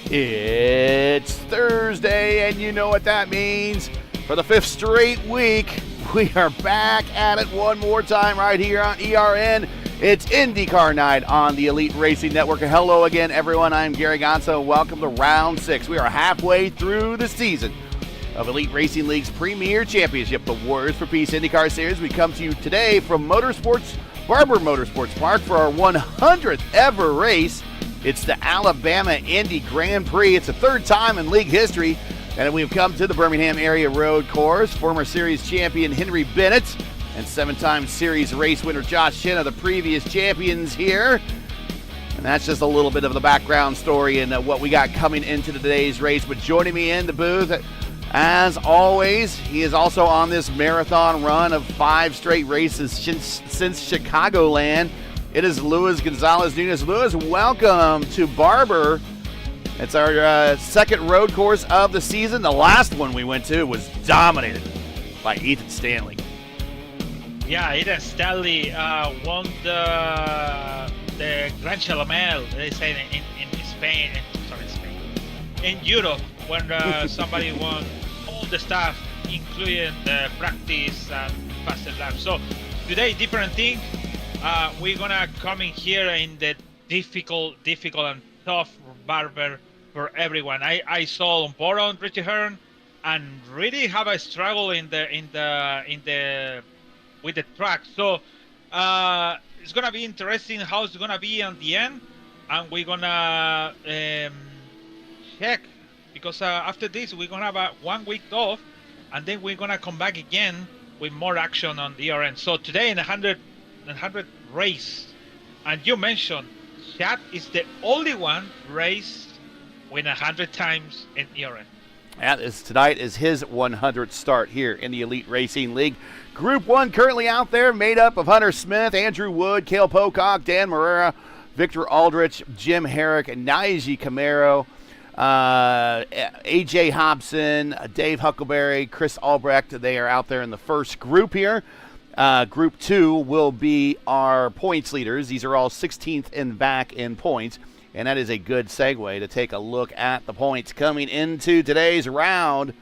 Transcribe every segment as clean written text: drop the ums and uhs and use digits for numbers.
It's Thursday, and you know what that means. For the 5th straight week, we are back at it one more time right here on ERN. It's IndyCar night on the Elite Racing Network. Hello again, everyone. I'm Gary Gonzo. Welcome to Round 6. We are halfway through the season of Elite Racing League's premier championship, the Warriors for Peace IndyCar Series. We come to you today from Barber Motorsports Park for our 100th ever race. It's the Alabama Indy Grand Prix. It's the third time in league history that we've come to the Birmingham area road course. Former series champion Henry Bennett and 7-time series race winner Josh Chen are the previous champions here. And that's just a little bit of the background story and what we got coming into today's race. But joining me in the booth, as always, he is also on this marathon run of 5 straight races since Chicagoland. It is Luis Gonzalez-Nunez. Luis, welcome to Barber. It's our second road course of the season. The last one we went to was dominated by Ethan Stanley. Yeah, Ethan Stanley won the Gran Chalamel, they say in Spain, in Europe, when somebody won all the stuff, including the practice and faster laps. So today, different thing. We're gonna come in here in the difficult and tough Barber for everyone. I saw on Boro and Richie Hearn, and really have a struggle with the track. So it's gonna be interesting how it's gonna be on the end, and we're gonna check, because after this we're gonna have 1 week off, and then we're gonna come back again with more action on the ERN. So today in 100 race, and you mentioned Chad is the only one race win 100 times in ERN. Tonight is his 100th start here in the Elite Racing League. Group 1 currently out there, made up of Hunter Smith, Andrew Wood, Cale Pocock, Dan Morera, Victor Aldrich, Jim Herrick, Naiji Camaro, AJ Hobson, Dave Huckleberry, Chris Albrecht. They are out there in the first group here. Group 2 will be our points leaders. These are all 16th and back in points, and that is a good segue to take a look at the points coming into today's round.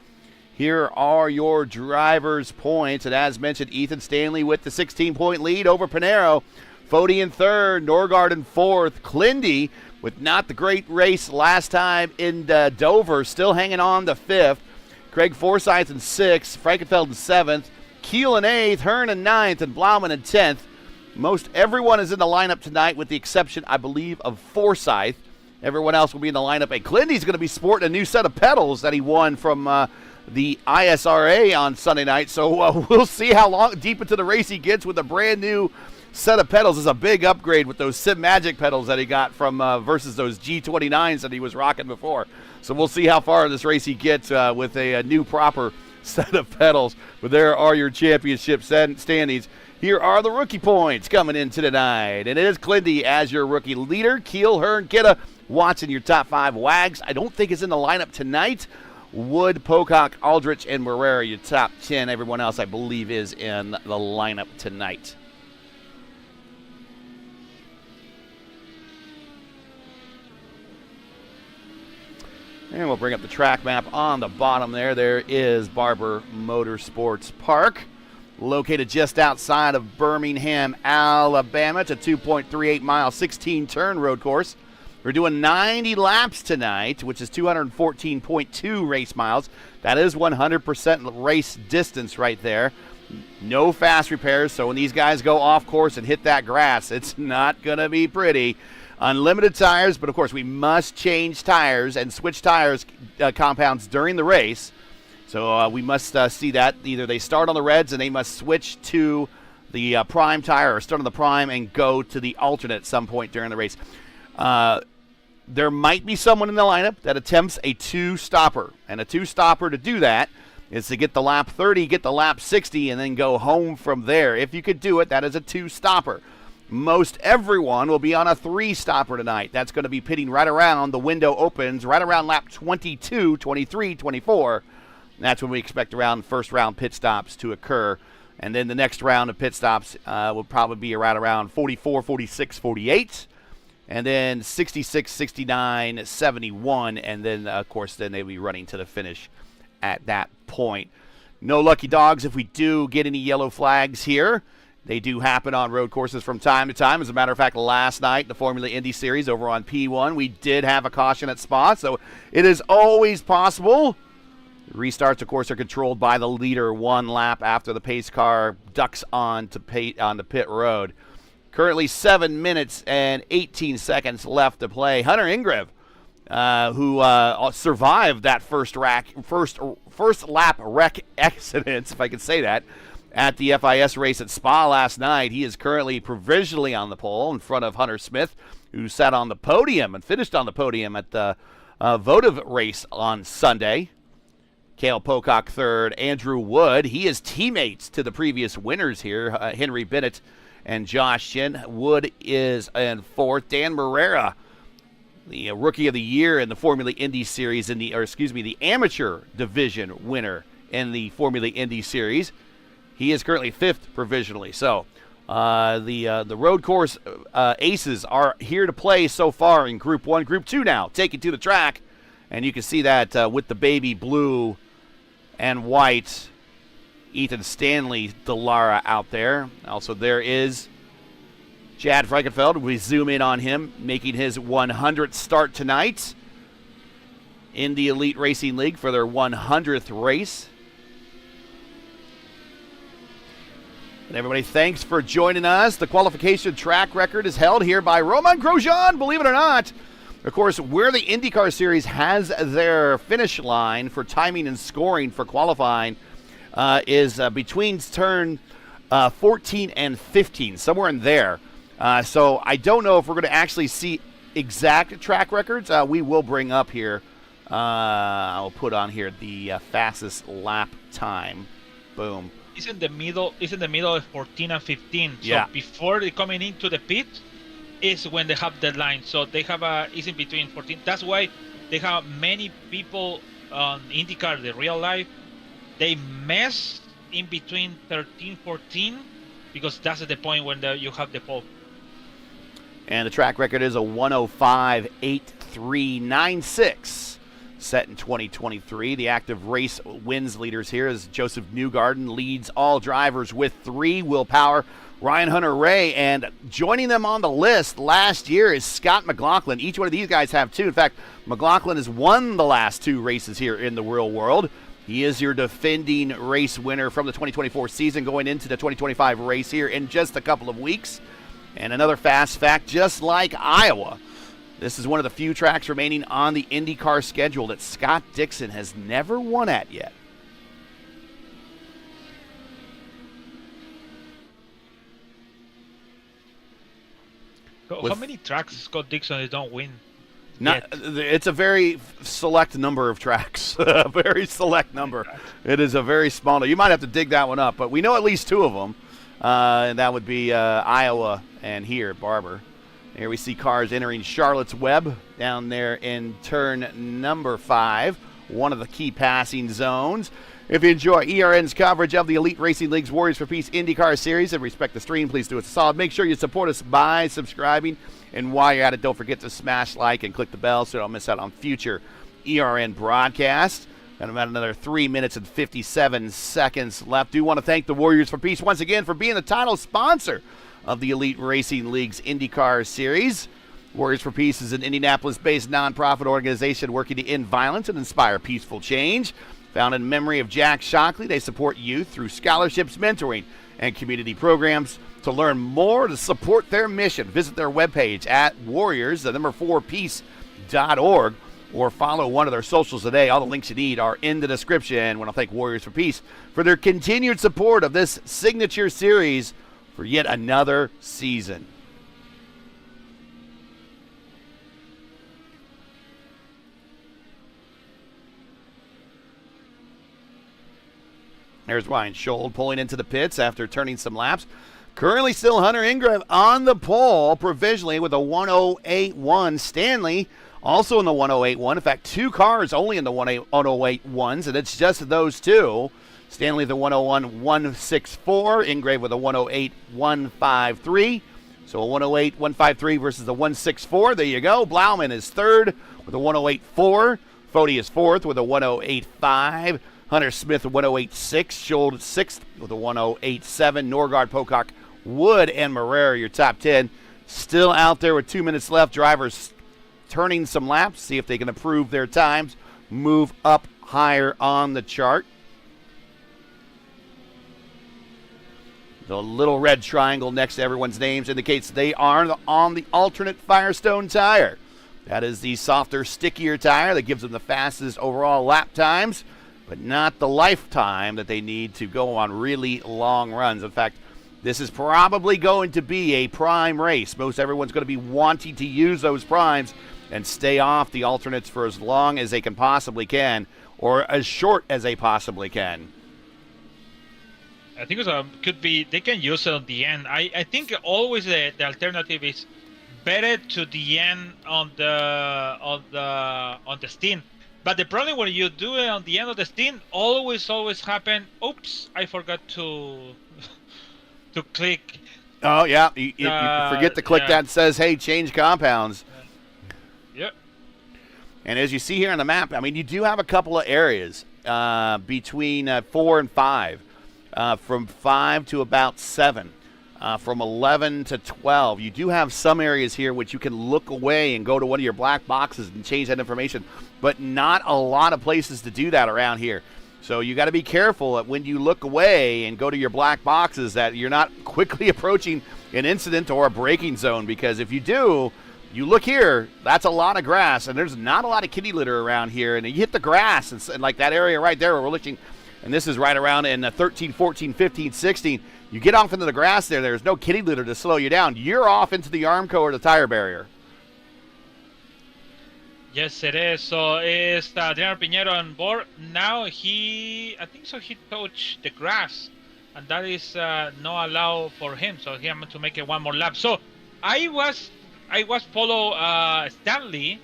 Here are your drivers' points, and as mentioned, Ethan Stanley with the 16-point lead over Pinero. Foti in third, Norgard in fourth, Clindy with not the great race last time in Dover, still hanging on to fifth. Craig Forsyth in sixth, Frankenfeld in seventh, Keel in 8th, Hearn in 9th, and Blauman in 10th. Most everyone is in the lineup tonight with the exception, I believe, of Forsyth. Everyone else will be in the lineup. And Clindy's going to be sporting a new set of pedals that he won from the ISRA on Sunday night. So we'll see how deep into the race he gets with a brand new set of pedals. It's a big upgrade with those Sim Magic pedals that he got from versus those G29s that he was rocking before. So we'll see how far in this race he gets with a new proper set of pedals. But there are your championship standings. Here are the rookie points coming into tonight, and it is Clindy as your rookie leader. Keel, Hearn, Kidda, Watson your top 5. Wags I don't think is in the lineup tonight. Wood, Pocock, Aldrich, and Morera your top 10. Everyone else I believe is in the lineup tonight. And we'll bring up the track map on the bottom there. There is Barber Motorsports Park, located just outside of Birmingham, Alabama. It's a 2.38-mile, 16-turn road course. We're doing 90 laps tonight, which is 214.2 race miles. That is 100% race distance right there. No fast repairs, so when these guys go off course and hit that grass, it's not going to be pretty. Unlimited tires, but of course we must change tires and switch tires compounds during the race. So we must see that. Either they start on the reds and they must switch to the prime tire, or start on the prime and go to the alternate at some point during the race. There might be someone in the lineup that attempts a 2-stopper. And a 2-stopper to do that is to get the lap 30, get the lap 60, and then go home from there. If you could do it, that is a 2-stopper. Most everyone will be on a 3-stopper tonight. That's going to be pitting right around, the window opens right around lap 22, 23, 24. That's when we expect around first round pit stops to occur. And then the next round of pit stops will probably be right around 44, 46, 48. and then 66, 69, 71, and then, of course, then they'll be running to the finish at that point. No lucky dogs if we do get any yellow flags here. They do happen on road courses from time to time. As a matter of fact, last night, the Formula Indy Series over on P1, we did have a caution at Spa, so it is always possible. Restarts, of course, are controlled by the leader 1 lap after the pace car ducks on to pit road. Currently 7 minutes and 18 seconds left to play. Hunter Ingrev, who survived that first lap wreck accident, if I could say that, at the FIS race at Spa last night. He is currently provisionally on the pole in front of Hunter Smith, who sat on the podium and finished on the podium at the votive race on Sunday. Cale Pocock third, Andrew Wood. He is teammates to the previous winners here, Henry Bennett and Josh Shin. Wood is in fourth. Dan Marrera, the Rookie of the Year in the Formula Indy Series, the amateur division winner in the Formula Indy Series. He is currently fifth provisionally. So the road course aces are here to play so far in Group 1. Group 2 now, taken to the track. And you can see that with the baby blue and white Ethan Stanley Dallara out there. Also, there is Chad Frankenfeld. We zoom in on him, making his 100th start tonight in the Elite Racing League for their 100th race. And everybody, thanks for joining us. The qualification track record is held here by Romain Grosjean, believe it or not. Of course, where the IndyCar Series has their finish line for timing and scoring for qualifying is between turn 14 and 15, somewhere in there. So I don't know if we're going to actually see exact track records. We will bring up here, I'll put on here the fastest lap time. Boom. It's in the middle of 14 and 15. So yeah. Before they coming into the pit is when they have the line. So they have is in between 14. That's why they have many people on IndyCar, the real life. They mess in between 13, 14, because that's the point when you have the pole. And the track record is a 105.8396, set in 2023. The active race wins leaders here is Joseph Newgarden leads all drivers with 3. Will Power, Ryan Hunter-Reay, and joining them on the list last year is Scott McLaughlin. Each one of these guys have 2. In fact, McLaughlin has won the last 2 races here in the real world. He is your defending race winner from the 2024 season, going into the 2025 race here in just a couple of weeks. And another fast fact, just like Iowa, this is one of the few tracks remaining on the IndyCar schedule that Scott Dixon has never won at yet. How many tracks Scott Dixon don't win? It's a very select number of tracks. A very select number. It is a very small number. You might have to dig that one up, but we know at least 2 of them. And that would be Iowa and here, Barber. Here we see cars entering Charlotte's Web down there in turn number 5, one of the key passing zones. If you enjoy ERN's coverage of the Elite Racing League's Warriors for Peace IndyCar Series and respect the stream, please do us a solid. Make sure you support us by subscribing. And while you're at it, don't forget to smash like and click the bell so you don't miss out on future ERN broadcasts. Got about another 3 minutes and 57 seconds left. Do want to thank the Warriors for Peace once again for being the title sponsor of the Elite Racing League's IndyCar Series. Warriors for Peace is an Indianapolis-based nonprofit organization working to end violence and inspire peaceful change. Founded in memory of Jack Shockley, they support youth through scholarships, mentoring, and community programs. To learn more to support their mission, visit their webpage at warriors4peace.org or follow one of their socials today. All the links you need are in the description. I want to thank Warriors for Peace for their continued support of this signature series for yet another season. There's Ryan Scholl pulling into the pits after turning some laps. Currently still Hunter Ingrev on the pole provisionally with a 108.1. Stanley also in the 108.1. In fact, 2 cars only in the 108.1s, and it's just those 2. Stanley the 101.164. Ingrev with a 108.153. So a 108, 153 versus the 164. There you go. Blauman is third with a 108.4. Foti is fourth with a 108.5. Hunter Smith, 108.6. Schuld sixth with a 108.7. Norgard, Pocock, Wood, and Marrera, your top 10. Still out there with 2 minutes left. Drivers turning some laps, see if they can improve their times, move up higher on the chart. The little red triangle next to everyone's names indicates they are on the alternate Firestone tire. That is the softer, stickier tire that gives them the fastest overall lap times, but not the lifetime that they need to go on really long runs. In fact, this is probably going to be a prime race. Most everyone's going to be wanting to use those primes and stay off the alternates for as long as they can possibly can, or as short as they possibly can. I think it could be they can use it at the end. I think always the alternative is better to the end on the stint. But the problem when you do it on the end of the stint, always happen. Oops, I forgot to click. Oh yeah, you forget to click that says, "Hey, change compounds." Yep. And as you see here on the map, I mean, you do have a couple of areas between 4 and 5. From 5 to about 7, from 11 to 12. You do have some areas here which you can look away and go to one of your black boxes and change that information, but not a lot of places to do that around here. So you got to be careful that when you look away and go to your black boxes that you're not quickly approaching an incident or a braking zone, because if you do, you look here, that's a lot of grass, and there's not a lot of kitty litter around here, and you hit the grass, and like that area right there where we're looking. And this is right around in 13, 14, 15, 16. You get off into the grass there. There's no kitty litter to slow you down. You're off into the Armco or the tire barrier. Yes, it is. So is Adriano Piñero on board. Now he touched the grass. And that is not allowed for him. So he had to make it one more lap. So I was follow Stanley.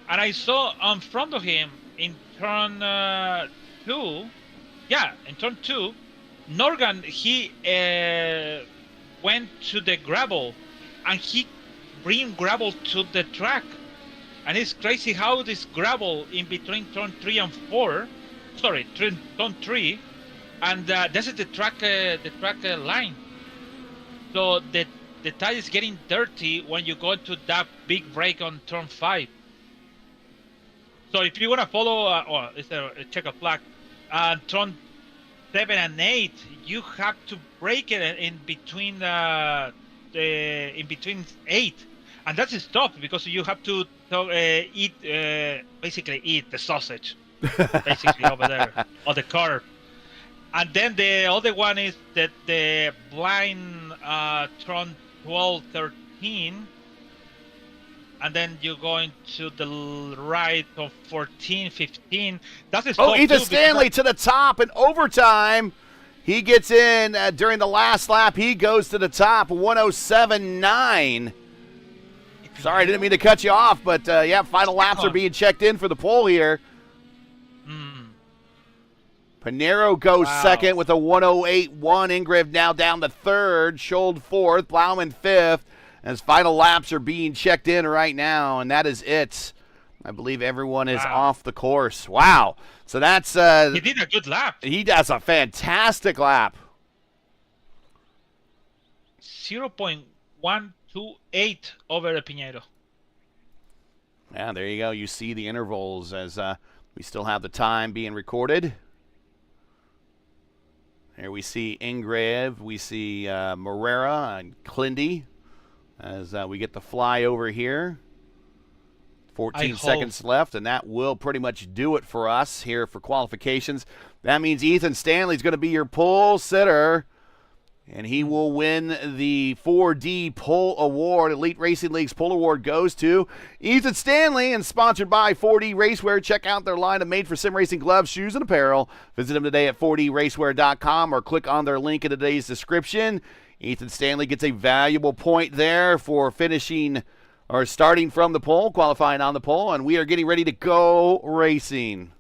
And I saw in front of him in turn 2. Yeah, in turn 2, Norgan, he went to the gravel, and he bring gravel to the track. And it's crazy how this gravel in between turn 3 and 4, turn 3, and this is the track line. So the tire is getting dirty when you go to that big break on turn 5. So if you want to follow, it's a check of flag. Turn 7 and 8, you have to break it in between 8, and that's tough because you have to eat the sausage, basically over there on the curb. And then the other one is that the blind turn 12, 13. And then you're going to the right of 14, 15. That's his Ethan Stanley to the top in overtime. He gets in during the last lap. He goes to the top, 107.9. Sorry, I didn't mean to cut you off, but final laps are being checked in for the pole here. Piñero goes second with a 108.1. Ingrid now down to third. Schuld fourth. Blauman fifth. As final laps are being checked in right now, and that is it. I believe everyone is off the course. Wow. So that's... he did a good lap. He does a fantastic lap. 0.128 over Piñero. Yeah, there you go. You see the intervals as we still have the time being recorded. Here we see Ingrid. We see Marrera and Clindy. As we get the flyover here. 14 seconds left, and that will pretty much do it for us here for qualifications. That means Ethan Stanley's going to be your pole sitter, and he will win the 4D Pole Award. Elite Racing League's Pole Award goes to Ethan Stanley, and sponsored by 4D Racewear. Check out their line of made-for-sim racing gloves, shoes, and apparel. Visit them today at 4dracewear.com or click on their link in today's description. Ethan Stanley gets a valuable point there for finishing or starting from the pole, qualifying on the pole, and we are getting ready to go racing.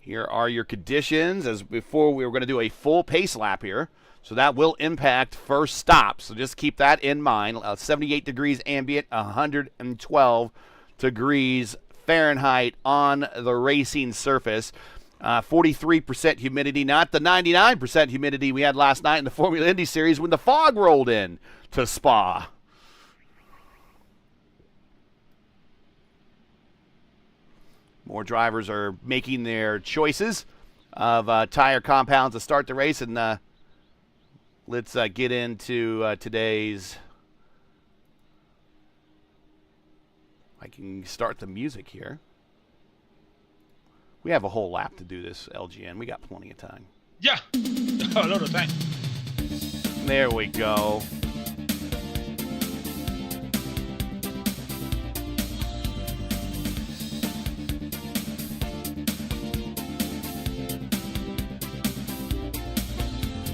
Here are your conditions. As before, we were going to do a full pace lap here, so that will impact first stop. So just keep that in mind. 78 degrees ambient, 112 degrees Fahrenheit on the racing surface. 43% humidity, not the 99% humidity we had last night in the Formula Indy Series when the fog rolled in to Spa. More drivers are making their choices of tire compounds to start the race, and let's get into today's. I can start the music here. We have a whole lap to do this, LGN. We got plenty of time. Yeah, a lot of time. There we go.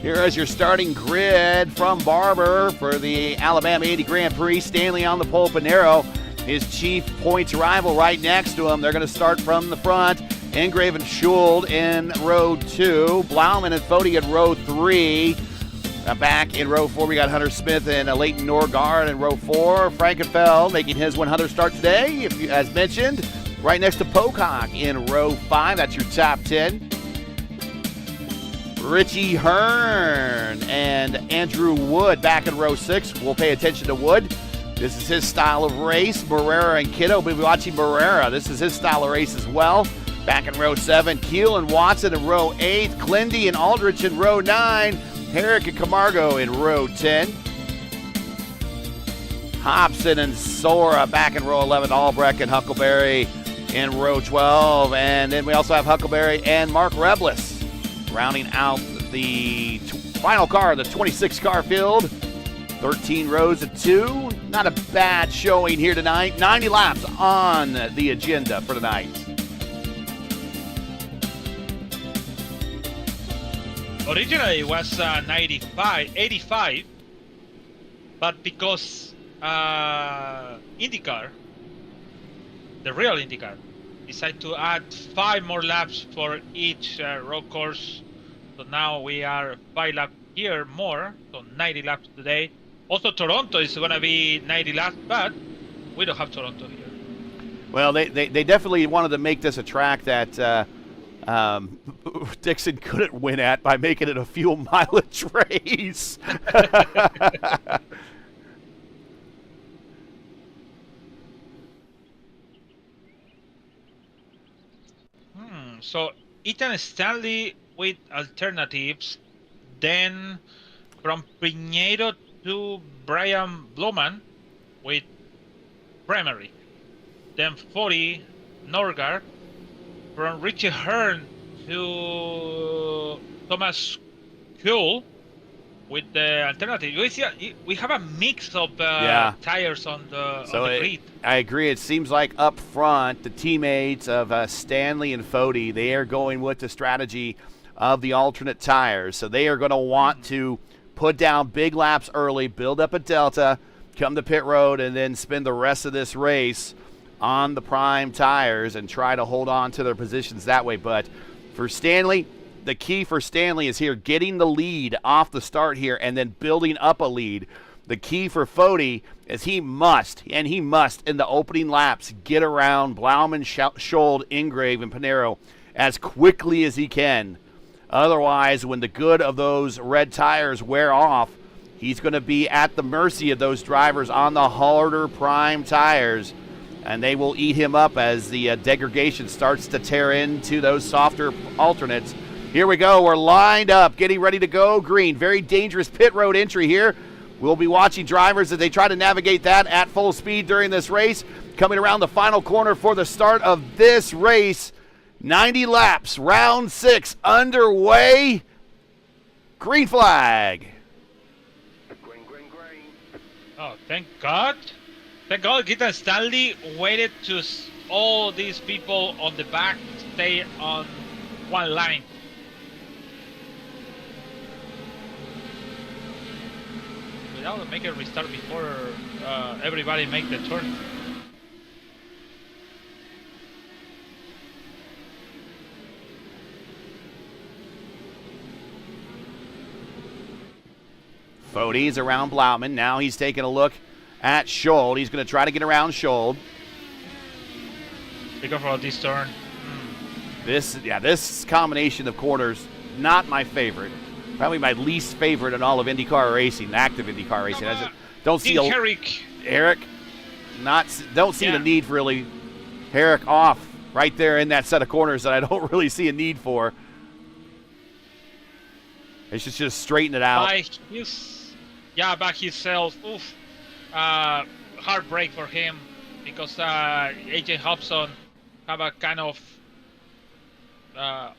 Here is your starting grid from Barber for the Alabama 80 Grand Prix. Stanley on the pole, Pinero, his chief points rival, right next to him. They're going to start from the front. Ingrave and Schuld in row 2. Blauman and Foti in row 3. Back in row 4, we got Hunter Smith and Leighton Norgard in row 4. Frankenfeld making his 100 start today, as mentioned. Right next to Pocock in row 5. That's your top 10. Richie Hearn and Andrew Wood back in row 6. We'll pay attention to Wood. This is his style of race. Barrera and Kiddo, we'll be watching Barrera. This is his style of race as well. Back in row 7, Keel and Watson in row 8. Clindy and Aldrich in row 9. Herrick and Camargo in row 10. Hobson and Sora back in row 11. Albrecht and Huckleberry in row 12. And then we also have Huckleberry and Mark Rebilas rounding out the final car, the 26-car field. 13 rows of 2. Not a bad showing here tonight. 90 laps on the agenda for tonight. Originally it was 85, but because IndyCar, the real IndyCar, decided to add 5 more laps for each road course. So now we are 5 laps here more, so 90 laps today. Also Toronto is going to be 90 laps, but we don't have Toronto here. Well, they definitely wanted to make this a track that Dixon couldn't win at by making it a fuel mileage race. So Ethan Stanley with alternatives, then from Pinheiro to Brian Bloman with primary, then 40 Norgard, from Richie Hearn to Thomas Kuhl with the alternative. We have a mix of tires on the grid. I agree. It seems like up front, the teammates of Stanley and Foti, they are going with the strategy of the alternate tires. So they are going to want to put down big laps early, build up a delta, come to pit road, and then spend the rest of this race on the prime tires and try to hold on to their positions that way. But for Stanley, the key for Stanley is here getting the lead off the start here and then building up a lead. The key for Foti is he must in the opening laps get around Blauman, Schuld, Ingrave, and Pinheiro as quickly as he can. Otherwise, when the good of those red tires wear off, he's going to be at the mercy of those drivers on the harder prime tires, and they will eat him up as the degradation starts to tear into those softer alternates. Here we go. We're lined up, getting ready to go green. Very dangerous pit road entry here. We'll be watching drivers as they try to navigate that at full speed during this race. Coming around the final corner for the start of this race. 90 laps, round 6 underway. Green flag. Green. Oh, thank God. Thank God Gitan Stanley waited to all these people on the back stay on one line. Without make a restart before everybody make the turn. Fode's around Blauman. Now he's taking a look at Schold. He's going to try to get around Schold. Be careful of this turn. This combination of corners, not my favorite. Probably my least favorite in all of IndyCar racing, active IndyCar racing. I just don't see Eric. Don't see the need for really Herrick off right there in that set of corners that I don't really see a need for. It's just straighten it out. Back himself. Oof. Hard break for him because AJ Hobson have a kind of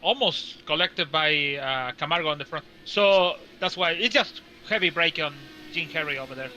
almost collected by Camargo on the front. So that's why it's just heavy break on Jim Herrick over there.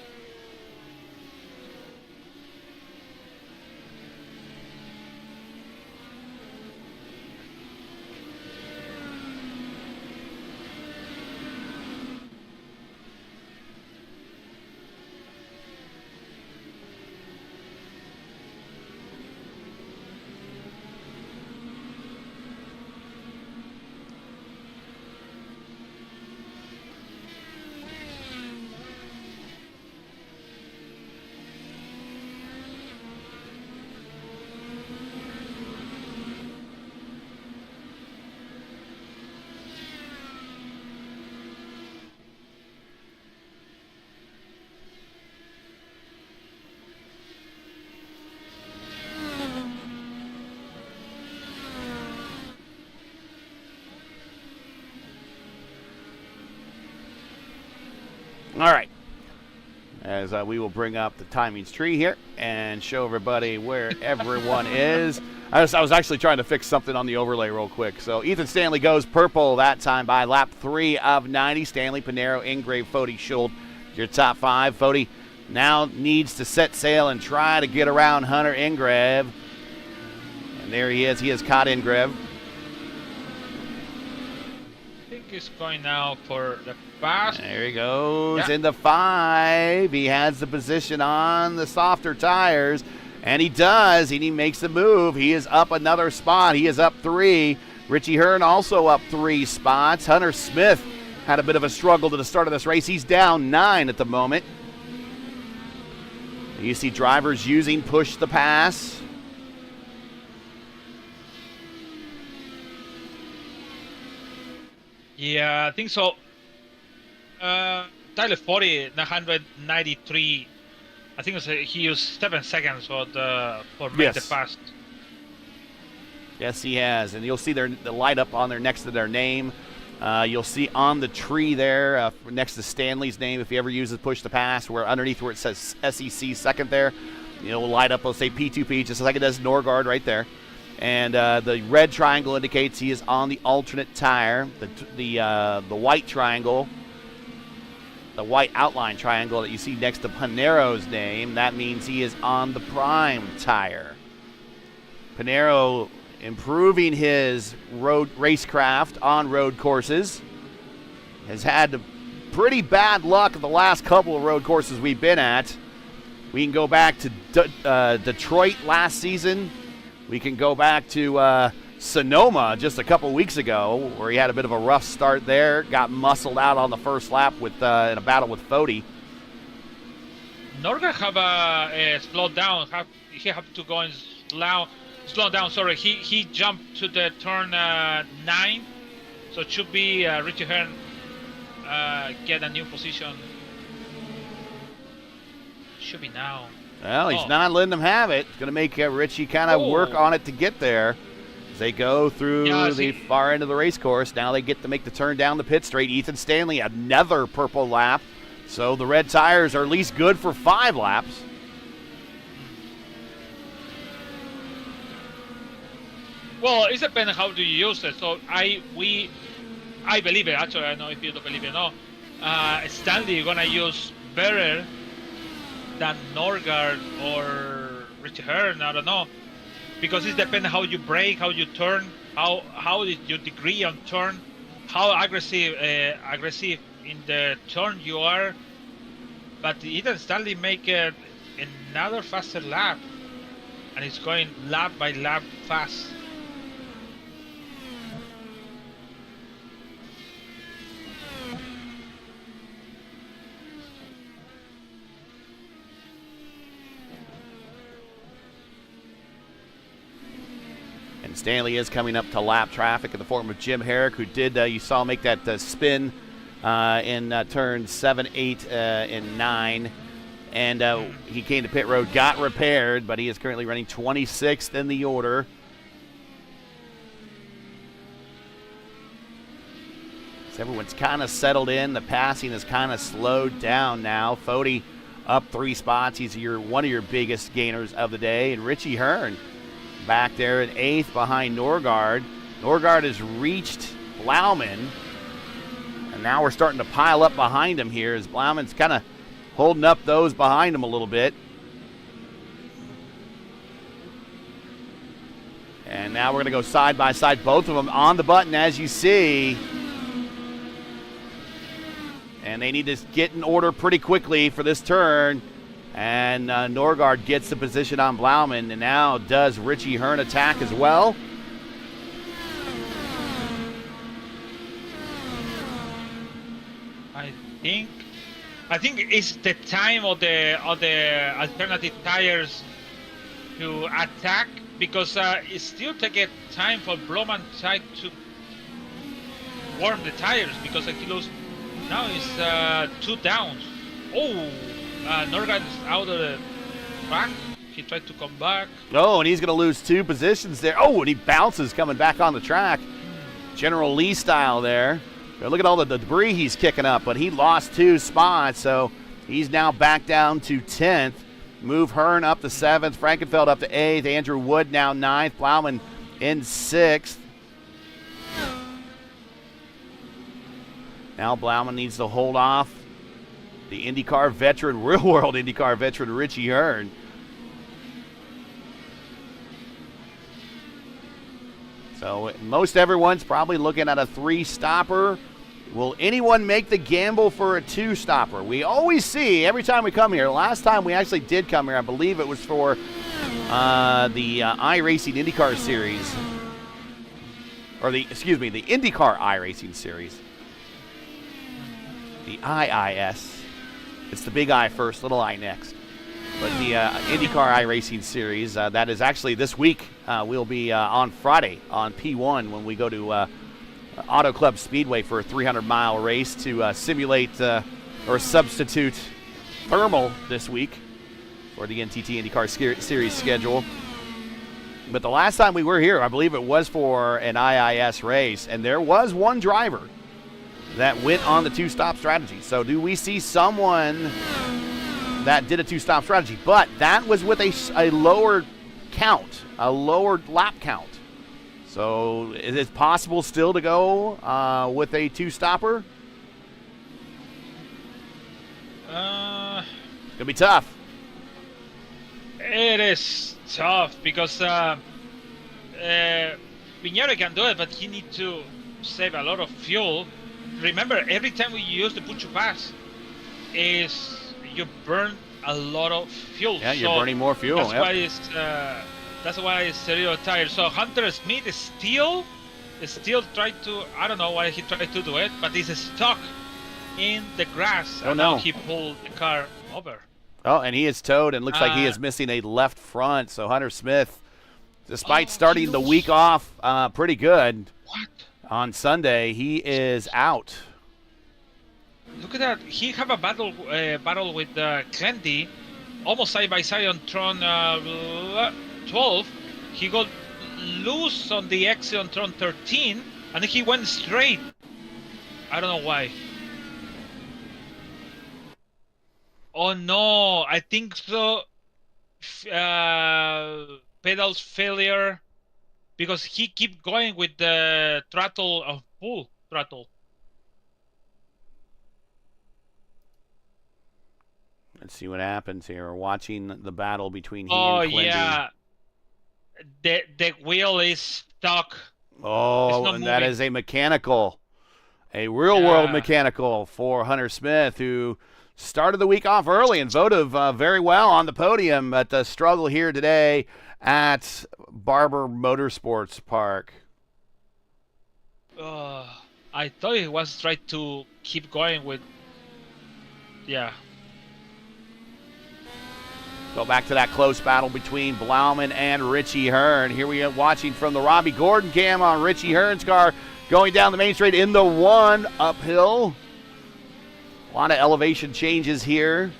All right. As we will bring up the timings tree here and show everybody where everyone is. I was actually trying to fix something on the overlay real quick. So Ethan Stanley goes purple that time by lap 3 of 90. Stanley, Pinero, Ingrave, Fode, Schold, your top 5. Fode now needs to set sail and try to get around Hunter Ingrave. And there he is. He has caught Ingrave. I think he's going now for the pass. There he goes into 5. He has the position on the softer tires, and he does, and he makes the move. He is up another spot. He is up 3. Richie Hearn also up 3 spots. Hunter Smith had a bit of a struggle to the start of this race. He's down 9 at the moment. You see drivers using push the pass. Yeah, I think so. Tyler 40, 993. I think he used 7 seconds for make the pass. Yes, he has, and you'll see the light up on there next to their name. You'll see on the tree there next to Stanley's name, if he ever uses push to pass, where underneath where it says SEC second there, will light up. It'll say P2P, just like it does Norgard right there. And the red triangle indicates he is on the alternate tire. The white triangle, the white outline triangle that you see next to Pinero's name, that means he is on the prime tire. Pinero improving his road racecraft on road courses. Has had pretty bad luck at the last couple of road courses we've been at. We can go back to Detroit last season. We can go back to Sonoma just a couple weeks ago, where he had a bit of a rough start there. Got muscled out on the first lap with in a battle with Fode. Norgard have slowed down. He have to go and slow down. Sorry, he jumped to the turn 9, so it should be Richie Hearn get a new position. Should be now. Well, he's not letting them have it. It's going to make Richie kind of work on it to get there. As they go through the far end of the race course, now they get to make the turn down the pit straight. Ethan Stanley, another purple lap. So the red tires are at least good for 5 laps. Well, it depends how do you use it. So I believe it. Actually, I don't know if you don't believe it. No, Stanley, you're gonna use better than Norgard or Richie Hearn. I don't know, because it depends how you brake, how you turn, how is your degree on turn, how aggressive in the turn you are. But Ethan Stanley make another faster lap, and it's going lap by lap fast. And Stanley is coming up to lap traffic in the form of Jim Herrick, who did, you saw make that spin in turn 7, 8, and 9. And he came to pit road, got repaired, but he is currently running 26th in the order. So everyone's kind of settled in. The passing is kind of slowed down now. Fody up 3 spots. He's one of your biggest gainers of the day. And Richie Hearn back there in 8th behind Norgard. Norgard has reached Blauman. And now we're starting to pile up behind him here as Blauman's kind of holding up those behind him a little bit. And now we're going to go side by side, both of them on the button, as you see. And they need to get in order pretty quickly for this turn. And Norgard gets the position on Blauman. And now does Richie Hearn attack as well. I think it's the time of the alternative tires to attack, because it still takes time for Blauman to warm the tires, because he lost. Now it's 2 downs. Oh, Norgard is out of the track. He tried to come back. Oh, and he's going to lose 2 positions there. Oh, and he bounces coming back on the track. General Lee style there. Look at all the debris he's kicking up, but he lost 2 spots, so he's now back down to 10th. Move Hearn up to 7th, Frankenfeld up to 8th, Andrew Wood now 9th, Blauman in 6th. Now Blauman needs to hold off the IndyCar veteran, real-world IndyCar veteran, Richie Hearn. So most everyone's probably looking at a 3-stopper. Will anyone make the gamble for a 2-stopper? We always see, every time we come here, last time we actually did come here, I believe it was for the iRacing IndyCar Series. Or the IndyCar iRacing Series. The IIS. It's the big I first, little I next. But the IndyCar iRacing Series, that is actually this week. We'll be on Friday on P1 when we go to Auto Club Speedway for a 300-mile race to simulate or substitute thermal this week for the NTT IndyCar Series schedule. But the last time we were here, I believe it was for an IIS race, and there was one driver that went on the 2-stop strategy. So do we see someone that did a 2-stop strategy? But that was with a lower count, a lower lap count. So is it possible still to go with a 2-stopper? It's going to be tough. It is tough because Piñera can do it, but he needs to save a lot of fuel. Remember, every time we use the push to pass, you burn a lot of fuel. Yeah, you're burning more fuel. That's why it's a little tired. So Hunter Smith is still trying to. I don't know why he tried to do it, but he's stuck in the grass. Oh, and no. Now he pulled the car over. Oh, and he is towed, and looks like he is missing a left front. So Hunter Smith, despite starting the week off pretty good on Sunday, he is out. Look at that. He have a battle with Clendy, almost side by side on turn 12. He got loose on the exit on turn 13, and he went straight. I don't know why. Oh no, I think so. Pedals failure, because he keep going with the throttle of full throttle. Let's see what happens here. We're watching the battle between he and Clendy. Oh yeah, the wheel is stuck. Oh, and that is a mechanical, a real-world mechanical for Hunter Smith, who started the week off early and voted very well on the podium, but the struggle here today at Barber Motorsports Park. I thought he was trying to keep going with, yeah. Go back to that close battle between Blauman and Richie Hearn. Here we are watching from the Robbie Gordon cam on Richie Hearn's car going down the main straight in the 1 uphill. A lot of elevation changes here.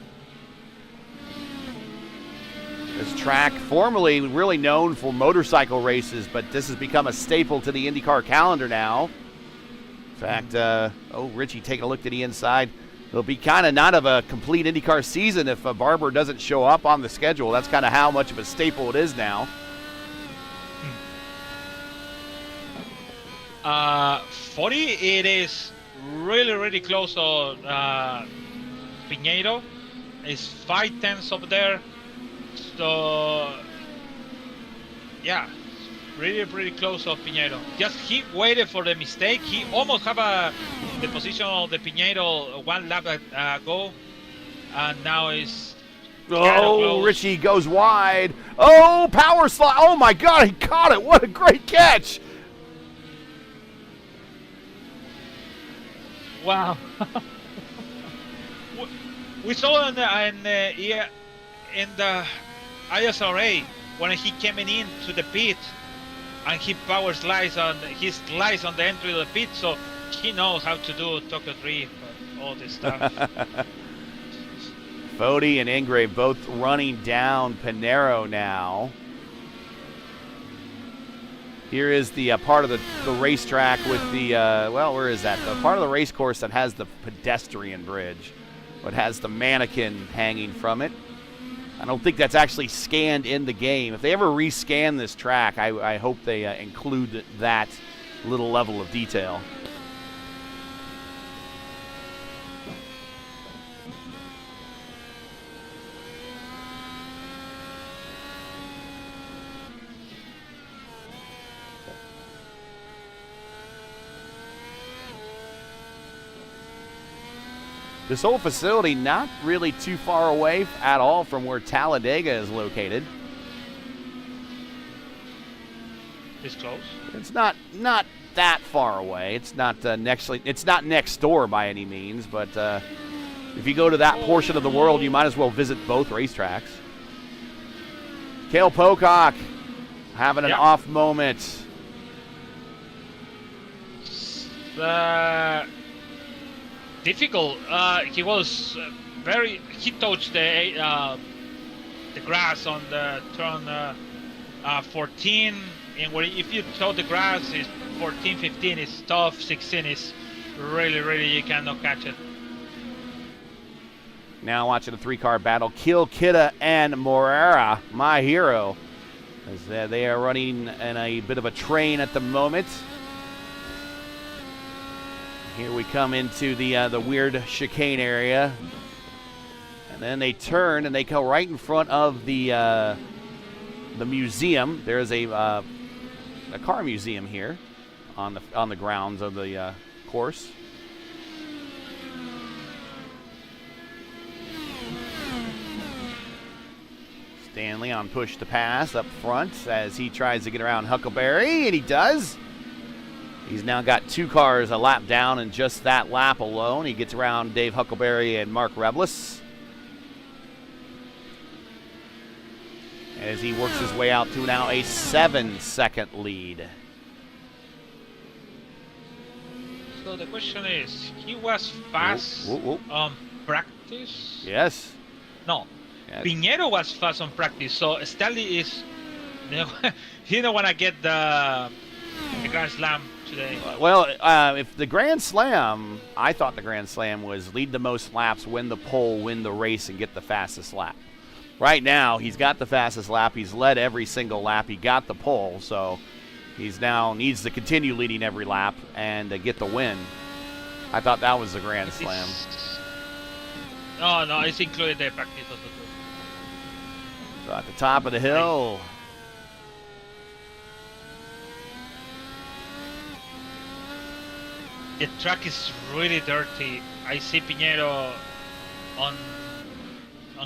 This track, formerly really known for motorcycle races, but this has become a staple to the IndyCar calendar now. In fact, Richie taking a look to the inside. It'll be kind of not of a complete IndyCar season if Barber doesn't show up on the schedule. That's kind of how much of a staple it is now. 40, it is really close to Piñeiro. It's 5/10 over there. So, yeah, pretty close to Piñeiro. Just he waited for the mistake. He almost have the position of the Piñeiro 1 lap ago, and now is. Oh, Richie goes wide. Oh, power slide. Oh my God, he caught it. What a great catch. Wow. We saw in the NHRA when he came in to the pit, and he power slides on the entry of the pit, so he knows how to do Tokyo Drift and all this stuff. Foti and Ingrave both running down Pinero now. Here is the part of the racetrack with the, where is that? The part of the race course that has the pedestrian bridge, but has the mannequin hanging from it. I don't think that's actually scanned in the game. If they ever rescan this track, I hope they include that little level of detail. This whole facility not really too far away at all from where Talladega is located. It's close. It's not that far away. It's not It's not next door by any means, but if you go to that portion of the world, you might as well visit both racetracks. Cale Pocock having an off moment. Difficult. He was he touched the grass on the turn 14, and if you touch the grass, is 14, 15 is tough. 16 is really you cannot catch it. Now watching a 3-car battle, Kiel Kidda and Morera, my hero, as they are running in a bit of a train at the moment. Here we come into the weird chicane area, and then they turn and they go right in front of the museum. There is a car museum here on the grounds of the course. Stanley on push to pass up front as he tries to get around Huckleberry, and he does. He's now got 2 cars a lap down, and just that lap alone, he gets around Dave Huckleberry and Mark Rebilas as he works his way out to now a 7-second lead. So the question is, he was fast on practice? Yes. No. Yes. Piñeiro was fast on practice, so Stanley is, he don't want to get the Grand Slam today. Well, if the Grand Slam, I thought the Grand Slam was lead the most laps, win the pole, win the race, and get the fastest lap. Right now, he's got the fastest lap. He's led every single lap. He got the pole, so he's now needs to continue leading every lap and get the win. I thought that was the Grand Slam. No, it's included the practice of the group. So at the top of the hill. The track is really dirty. I see Piñeiro on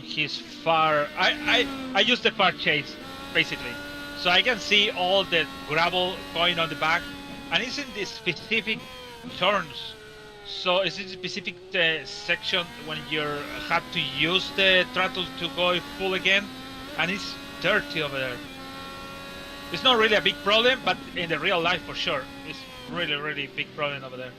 his far. I use the far chase basically, so I can see all the gravel going on the back, and it's in the specific turns So is it a specific section when you have to use the throttle to go full again? And it's dirty over there. It's not really a big problem, but in the real life for sure, it's really, really big problem over there.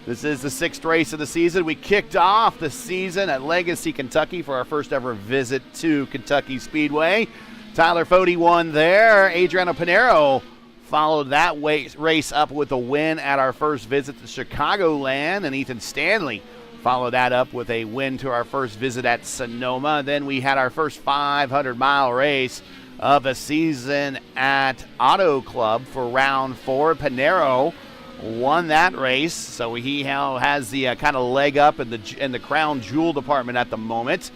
This is the 6th race of the season. We kicked off the season at Legacy, Kentucky for our first ever visit to Kentucky Speedway. Tyler Fode won there. Adriano Pinero followed that race up with a win at our first visit to Chicagoland, and Ethan Stanley followed that up with a win to our first visit at Sonoma. Then we had our first 500-mile race of the season at Auto Club for round 4. Pinero won that race, so he now has the kind of leg up in the crown jewel department at the moment.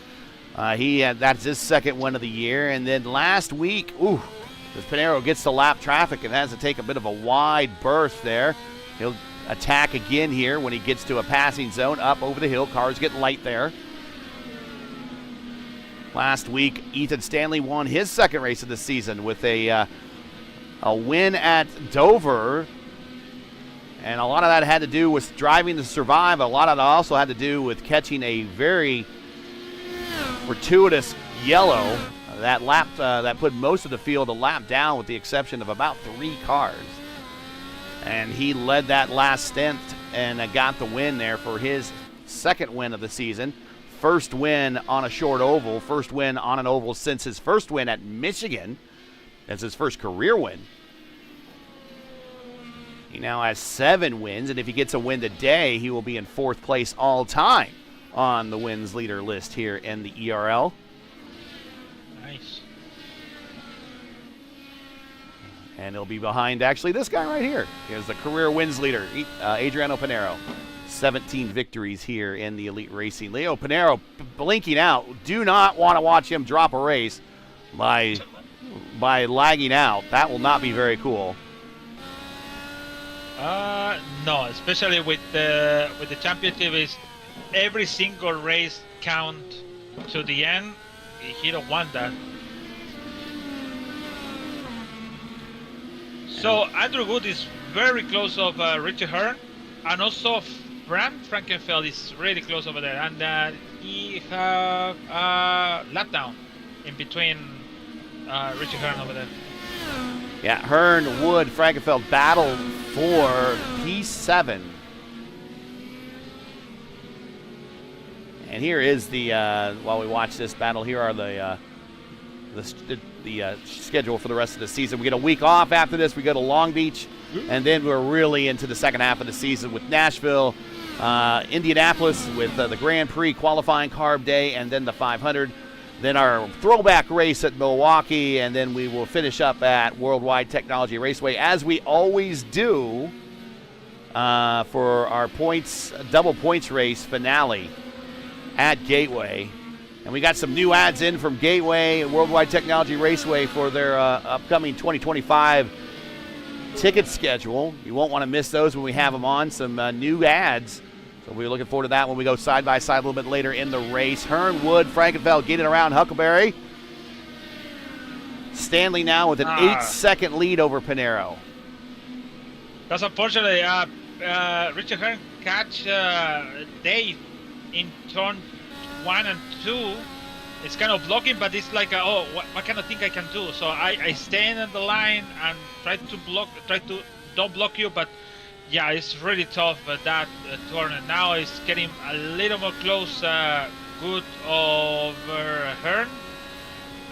That's his second win of the year. And then last week, as Pinero gets to lap traffic and has to take a bit of a wide berth there, he'll attack again here when he gets to a passing zone up over the hill. Cars getting light there. Last week, Ethan Stanley won his second race of the season with a win at Dover. And a lot of that had to do with driving to survive. A lot of it also had to do with catching a very fortuitous yellow that put most of the field a lap down with the exception of about 3 cars. And he led that last stint and got the win there for his second win of the season. First win on a short oval, first win on an oval since his first win at Michigan. That's his first career win. He now has 7 wins, and if he gets a win today, he will be in 4th place all time on the wins leader list here in the ERL. Nice. And he'll be behind, actually, this guy right here. Here's the career wins leader, Adriano Pinero. 17 victories here in the Elite Racing. Leo Pinero blinking out. Do not want to watch him drop a race by lagging out. That will not be very cool. No, especially with the championship, is every single race count to the end. He don't want that. So Andrew Wood is very close of Richard Hearn, and also Bram Frankenfeld is really close over there, and he have a lap down in between Richard Hearn over there. Yeah, Hearn, Wood, Frankenfeld battle for P7. And here is the, while we watch this battle, here are the schedule for the rest of the season. We get a week off after this. We go to Long Beach, and then we're really into the second half of the season with Nashville, Indianapolis with the Grand Prix qualifying carb day, and then the 500. Then our throwback race at Milwaukee, and then we will finish up at World Wide Technology Raceway, as we always do for our double points race finale at Gateway. And we got some new ads in from Gateway and World Wide Technology Raceway for their upcoming 2025 ticket schedule. You won't want to miss those when we have them on. Some new ads. So we're looking forward to that when we go side by side a little bit later in the race. Hearn, Wood, Frankenfeld getting around Huckleberry. Stanley now with an 8-second lead over Pinero. That's unfortunately. Richard Hearn catch Dave in turn 1 and 2. It's kind of blocking, but it's like, what kind of thing I can do? So I stand on the line and try to don't block you, but yeah, it's really tough that turn. And now it's getting a little more close, good over Hearn.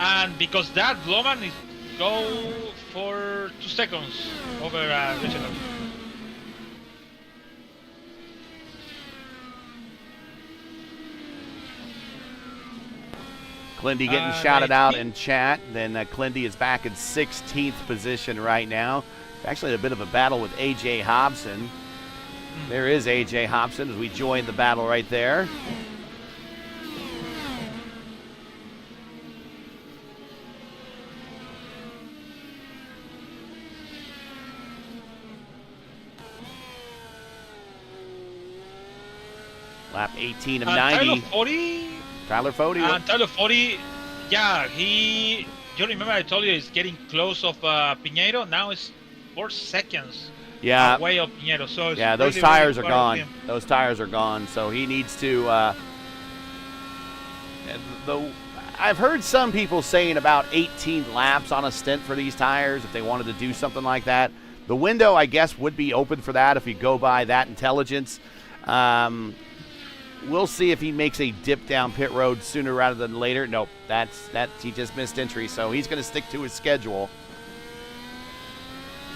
And because that, Bloman is go for 2 seconds over Richard Hearn. Clindy getting shouted out in chat. Then Clindy is back in 16th position right now. Actually, a bit of a battle with A.J. Hobson. There is A.J. Hobson as we join the battle right there. Lap 18 of 90. Tyler Fode. Tyler Fode, yeah, you remember I told you he's getting close of Pinheiro. Now it's 4 seconds. Yeah. away of Pinheiro. So it's Yeah, those really, tires really are proud of gone. him. Those tires are gone. So he needs to. I've heard some people saying about 18 laps on a stint for these tires if they wanted to do something like that. The window, I guess, would be open for that if you go by that intelligence. We'll see if he makes a dip down pit road sooner rather than later. Nope, he just missed entry, so he's going to stick to his schedule.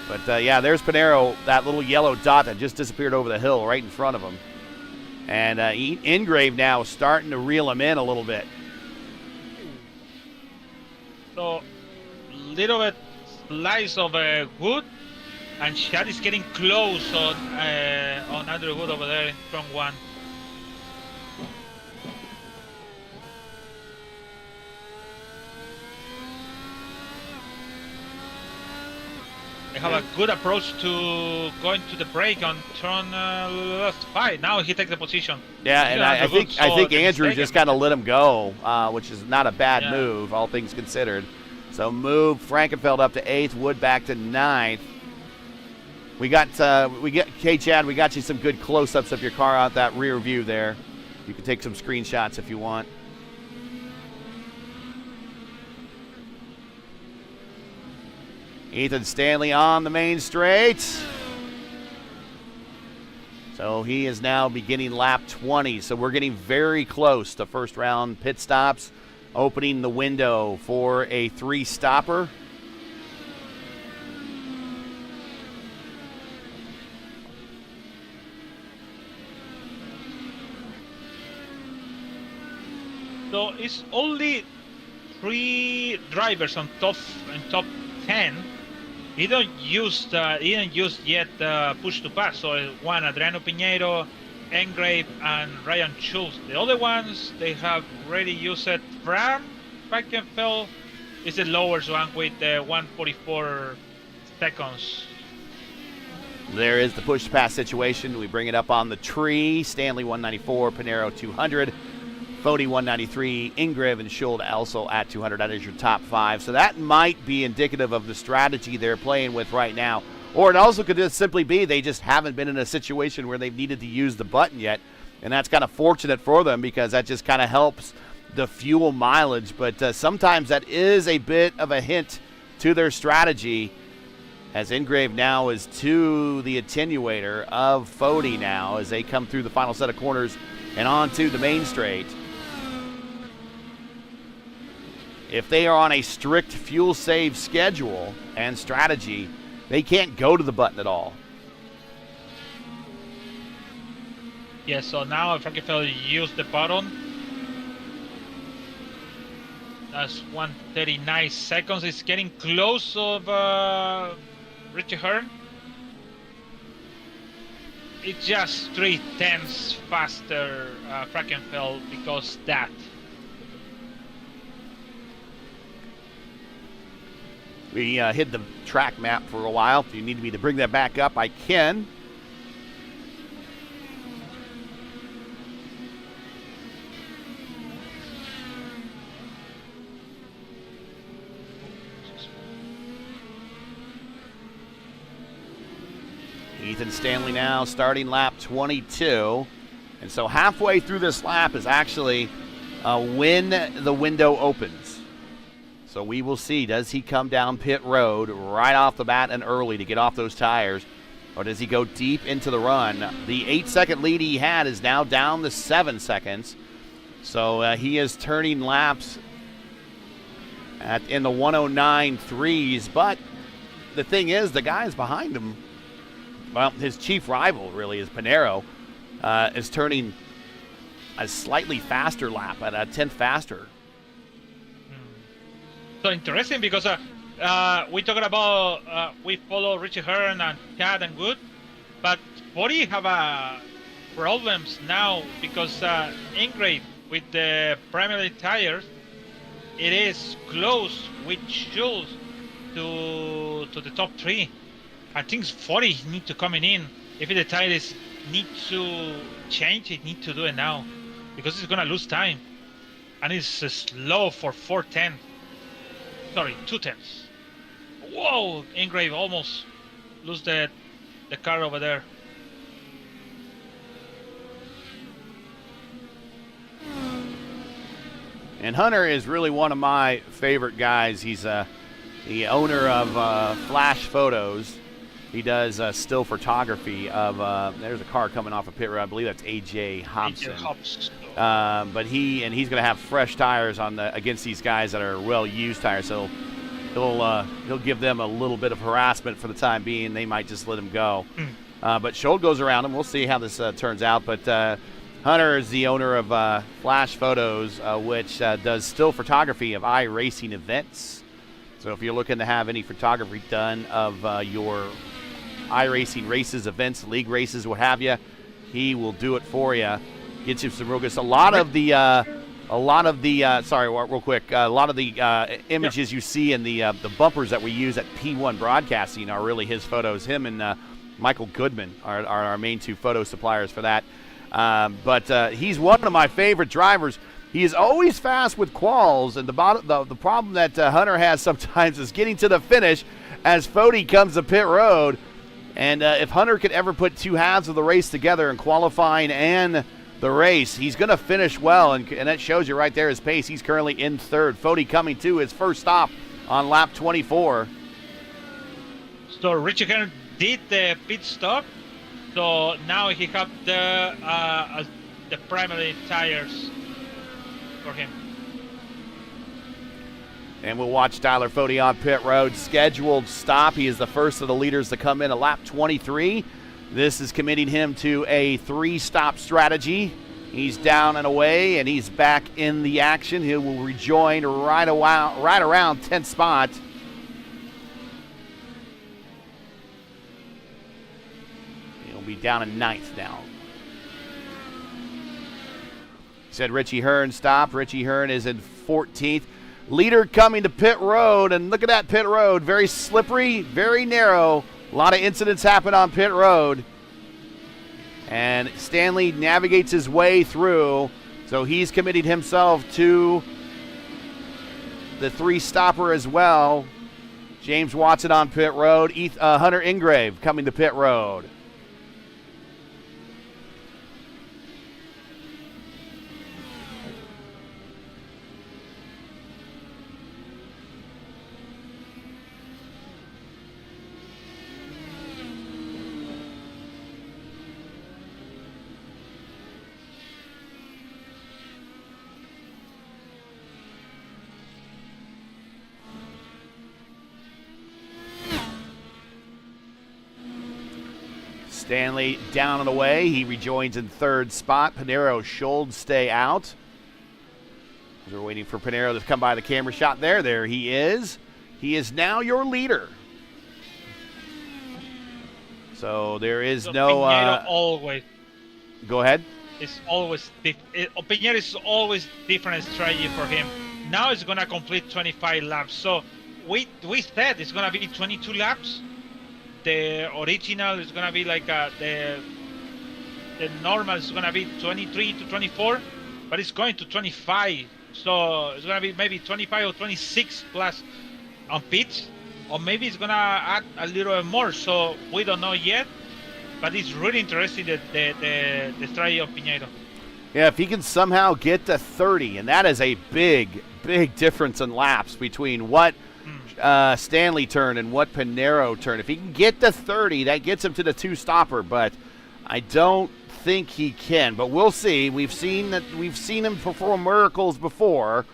But yeah, there's Pinheiro, that little yellow dot that just disappeared over the hill right in front of him. And Ingrave now starting to reel him in a little bit. So little bit slice of wood, and Chad is getting close on Andrew Wood over there in front one. They have a good approach to going to the break on turn 5. Now he takes the position. Yeah, and I think Andrew just kind of let him go, which is not a bad move, all things considered. So move Frankenfeld up to 8th, Wood back to 9th. Chad, we got you some good close-ups of your car out that rear view there. You can take some screenshots if you want. Ethan Stanley on the main straight. So he is now beginning lap 20. So we're getting very close to first round pit stops, opening the window for a 3-stopper. So it's only 3 drivers on top 10. He didn't use yet push to pass. So one, Adriano Pinheiro, Engrave, and Ryan Schultz. The other ones, they have already used it. Frankenfeld is the lowest one with 144 seconds. There is the push pass situation. We bring it up on the tree. Stanley 194, Pinheiro 200. Fody 193, Ingrave and Schultz also at 200. That is your top 5. So that might be indicative of the strategy they're playing with right now. Or it also could just simply be they just haven't been in a situation where they've needed to use the button yet. And that's kind of fortunate for them because that just kind of helps the fuel mileage. But sometimes that is a bit of a hint to their strategy, as Ingrave now is to the attenuator of Fody now as they come through the final set of corners and onto the main straight. If they are on a strict fuel save schedule and strategy, they can't go to the button at all. Yeah, so now Frankenfeld used the button. That's 139 seconds. It's getting close of Richie Hearn. It's just 3/10 faster Frankenfeld because that. We hid the track map for a while. If you need me to bring that back up, I can. Ethan Stanley now starting lap 22. And so halfway through this lap is actually when the window opens. So we will see, does he come down pit road right off the bat and early to get off those tires? Or does he go deep into the run? The 8-second lead he had is now down to 7 seconds. So he is turning laps in the 109.3s. But the thing is, the guys behind him, well, his chief rival really is Pinheiro, is turning a slightly faster lap at a 10th faster. So interesting because we talking about we follow Richie Hearn and Chad and Wood, but Fody have problems now because Ingrave with the primary tires, it is close with Schultz to the top 3. I think Fody need to come in. If the tires need to change, it need to do it now because it's gonna lose time, and it's slow for 4:10. Sorry, 2/10. Whoa! Ingrave almost lose the the car over there. And Hunter is really one of my favorite guys. He's the owner of Flash Photos. He does still photography of. There's a car coming off of pit road. I believe that's AJ Hobson. But he's going to have fresh tires on against these guys that are well-used tires. So he'll give them a little bit of harassment for the time being. They might just let him go. But Scholl goes around him. We'll see how this turns out. But Hunter is the owner of Flash Photos, which does still photography of iRacing events. So if you're looking to have any photography done of your iRacing races, events, league races, what have you, he will do it for you. Gets you some real good. A lot of the images you see in the bumpers that we use at P1 Broadcasting are really his photos. Him and Michael Goodman are our main two photo suppliers for that. But he's one of my favorite drivers. He is always fast with quals, and the problem that Hunter has sometimes is getting to the finish as Fody comes to pit road. And if Hunter could ever put two halves of the race together in qualifying and the race, he's going to finish well, and that shows you right there his pace. He's currently in third. Fody coming to his first stop on lap 24. So Richie Hearn did the pit stop, so now he have the primary tires for him. And we'll watch Tyler Fody on pit road. Scheduled stop. He is the first of the leaders to come in at lap 23. This is committing him to a 3-stop strategy. He's down and away, and he's back in the action. He will rejoin right around 10th spot. He'll be down in 9th now. Said Richie Hearn stopped. Richie Hearn is in 14th. Leader coming to pit road, and look at that pit road. Very slippery, very narrow. A lot of incidents happen on pit road. And Stanley navigates his way through, so he's committed himself to the 3-stopper as well. James Watson on pit road. Hunter Ingrave coming to pit road. Stanley down and away. He rejoins in 3rd spot. Pinero, Scholl stay out. We're waiting for Pinero to come by the camera shot there. There he is. He is now your leader. So there is no... Pinero always. Go ahead. It's always... Pinero is always different strategy for him. Now it's going to complete 25 laps. So we said it's going to be 22 laps. The original is gonna be like the normal is gonna be 23 to 24, but it's going to 25. So it's gonna be maybe 25 or 26 plus on pits, or maybe it's gonna add a little more. So we don't know yet, but it's really interesting the strategy of Pinheiro. Yeah, if he can somehow get to 30, and that is a big difference in laps between what Stanley turned and what Pinero turned. If he can get to 30, that gets him to the 2-stopper, but I don't think he can. But we'll see. We've seen him perform miracles before.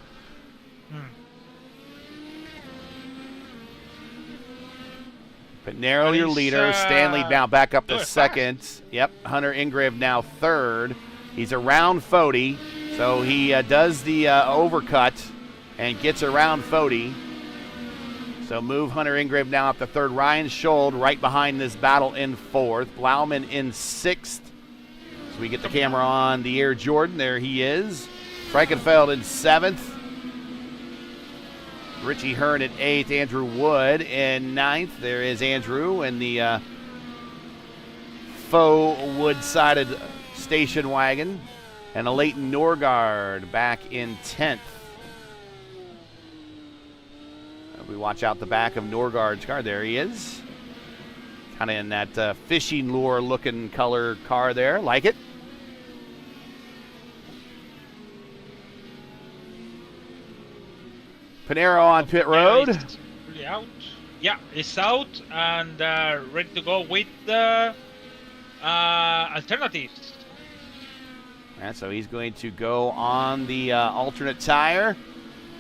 Pinero, your leader. Stanley now back up to 2nd. Fast. Yep. Hunter Ingrave now 3rd. He's around Fody, so he does the overcut and gets around Fody. So move Hunter Ingrave now up to 3rd. Ryan Scholl right behind this battle in 4th. Blauman in 6th. So we get the camera on the Air Jordan. There he is. Frankenfeld in 7th. Richie Hearn at 8th. Andrew Wood in 9th. There is Andrew in the faux wood-sided station wagon. And a Leighton Norgard back in 10th. We watch out the back of Norgard's car. There he is. Kind of in that fishing lure-looking color car there. Like it. Pinero on pit road. It's really out. Yeah, it's out and ready to go with the alternatives. And so he's going to go on the alternate tire.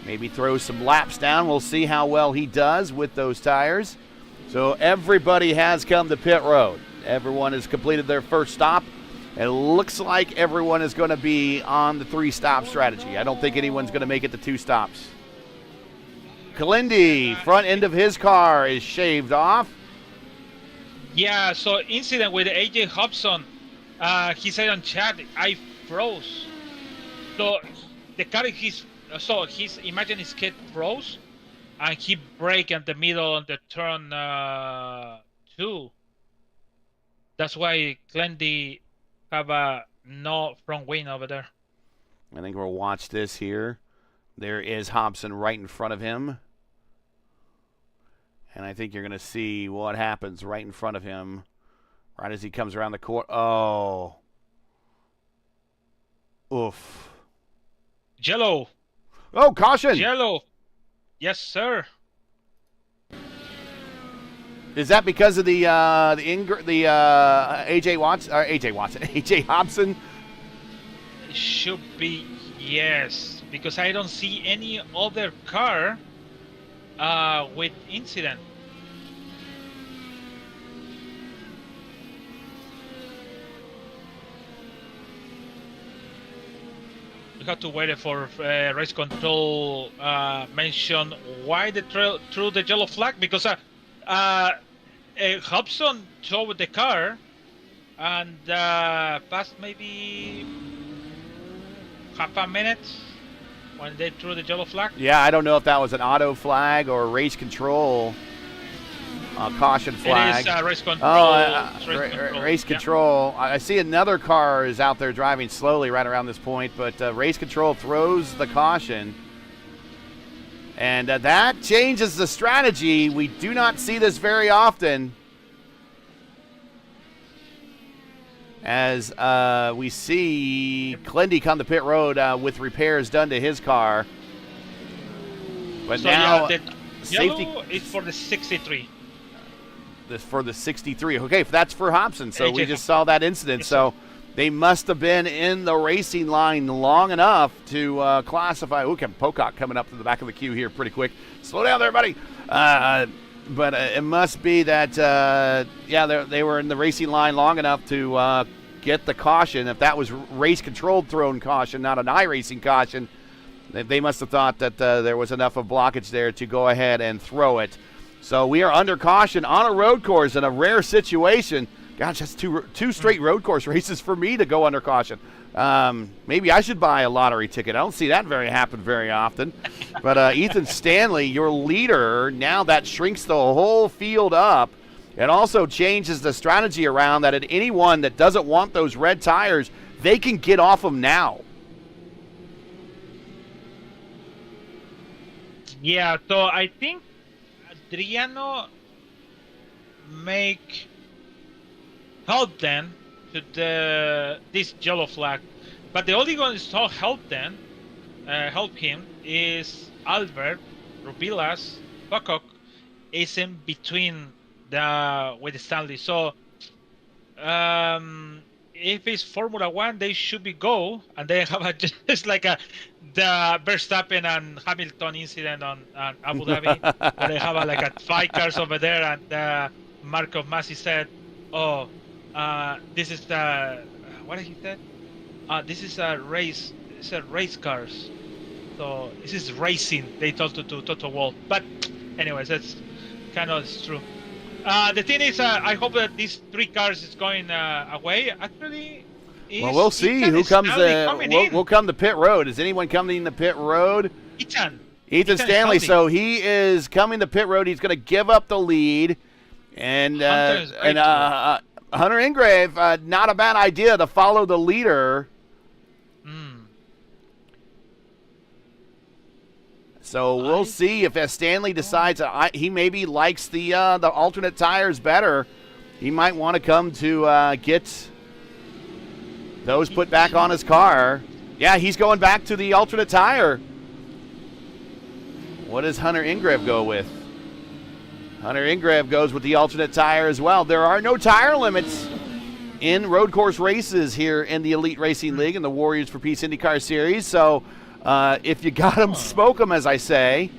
Maybe throw some laps down. We'll see how well he does with those tires. So everybody has come to pit road. Everyone has completed their first stop. It looks like everyone is going to be on the 3-stop strategy. I don't think anyone's going to make it to 2 stops. Kalindi, front end of his car is shaved off. Yeah, so incident with AJ Hobson. He said on chat, I froze. So the car imagine his kid froze and he braked in the middle on the turn 2. That's why Glendy have a no front wing over there. I think we'll watch this here. There is Hobson right in front of him. And I think you're going to see what happens right in front of him right as he comes around the corner. Oh. Oof. Jello. Oh, caution. Jello. Yes, sir. Is that because of the AJ Watson or AJ Hobson? It should be yes, because I don't see any other car with incident. We have to wait for race control mention why they threw the yellow flag, because Hobson towed the car and passed maybe half a minute when they threw the yellow flag. Yeah, I don't know if that was an auto flag or race control caution flag. It is race control. Race control. Yeah. I see another car is out there driving slowly right around this point, but race control throws the caution. And that changes the strategy. We do not see this very often. As we see Glendy come to pit road with repairs done to his car. But so now, the safety yellow is for the 63. For the 63. Okay, that's for Hobson. So AJ we just saw that incident. Yes, so they must have been in the racing line long enough to classify. Ooh, Pocock coming up to the back of the queue here pretty quick. Slow down there, buddy. But it must be that, they were in the racing line long enough to get the caution. If that was race-controlled thrown caution, not an iRacing caution, they must have thought that there was enough of blockage there to go ahead and throw it. So we are under caution on a road course in a rare situation. Gosh, that's two straight road course races for me to go under caution. Maybe I should buy a lottery ticket. I don't see that happen very often. But Ethan Stanley, your leader, now that shrinks the whole field up. It also changes the strategy around that at anyone that doesn't want those red tires, they can get off them now. Yeah, so I think Adriano help them to this yellow flag, but the only one to help him is Albert Rebilas Photo is in between with Stanley. So if it's Formula One, they should be go, and they have just like the Verstappen and Hamilton incident on Abu Dhabi, where they have 5 cars over there, and Markov Masi said, "Oh, this is what he said? This is a race. It's a race cars. So this is racing." They told to Toto Wolff. But anyways, that's kind of true. The thing is, I hope that these 3 cars is going away. Actually, well, we'll see who comes. We'll come to pit road. Is anyone coming to pit road? Ethan Stanley. So he is coming to pit road. He's going to give up the lead, and Hunter Ingrave, not a bad idea to follow the leader. So we'll see if Stanley decides he maybe likes the alternate tires better. he might want to come to get those put back on his car. Yeah, he's going back to the alternate tire. What does Hunter Ingrave go with? Hunter Ingrave goes with the alternate tire as well. There are no tire limits in road course races here in the Elite Racing League and the Warriors for Peace IndyCar Series. So if you got them, smoke them, as I say.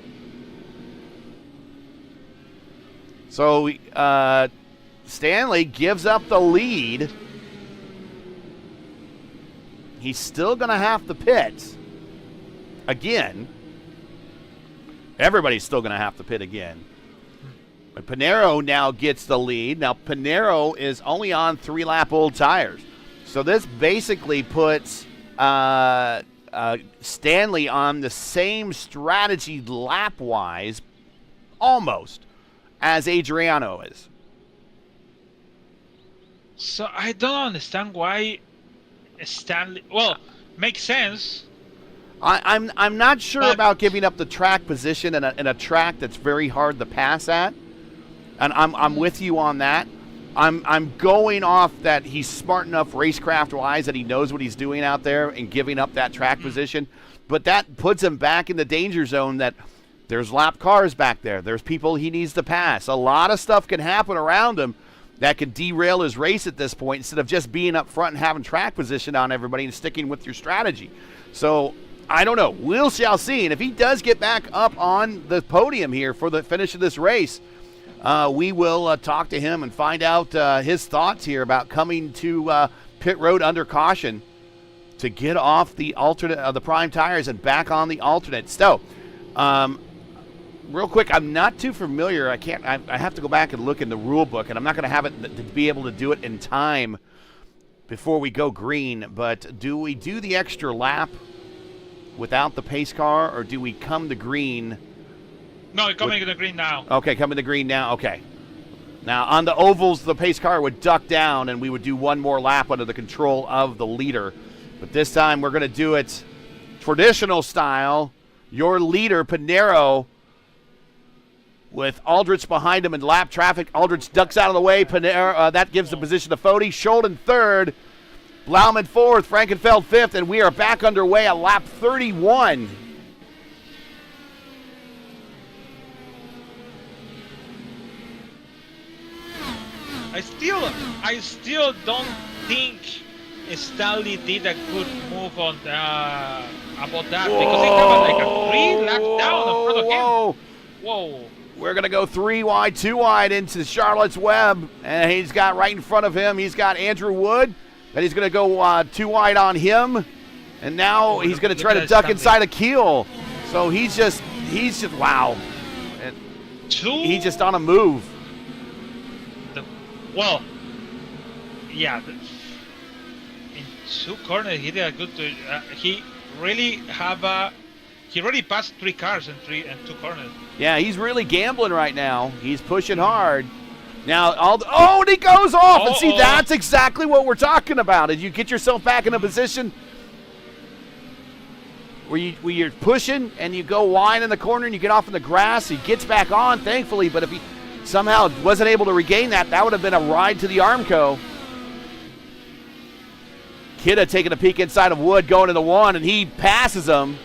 So Stanley gives up the lead. He's still going to have to pit again. Everybody's still going to have to pit again. But Pinheiro now gets the lead. Now, Pinheiro is only on 3-lap-old tires. So this basically puts Stanley on the same strategy lap-wise, almost, as Adriano is. So I don't understand why Stanley... Well, makes sense. I'm not sure about giving up the track position in a track that's very hard to pass at. And I'm with you on that. I'm going off that he's smart enough racecraft-wise that he knows what he's doing out there and giving up that track position. But that puts him back in the danger zone that there's lap cars back there. There's people he needs to pass. A lot of stuff can happen around him that can derail his race at this point instead of just being up front and having track position on everybody and sticking with your strategy. So I don't know. We'll shall see. And if he does get back up on the podium here for the finish of this race, we will talk to him and find out his thoughts here about coming to pit road under caution to get off the alternate the prime tires and back on the alternate. So, real quick, I'm not too familiar. I have to go back and look in the rule book, and I'm not going to have it to be able to do it in time before we go green. But do we do the extra lap without the pace car, or do we come to green? No, coming to the green now. Okay, coming to green now. Okay. Now, on the ovals, the pace car would duck down, and we would do one more lap under the control of the leader. But this time, we're going to do it traditional style. Your leader, Pinheiro, with Aldrich behind him in lap traffic. Aldrich ducks out of the way. Pinheiro, that gives the position to Fody. Scholden third. Blauman fourth. Frankenfeld fifth. And we are back underway at lap 31. I still don't think Stanley did a good move on about that, because he had like a 3 lap down in front of him. Whoa. We're going to go 3 wide, 2 wide into Charlotte's Web. And he's got right in front of him, he's got Andrew Wood. Then he's going to go 2 wide on him. And now he's going to try to duck inside a Keel. So he's just wow. And he's just on a move. Well, yeah, in 2 corners he did a good. He really passed 3 cars in 2 corners. Yeah, he's really gambling right now. He's pushing hard. Now, and he goes off. And see, that's exactly what we're talking about. Is you get yourself back in a position where you're pushing and you go wide in the corner and you get off in the grass. He gets back on, thankfully, but if he somehow wasn't able to regain that would have been a ride to the Armco. Kidda taking a peek inside of Wood, going to the 1, and he passes him.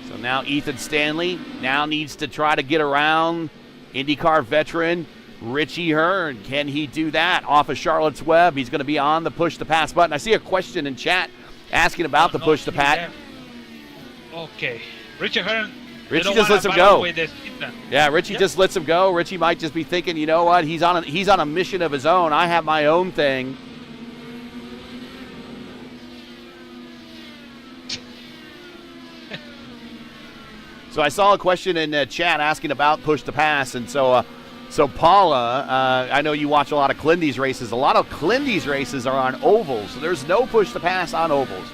So now Ethan Stanley now needs to try to get around IndyCar veteran Richie Hearn. Can he do that off of Charlotte's Web? He's going to be on the push to pass button. I see a question in chat asking about the push to pass. Okay. Richie Hearn. Richie just lets him go. Yeah, Richie just lets him go. Richie might just be thinking, you know what? He's on a mission of his own. I have my own thing. So I saw a question in the chat asking about push to pass, and so Paula, I know you watch a lot of Clindy's races. A lot of Clindy's races are on ovals. So there's no push to pass on ovals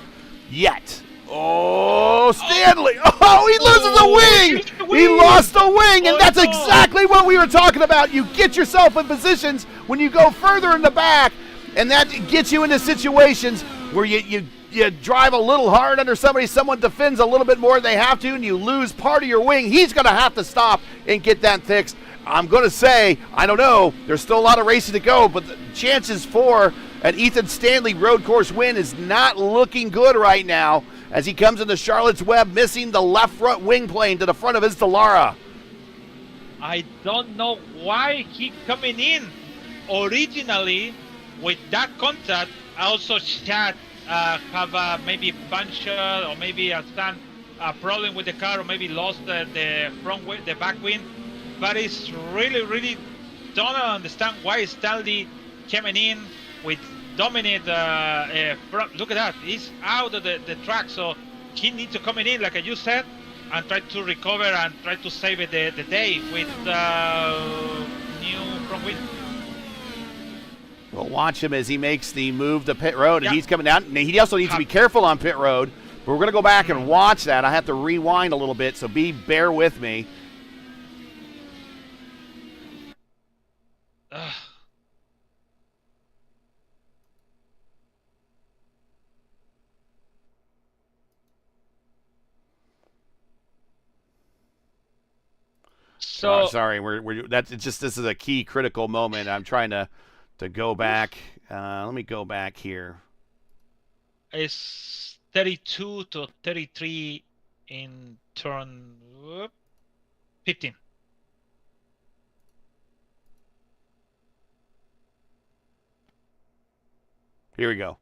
yet. Oh, Stanley! Oh, he loses a wing! He lost a wing, and that's exactly what we were talking about. You get yourself in positions when you go further in the back, and that gets you into situations where you drive a little hard under somebody, someone defends a little bit more than they have to, and you lose part of your wing. He's going to have to stop and get that fixed. I'm going to say, I don't know, there's still a lot of racing to go, but the chances for an Ethan Stanley road course win is not looking good right now as he comes into Charlotte's Web, missing the left front wing plane to the front of his Dallara. I don't know why he coming in originally with that contact. Also, Chad have maybe puncture or maybe a problem with the car, or maybe lost the front wing, the back wing. But it's really don't understand why Stanley coming in with dominate front. Look at that, he's out of the track, so he needs to come in like you said and try to recover and try to save the day with new front wing. We'll watch him as he makes the move to pit road, and he's coming down. He also needs to be careful on pit road, but we're going to go back and watch that. I have to rewind a little bit, so bear with me. So sorry, this is a key critical moment. I'm trying to go back. Let me go back here. It's 32 to 33 in turn 15. Here we go.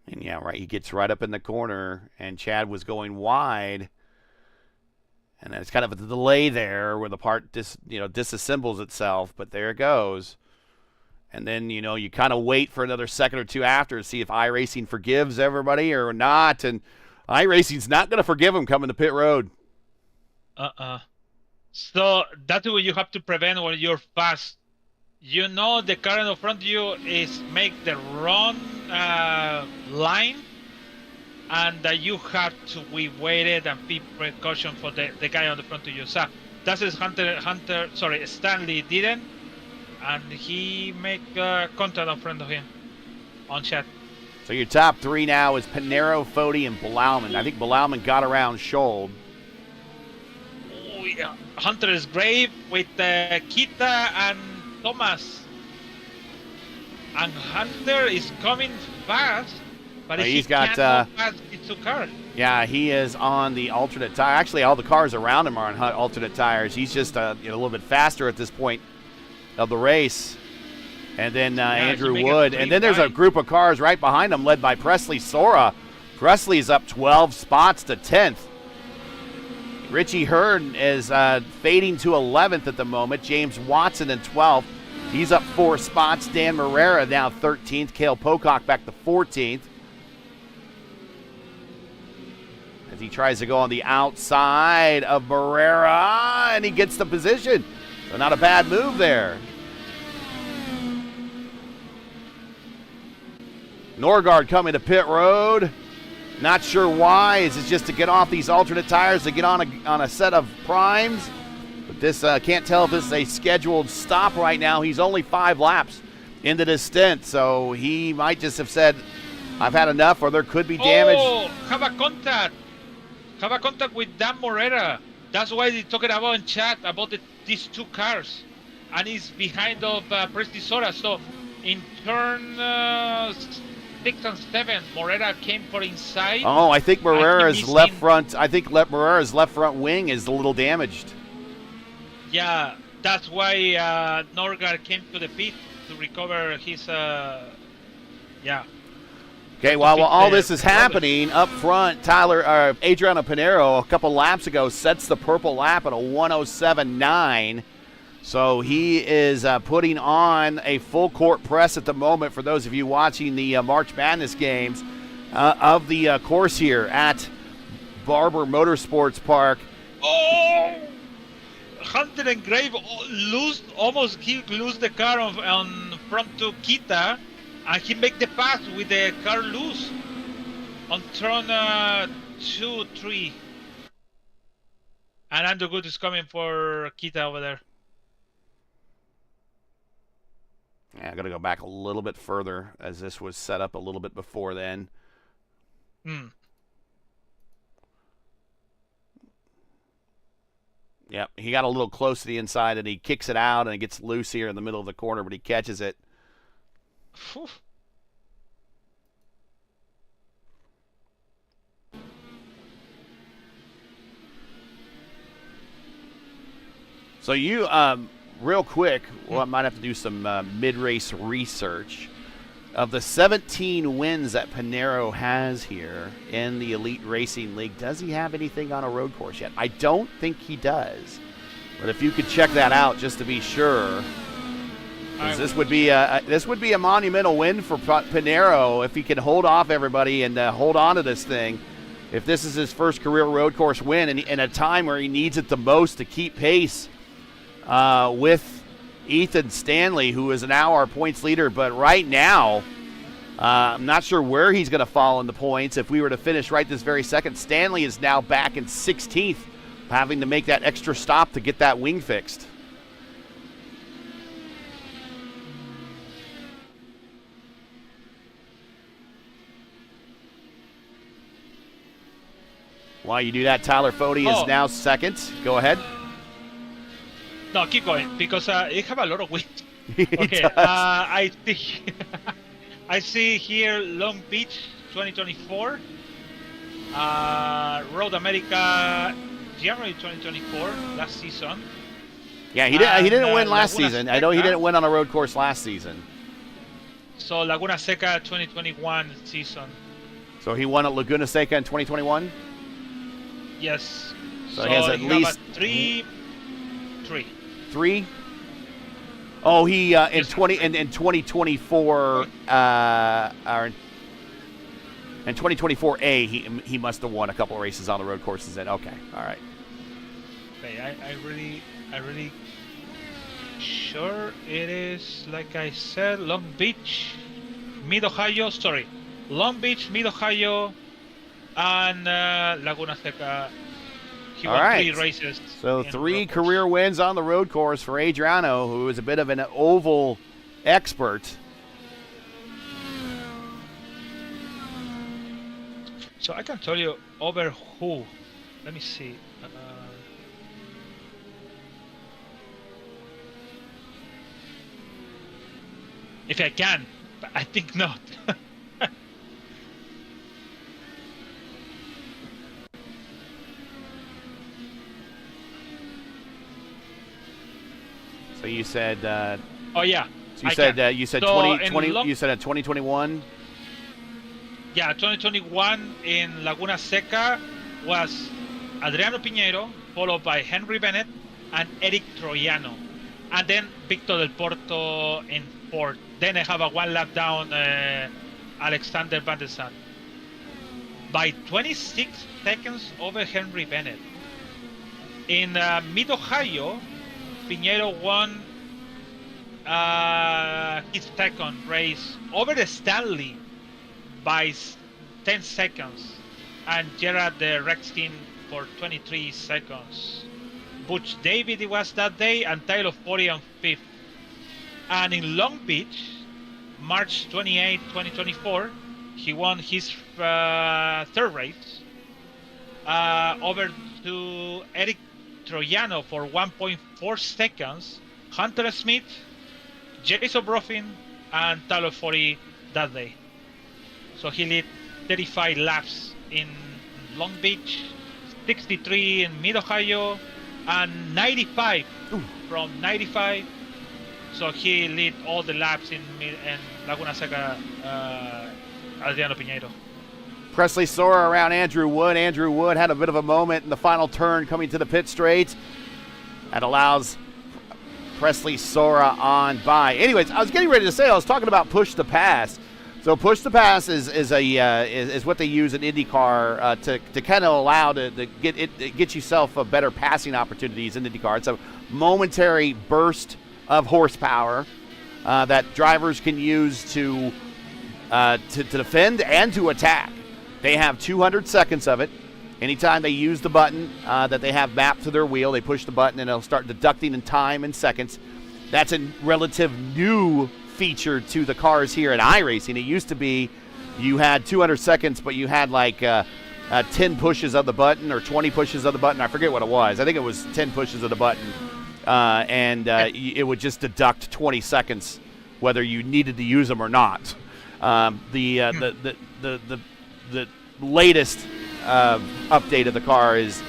And yeah, right, he gets right up in the corner, and Chad was going wide, and then it's kind of a delay there where the part disassembles itself, but there it goes. And then, you kind of wait for another second or two after to see if iRacing forgives everybody or not, and iRacing's not going to forgive him coming to pit road. So that's what you have to prevent when you're fast. The car in front of you is make the wrong line, and you have to be waited and be precaution for the guy on the front of you. So that is Stanley didn't, and he make contact in front of him on chat. So your top three now is Pinero, Foti, and Blauman. I think Blauman got around Scholl. Oh, yeah. Hunter is brave with Kita and Thomas. And Hunter is coming fast, but he's got can't go past the two cars. Yeah, he is on the alternate tire. Actually, all the cars around him are on alternate tires. He's just a little bit faster at this point of the race. And then Andrew Wood. And then there's a group of cars right behind him led by Presley Sora. Presley's up 12 spots to 10th. Richie Hearn is fading to 11th at the moment. James Watson in 12th. He's up 4 spots. Dan Morera now 13th. Cale Pocock back to 14th. As he tries to go on the outside of Morera, and he gets the position. So not a bad move there. Norgard coming to pit road. Not sure why. Is it just to get off these alternate tires to get on a set of primes? But this can't tell if this is a scheduled stop right now. He's only 5 laps into this stint, so he might just have said, I've had enough, or there could be damage. Oh, have a contact. Have a contact with Dan Morera. That's why they're talking about in chat about these two cars. And he's behind of Presley Sora. So in turn 6 and 7, Morera came for inside. Oh, I think Morera's left front. I think Morera's left front wing is a little damaged. Yeah, that's why Norgard came to the pit to recover his. Yeah. Okay, while all this is happening up front, Adriano Pinero a couple laps ago sets the purple lap at a 107.9. So he is putting on a full court press at the moment for those of you watching the March Madness games of the course here at Barber Motorsports Park. Oh! Hunter and Grave almost lose the car on front to Kita, and he make the pass with the car loose on turn 2, 3. And Andrew Good is coming for Kita over there. Yeah, I'm going to go back a little bit further as this was set up a little bit before then. Yep, he got a little close to the inside, and he kicks it out, and it gets loose here in the middle of the corner, but he catches it. Whew. So you, real quick, well, I might have to do some mid-race research. Of the 17 wins that Pinheiro has here in the Elite Racing League, does he have anything on a road course yet? I don't think he does. But if you could check that out just to be sure, this would be a monumental win for Pinheiro if he can hold off everybody and hold on to this thing. If this is his first career road course win and in a time where he needs it the most to keep pace with Ethan Stanley, who is now our points leader, but right now, I'm not sure where he's going to fall in the points. If we were to finish right this very second, Stanley is now back in 16th, having to make that extra stop to get that wing fixed. While you do that, Tyler Fode is now second. Go ahead. No, keep going, because it have a lot of wins. Okay, I think I see here Long Beach 2024, Road America January 2024, last season. Yeah, he didn't win last season. I know he didn't win on a road course last season. So Laguna Seca 2021 season. So he won at Laguna Seca in 2021? Yes. So he has at least three. Three? Oh, he in 2024 or in 2024A he must have won a couple of races on the road courses. Then okay, all right. Okay, I really sure it is, like I said, Long Beach, Mid Ohio. Sorry, Long Beach, Mid Ohio, and Laguna Seca. He won 3 races. So 3 career wins on the road course for Adriano, who is a bit of an oval expert. So I can tell you over who. Let me see. If I can, but I think not. So you said. Oh yeah. So you said so 2020. You said at 2021. Yeah, 2021 in Laguna Seca was Adriano Pinheiro, followed by Henry Bennett and Eric Troiano, and then Victor Del Porto in 4th. Then I have a 1 lap down Alexander Van der Sande by 26 seconds over Henry Bennett. In Mid Ohio, Pinheiro won his second race over the Stanley by 10 seconds, and Gerard the Redskin for 23 seconds. Butch David it was that day, and Tyler Fode on 5th. And in Long Beach, March 28, 2024, he won his 3rd race over to Eric Troiano for 1.4 seconds, Hunter Smith, Jason Broffin, and Tyler Fode that day. So he led 35 laps in Long Beach, 63 in Mid Ohio, and 95 from 95. So he led all the laps in Laguna Seca, Adriano Pinheiro. Presley Sora around Andrew Wood. Andrew Wood had a bit of a moment in the final turn coming to the pit straight. That allows Presley Sora on by. Anyways, I was getting ready to say, I was talking about push to pass. So push to pass is what they use in IndyCar to kind of allow to get yourself a better passing opportunities in IndyCar. It's a momentary burst of horsepower that drivers can use to defend and to attack. They have 200 seconds of it. Anytime they use the button that they have mapped to their wheel, they push the button and it'll start deducting in time and seconds. That's a relative new feature to the cars here at iRacing. It used to be you had 200 seconds, but you had like 10 pushes of the button or 20 pushes of the button. I forget what it was. I think it was 10 pushes of the button, and it would just deduct 20 seconds whether you needed to use them or not. The latest update of the car is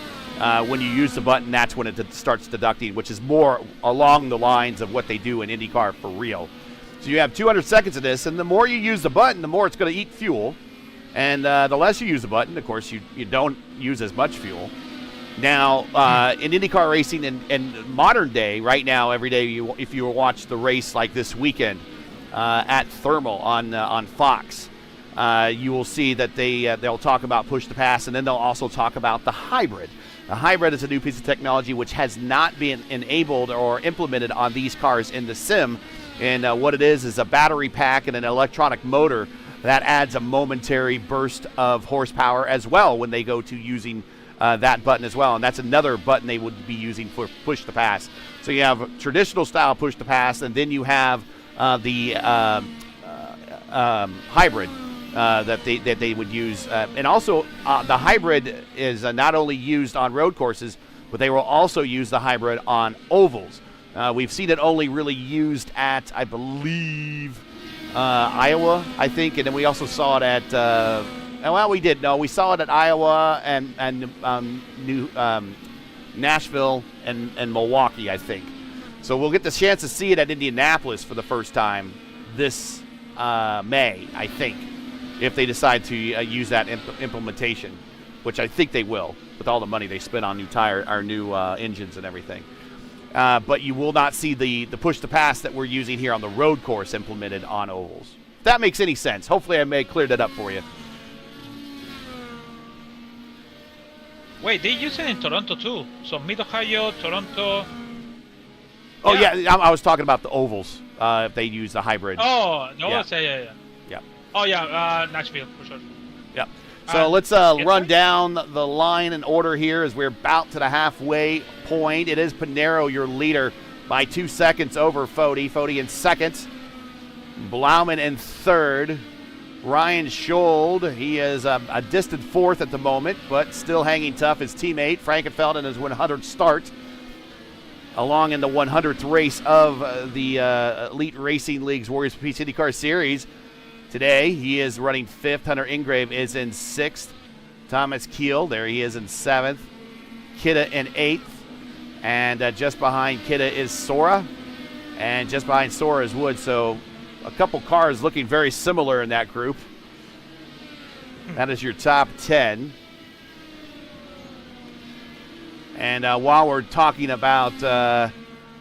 when you use the button, that's when it starts deducting, which is more along the lines of what they do in IndyCar for real. So you have 200 seconds of this, and the more you use the button, the more it's going to eat fuel. And the less you use the button, of course, you don't use as much fuel. Now, in IndyCar racing and modern day, right now, every day, if you watch the race like this weekend at Thermal on Fox, you will see that they'll talk about push to pass, and then they'll also talk about the hybrid. The hybrid is a new piece of technology which has not been enabled or implemented on these cars in the sim. And what it is a battery pack and an electronic motor that adds a momentary burst of horsepower as well when they go to using that button as well. And that's another button they would be using for push to pass. So you have traditional style push to pass, and then you have the hybrid that they would use. And also the hybrid is not only used on road courses, but they will also use the hybrid on ovals. We've seen it only really used at, I believe, Iowa, I think, and then we also saw it at, we saw it at Iowa and Nashville and Milwaukee, I think. So we'll get the chance to see it at Indianapolis for the first time this May, I think, if they decide to use that implementation, which I think they will, with all the money they spent on new engines and everything. But you will not see the push to pass that we're using here on the road course implemented on ovals. If that makes any sense. Hopefully I may clear that up for you. Wait, they use it in Toronto too. So Mid-Ohio, Toronto. Oh, yeah, I was talking about the ovals, if they use the hybrid. Oh, no, yeah. Oh, yeah, Nashville, for sure. Yep. So let's run down the line in order here as we're about to the halfway point. It is Pinero, your leader, by 2 seconds over Fode. Fode in second. Blauman in third. Ryan Schold, he is a distant fourth at the moment, but still hanging tough. His teammate, Frankenfeld, in his 100th start. Along in the 100th race of the Elite Racing League's Warriors Peace IndyCar Series. Today, he is running fifth. Hunter Ingrave is in sixth. Thomas Keel, there he is in seventh. Kidda in eighth. And just behind Kidda is Sora. And just behind Sora is Wood. So a couple cars looking very similar in that group. That is your top 10. And while we're talking about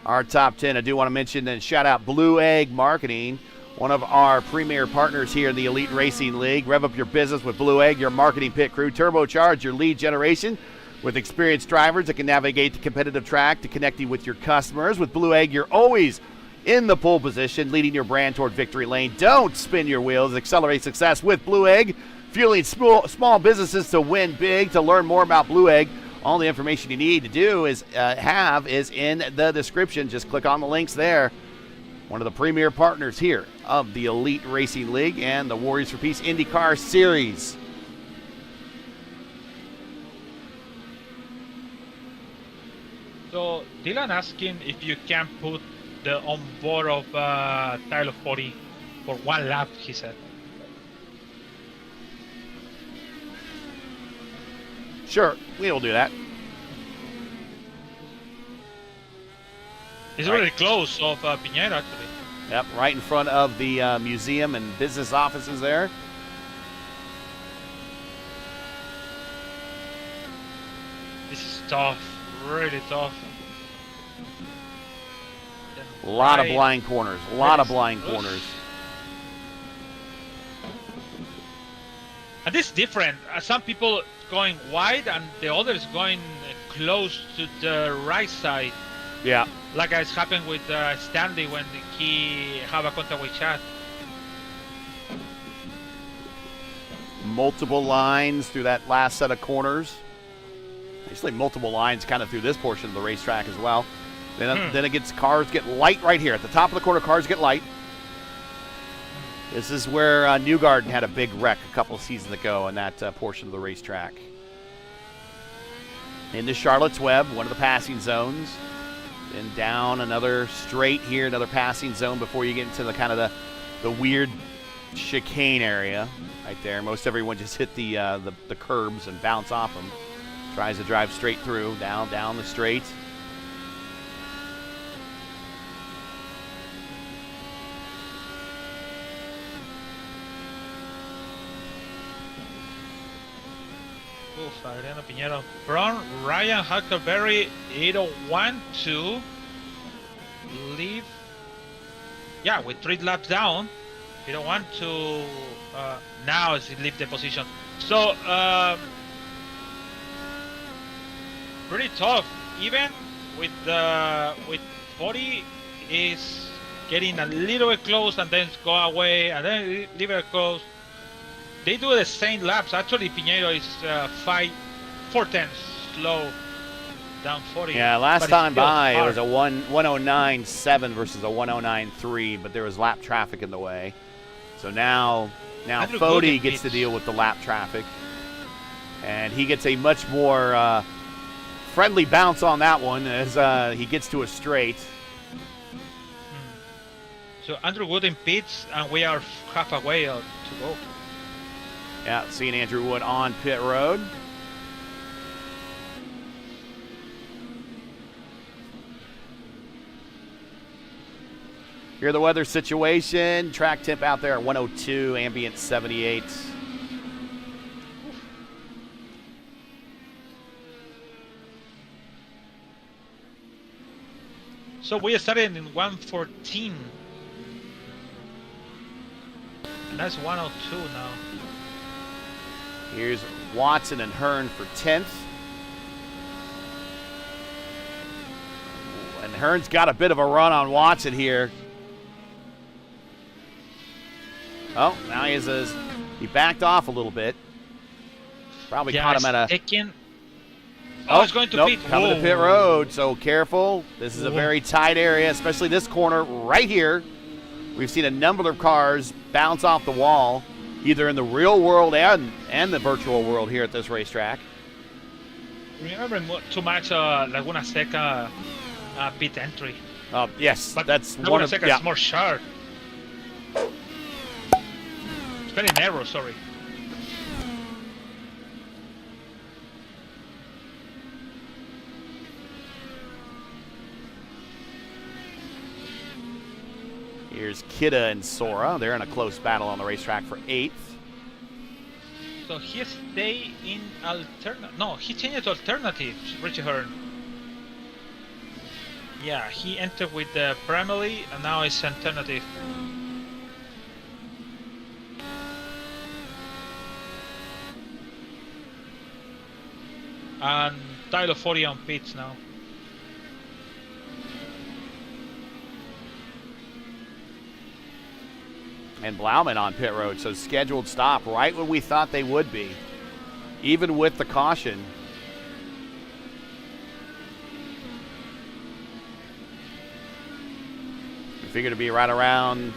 our top 10, I do want to mention and shout out Blue Egg Marketing, one of our premier partners here in the Elite Racing League. Rev up your business with Blue Egg, your marketing pit crew. Turbocharge your lead generation with experienced drivers that can navigate the competitive track to connecting with your customers. With Blue Egg, you're always in the pole position, leading your brand toward victory lane. Don't spin your wheels. Accelerate success with Blue Egg, fueling small businesses to win big. To learn more about Blue Egg, all the information you need to do is in the description. Just click on the links there. One of the premier partners here of the Elite Racing League and the Warriors for Peace IndyCar Series. So Dylan asking if you can put the onboard of Tyler 40 for one lap, he said. Sure, we will do that. It's really close of Pinheiro, actually. Yep, right in front of the museum and business offices there. This is tough, really tough. A lot of blind corners, a lot of blind corners. And this is different. Some people going wide and the others going close to the right side. Yeah. Like it's happened with Stanley when he have a contact with Chad. Multiple lines through that last set of corners. Usually multiple lines kind of through this portion of the racetrack as well. Then it gets, cars get light right here. At the top of the corner, cars get light. This is where Newgarden had a big wreck a couple of seasons ago in that portion of the racetrack. Into Charlotte's Web, one of the passing zones. Then down another straight here, another passing zone before you get into the kind of the weird chicane area right there. Most everyone just hit the curbs and bounce off them. Tries to drive straight through, down the straight. Adriano Piñero. Brown, Ryan Huckleberry, 801 to leave. Yeah, with 3 laps down. 801 to now as he leave the position. So pretty tough. Even with 40 is getting a little bit close and then go away and then leave it close. They do the same laps. Actually, Piñero is 4/10 slow down 40. Yeah, last time by it was a 109.7 versus a 109.3, but there was lap traffic in the way. So now Fody gets to deal with the lap traffic, and he gets a much more friendly bounce on that one as he gets to a straight. So Andrew Wood in pits, and we are half a way to go. Yeah, seeing Andrew Wood on pit road. Here the weather situation. Track temp out there at 102, ambient 78. So we started in 114. And that's 102 now. Here's Watson and Hearn for 10th. And Hearn's got a bit of a run on Watson here. Oh, now he backed off a little bit. Probably caught him at a... he's going to pit. Coming to pit road, so careful. This is a very tight area, especially this corner right here. We've seen a number of cars bounce off the wall, either in the real world and the virtual world here at this racetrack. Remember too much Laguna Seca pit entry. Yes, but that's Laguna one of Seca is more sharp. It's very narrow, sorry. Here's Kidda and Sora. They're in a close battle on the racetrack for 8th. So he stayed in alternative. No, he changed to alternative, Richie Hearn. Yeah, he entered with the primary and now it's alternative. And Tyler 40 on pits now. And Blauman on pit road, so scheduled stop right when we thought they would be, even with the caution. We figure to be right around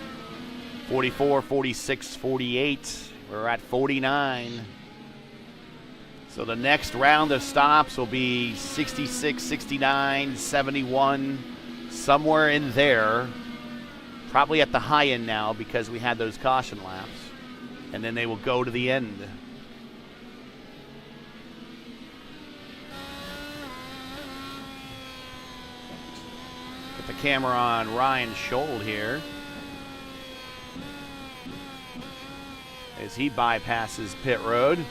44, 46, 48. We're at 49. So the next round of stops will be 66, 69, 71, somewhere in there. Probably at the high end now because we had those caution laps. And then they will go to the end. Put the camera on Ryan Scholl here as he bypasses pit road.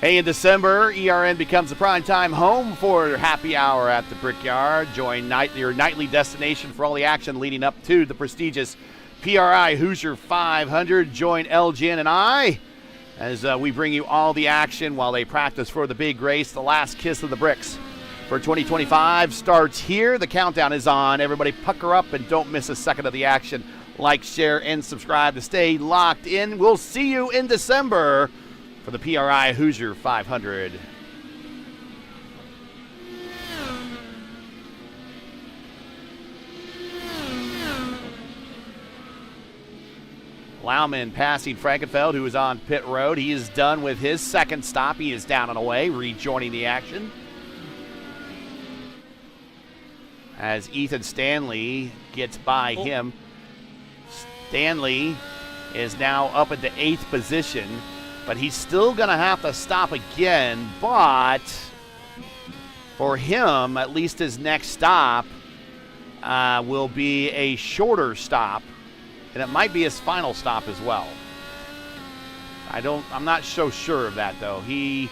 Hey, in December, ERN becomes the primetime home for happy hour at the Brickyard. Join your nightly destination for all the action leading up to the prestigious PRI Hoosier 500. Join LGN and I as we bring you all the action while they practice for the big race. The last kiss of the bricks for 2025 starts here. The countdown is on. Everybody pucker up and don't miss a second of the action. Like, share, and subscribe to stay locked in. We'll see you in December for the PRI Hoosier 500. Laumann passing Frankenfeld, who is on pit road. He is done with his second stop. He is down and away, rejoining the action. As Ethan Stanley gets by him. Stanley is now up at the 8th position, but he's still going to have to stop again. But for him, at least his next stop will be a shorter stop, and it might be his final stop as well. I'm not so sure of that, though. He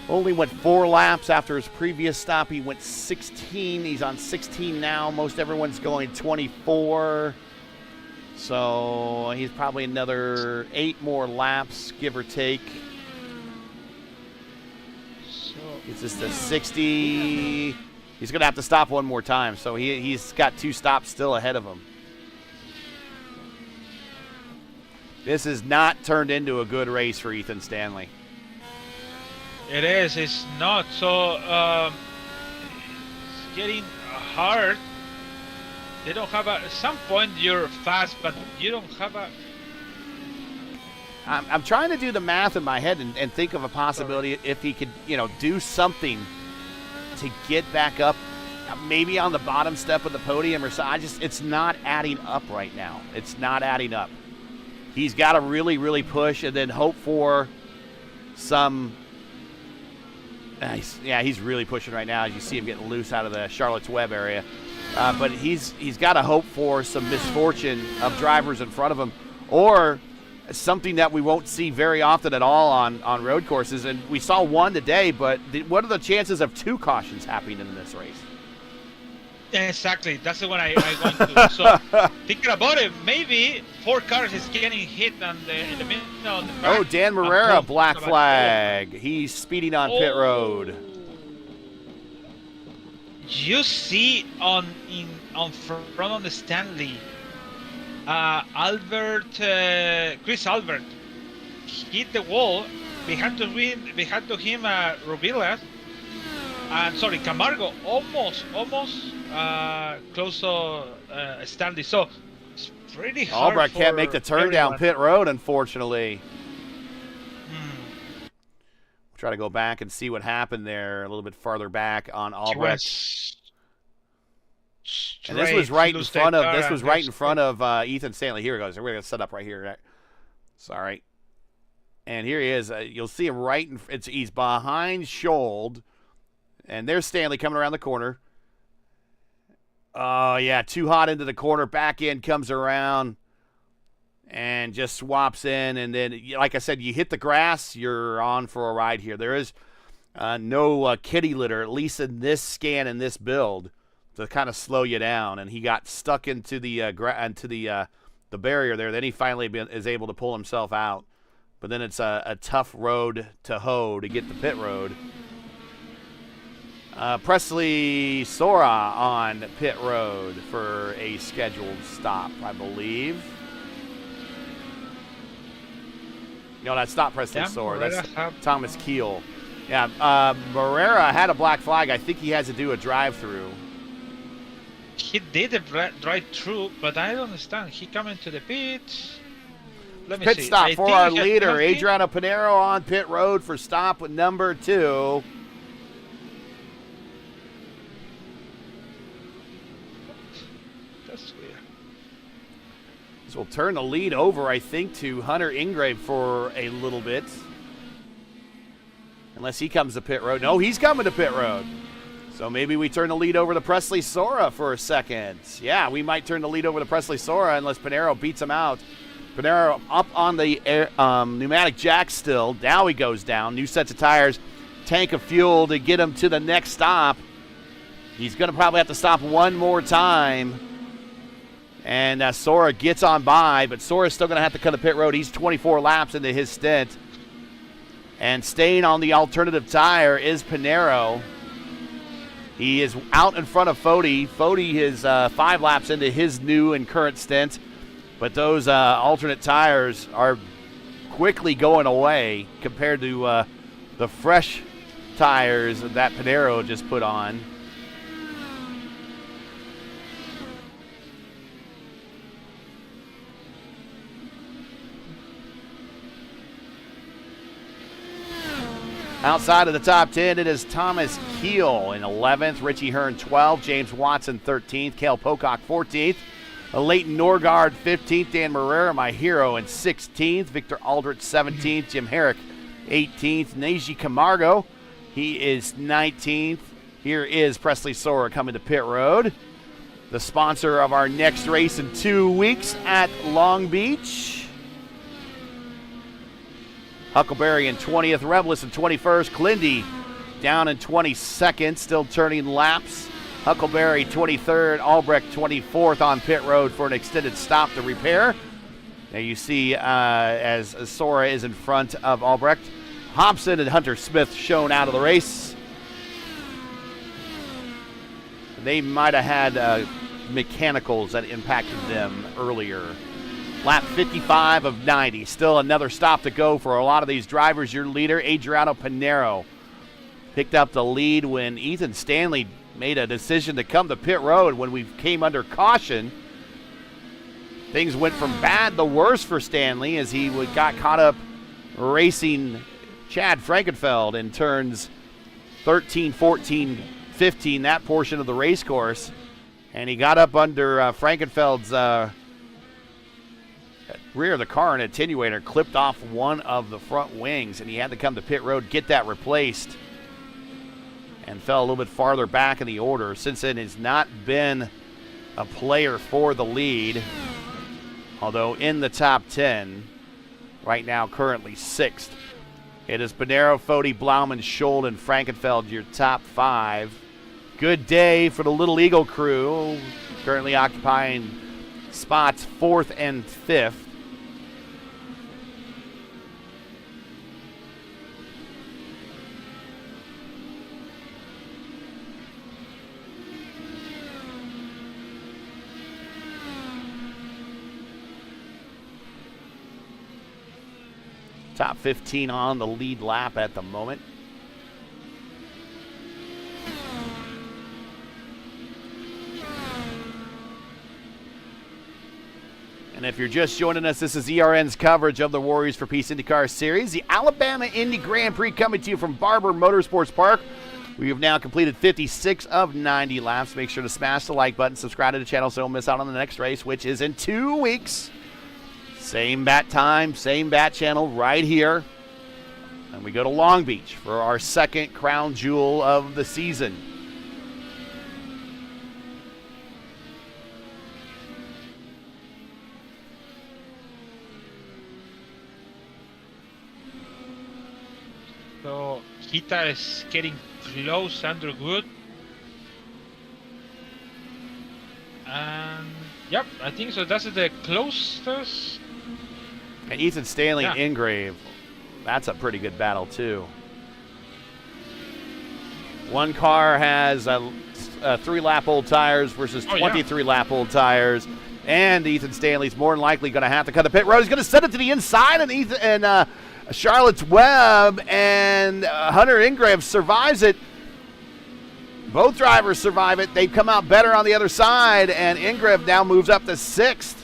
only went 4 laps after his previous stop. He went 16. He's on 16 now. Most everyone's going 24. So he's probably another 8 more laps, give or take. It's just a 60. He's going to have to stop one more time. So he's got 2 stops still ahead of him. This has not turned into a good race for Ethan Stanley. It is. It's not. So it's getting hard. They don't have at some point you're fast, but you don't have a. I'm trying to do the math in my head and think of a possibility if he could, do something to get back up, maybe on the bottom step of the podium or so. It's not adding up right now. It's not adding up. He's got to really, really push and then hope for some. He's really pushing right now as you see him getting loose out of the Charlotte's Web area. But he's got to hope for some misfortune of drivers in front of him, or something that we won't see very often at all on road courses. And we saw one today, but what are the chances of 2 cautions happening in this race? Exactly. That's the one I want to. So thinking about it, maybe 4 cars is getting hit in the middle of the track. Oh, Dan Morera, black flag. He's speeding on pit road. You see on front of the Stanley, Chris Albert hit the wall. Behind to him, Rebilas, and Camargo almost close to Stanley. So it's pretty hard. Albrecht can't make the turn down pit road, unfortunately. Try to go back and see what happened there a little bit farther back on Albrecht. And this was right in front of Ethan Stanley. Here it goes. We're going to set up right here. Sorry. And here he is. You'll see him right he's behind Schold. And there's Stanley coming around the corner. Oh, yeah, too hot into the corner. Back in, comes around. And just swaps in, and then, like I said, you hit the grass, you're on for a ride here. There is no kitty litter, at least in this scan and this build, to kind of slow you down. And he got stuck into the barrier there. Then he finally is able to pull himself out. But then it's a tough road to hoe to get the pit road. Presley Sora on pit road for a scheduled stop, I believe. No, that's not Presley Sora. That's Thomas Keel. Yeah, Morera had a black flag. I think he has to do a drive-through. He did a drive-through, but I don't understand. He coming to the pit. Let me see. Pit stop for our leader, Adriano Pinero on pit road for stop with number 2. That's weird. So we'll turn the lead over, I think, to Hunter Ingrave for a little bit. Unless he comes to pit road. No, he's coming to pit road. So maybe we turn the lead over to Presley Sora for a second. Yeah, we might turn the lead over to Presley Sora unless Pinero beats him out. Pinero up on the pneumatic jack still. Now he goes down. New sets of tires. Tank of fuel to get him to the next stop. He's going to probably have to stop one more time. And Sora gets on by, but Sora's still going to have to cut the pit road. He's 24 laps into his stint. And staying on the alternative tire is Pinero. He is out in front of Foti. Foti is 5 laps into his new and current stint. But those alternate tires are quickly going away compared to the fresh tires that Pinero just put on. Outside of the top 10, it is Thomas Keel in 11th, Richie Hearn 12th, James Watson 13th, Cale Pocock 14th, Leighton Norgard 15th, Dan Marrera, my hero, in 16th, Victor Aldrich 17th, Jim Herrick 18th, Neji Camargo, he is 19th. Here is Presley Sora coming to pit road. The sponsor of our next race in 2 weeks at Long Beach. Huckleberry in 20th, Rebilas in 21st, Clindy down in 22nd, still turning laps. Huckleberry 23rd, Albrecht 24th on pit road for an extended stop to repair. Now you see as Sora is in front of Albrecht. Hobson and Hunter Smith shown out of the race. They might have had mechanicals that impacted them earlier. Lap 55 of 90. Still another stop to go for a lot of these drivers. Your leader, Adriano Pinero, picked up the lead when Ethan Stanley made a decision to come to pit road when we came under caution. Things went from bad to worse for Stanley as he got caught up racing Chad Frankenfeld in turns 13, 14, 15, that portion of the race course. And he got up under Frankenfeld's rear of the car, and attenuator clipped off one of the front wings, and he had to come to pit road, get that replaced, and fell a little bit farther back in the order. Since then, has not been a player for the lead, although in the top 10, right now currently 6th. It is Bonero, Fode, Blauman, Scholl, and Frankenfeld, your top 5. Good day for the Little Eagle crew, currently occupying spots 4th and 5th. Top 15 on the lead lap at the moment. And if you're just joining us, this is ERN's coverage of the Warriors for Peace IndyCar Series. The Alabama Indy Grand Prix coming to you from Barber Motorsports Park. We have now completed 56 of 90 laps. Make sure to smash the like button, subscribe to the channel so you don't miss out on the next race, which is in 2 weeks. Same bat time, same bat channel right here. And we go to Long Beach for our second crown jewel of the season. So Kita is getting close under good. And yep, I think so. That's the closest. And Ethan Stanley and Ingrave, that's a pretty good battle too. One car has 3-lap-old tires versus 23-lap-old tires. And Ethan Stanley's more than likely going to have to cut the pit road. He's going to send it to the inside, and Charlotte's Webb and Hunter Ingrave survives it. Both drivers survive it. They come out better on the other side, and Ingrave now moves up to 6th.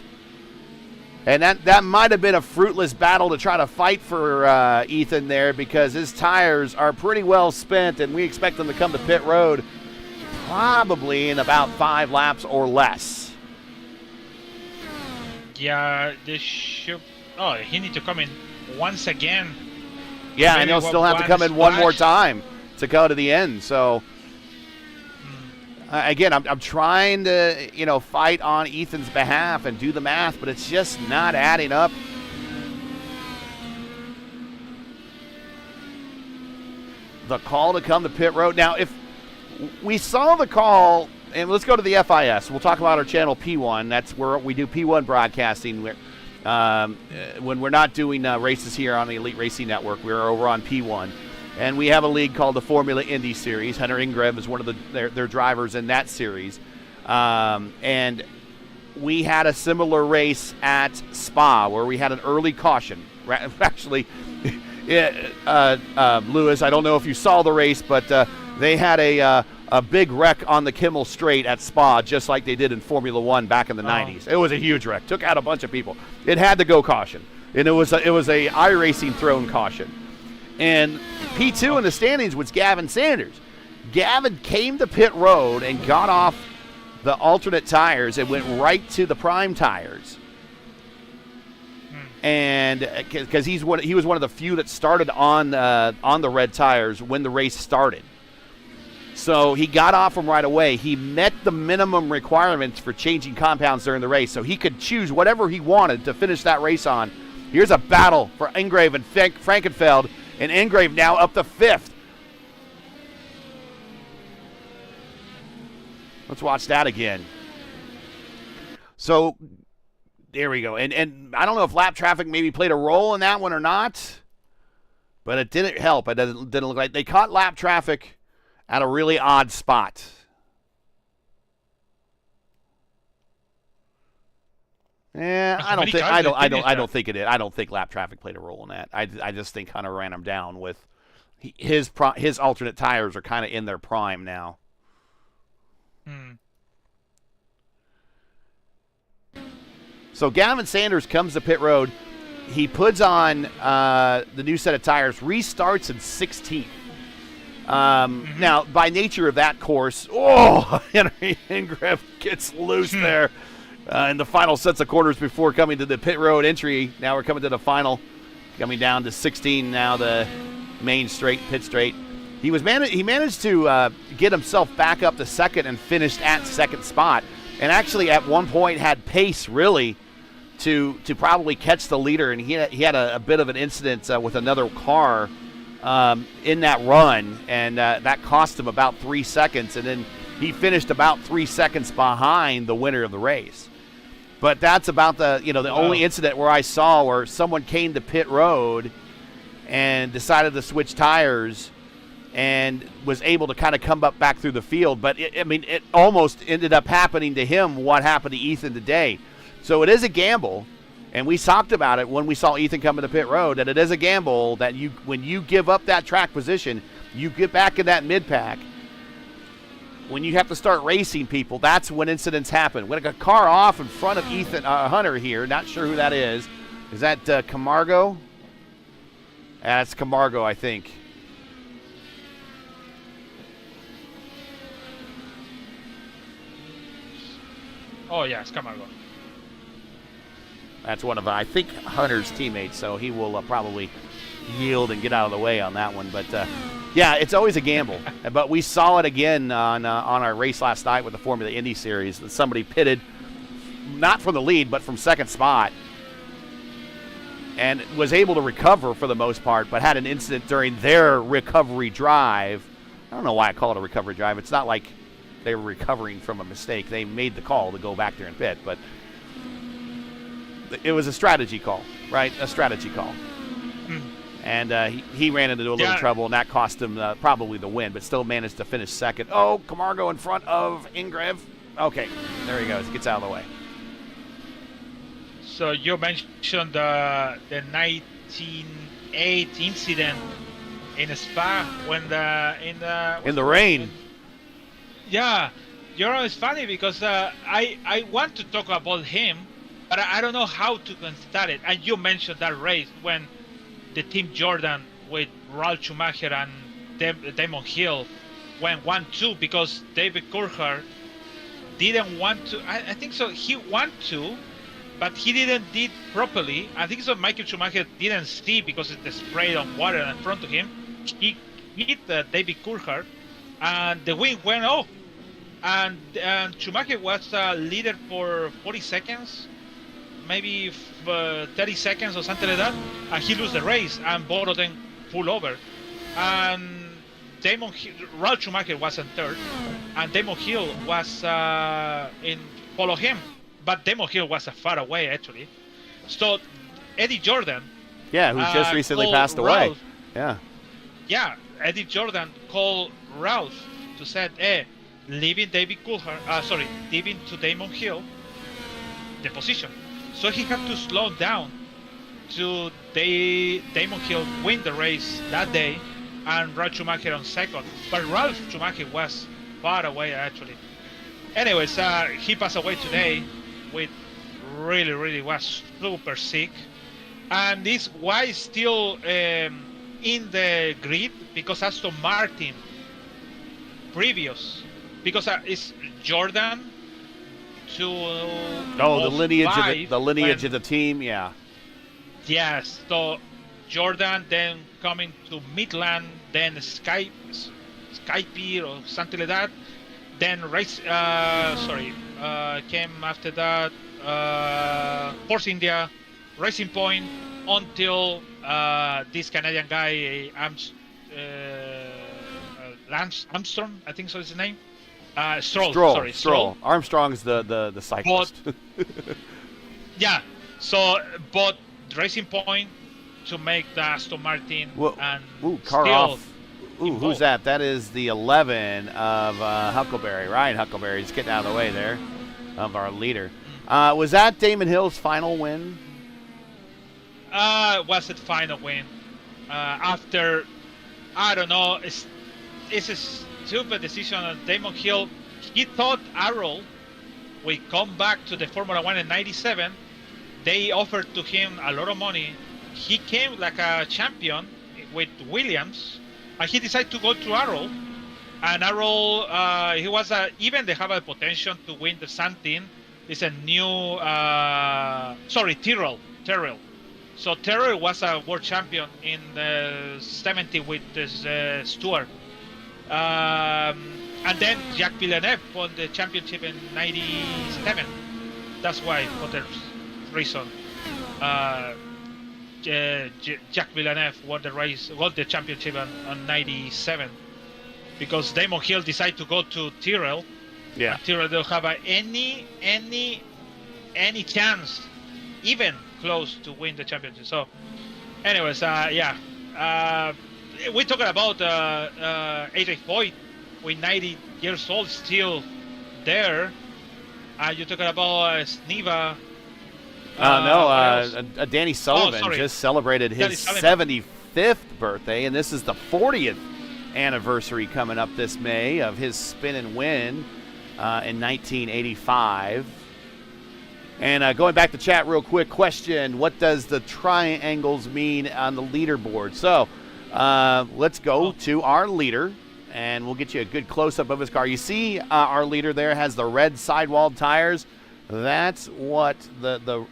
And that might have been a fruitless battle to try to fight for Ethan there, because his tires are pretty well spent, and we expect them to come to pit road probably in about 5 laps or less. Yeah, they should. Oh, he needs to come in once again. Yeah, and he'll still have to come in one more time to go to the end. So again, I'm trying to fight on Ethan's behalf and do the math, but it's just not adding up. The call to come to pit road. Now, if we saw the call, and let's go to the FIS. We'll talk about our channel P1. That's where we do P1 broadcasting. When we're not doing races here on the Elite Racing Network, we're over on P1. And we have a league called the Formula Indy Series. Hunter Ingrave is one of their drivers in that series. And we had a similar race at Spa where we had an early caution. Actually, Lewis, I don't know if you saw the race, but they had a big wreck on the Kimmel Straight at Spa, just like they did in Formula One back in the 90s. It was a huge wreck. Took out a bunch of people. It had to go caution. And it was a iRacing thrown caution. And P2 in the standings was Gavin Sanders. Gavin came to pit road and got off the alternate tires and went right to the prime tires. And because he was one of the few that started on the red tires when the race started. So he got off them right away. He met the minimum requirements for changing compounds during the race, so he could choose whatever he wanted to finish that race on. Here's a battle for Ingrave and Frankenfeld, and Ingrave now up to 5th. Let's watch that again. So there we go. And I don't know if lap traffic maybe played a role in that one or not, but it didn't help. It didn't look like they caught lap traffic at a really odd spot. Yeah, I don't think it did. I don't think lap traffic played a role in that. I just think Hunter ran him down with his alternate tires are kind of in their prime now. So Gavin Sanders comes to pit road. He puts on the new set of tires, restarts in 16th. Now, by nature of that course, Henry Ingrave gets loose there in the final sets of corners before coming to the pit road entry. Now we're coming to the final, coming down to 16 now, the main straight, pit straight. He managed to get himself back up to second and finished at second spot, and actually at one point had pace really to probably catch the leader, and he had a bit of an incident with another car in that run, and that cost him about 3 seconds, and then he finished about 3 seconds behind the winner of the race. But that's about the only incident where I saw where someone came to pit road and decided to switch tires and was able to kind of come up back through the field. But it almost ended up happening to him what happened to Ethan today. So it is a gamble, and we talked about it when we saw Ethan come to pit road, that it is a gamble that when you give up that track position, you get back in that mid-pack. When you have to start racing people, that's when incidents happen. When a car off in front of Ethan Hunter here, not sure who that is. Is that Camargo? That's Camargo, I think. Oh, yeah, it's Camargo. That's one of, I think, Hunter's teammates, so he will probably yield and get out of the way on that one. But, yeah, it's always a gamble. But we saw it again on our race last night with the Formula Indy Series. Somebody pitted, not from the lead, but from second spot, and was able to recover for the most part, but had an incident during their recovery drive. I don't know why I call it a recovery drive. It's not like they were recovering from a mistake. They made the call to go back there and pit, but it was a strategy call, right? A strategy call. And he ran into a little trouble, and that cost him probably the win, but still managed to finish second. Oh, Camargo in front of Ingrave. Okay, there he goes. Gets out of the way. So you mentioned the 1908 incident in Spa when in the rain. Yeah, it's funny because I want to talk about him, but I don't know how to start it. And you mentioned that race when the Team Jordan with Ralf Schumacher and Damon Hill went 1-2 because David Coulthard didn't want to. I think so. He wanted to, but he didn't did properly. I think so. Michael Schumacher didn't see because it sprayed on water in front of him. He hit David Coulthard, and the wing went off. And Schumacher was leader for 40 seconds, maybe 30 seconds or something like that, and he lost the race, and both of them pulled over. And Ralf Schumacher was in third, and Damon Hill was follow him, but Damon Hill was far away actually. So Eddie Jordan, who just recently passed away, Eddie Jordan called Ralph to say, hey, leaving leaving to Damon Hill the position. So he had to slow down to Damon Hill win the race that day and Ralf Schumacher on second. But Ralf Schumacher was far away actually. Anyways, he passed away today with really was super sick. And this why still in the grid because Aston Martin previous, because it's Jordan to the lineage when, of the team, yeah. yes, so Jordan, then coming to Midland, then Skype or something like that. Then race, came after that Force India, Racing Point, until this Canadian guy, Lance Armstrong, I think so is his name. Stroll. Armstrong's the cyclist. Yeah, so but Racing Point to make the Aston Martin car off. Who's that? That is the 11 of Huckleberry. Ryan Huckleberry's getting out of the way there of our leader. Was that Damon Hill's final win? Was it final win? After, I don't know, it's a stupid decision on Damon Hill. He thought Arrow will come back to the Formula One in '97. They offered to him a lot of money. He came like a champion with Williams, and he decided to go to Arrow. And Arrow, he was even they have a potential to win the something. It's a new, Tyrrell. So Tyrrell was a world champion in the 70 with Stewart. And then Jacques Villeneuve won the championship in '97. That's why, for the reason, Jacques Villeneuve won the championship on '97, because Damon Hill decided to go to Tyrrell. Yeah. And Tyrrell don't have any chance, even close to win the championship. So, anyways, we're talking about AJ Foyt with 90 years old still there. You're talking about Sneva. Danny Sullivan just celebrated his 75th birthday, and this is the 40th anniversary coming up this May of his spin and win in 1985. And going back to chat real quick, question, what does the triangles mean on the leaderboard? So let's go to our leader, and we'll get you a good close-up of his car. You see our leader there has the red sidewall tires. That's what the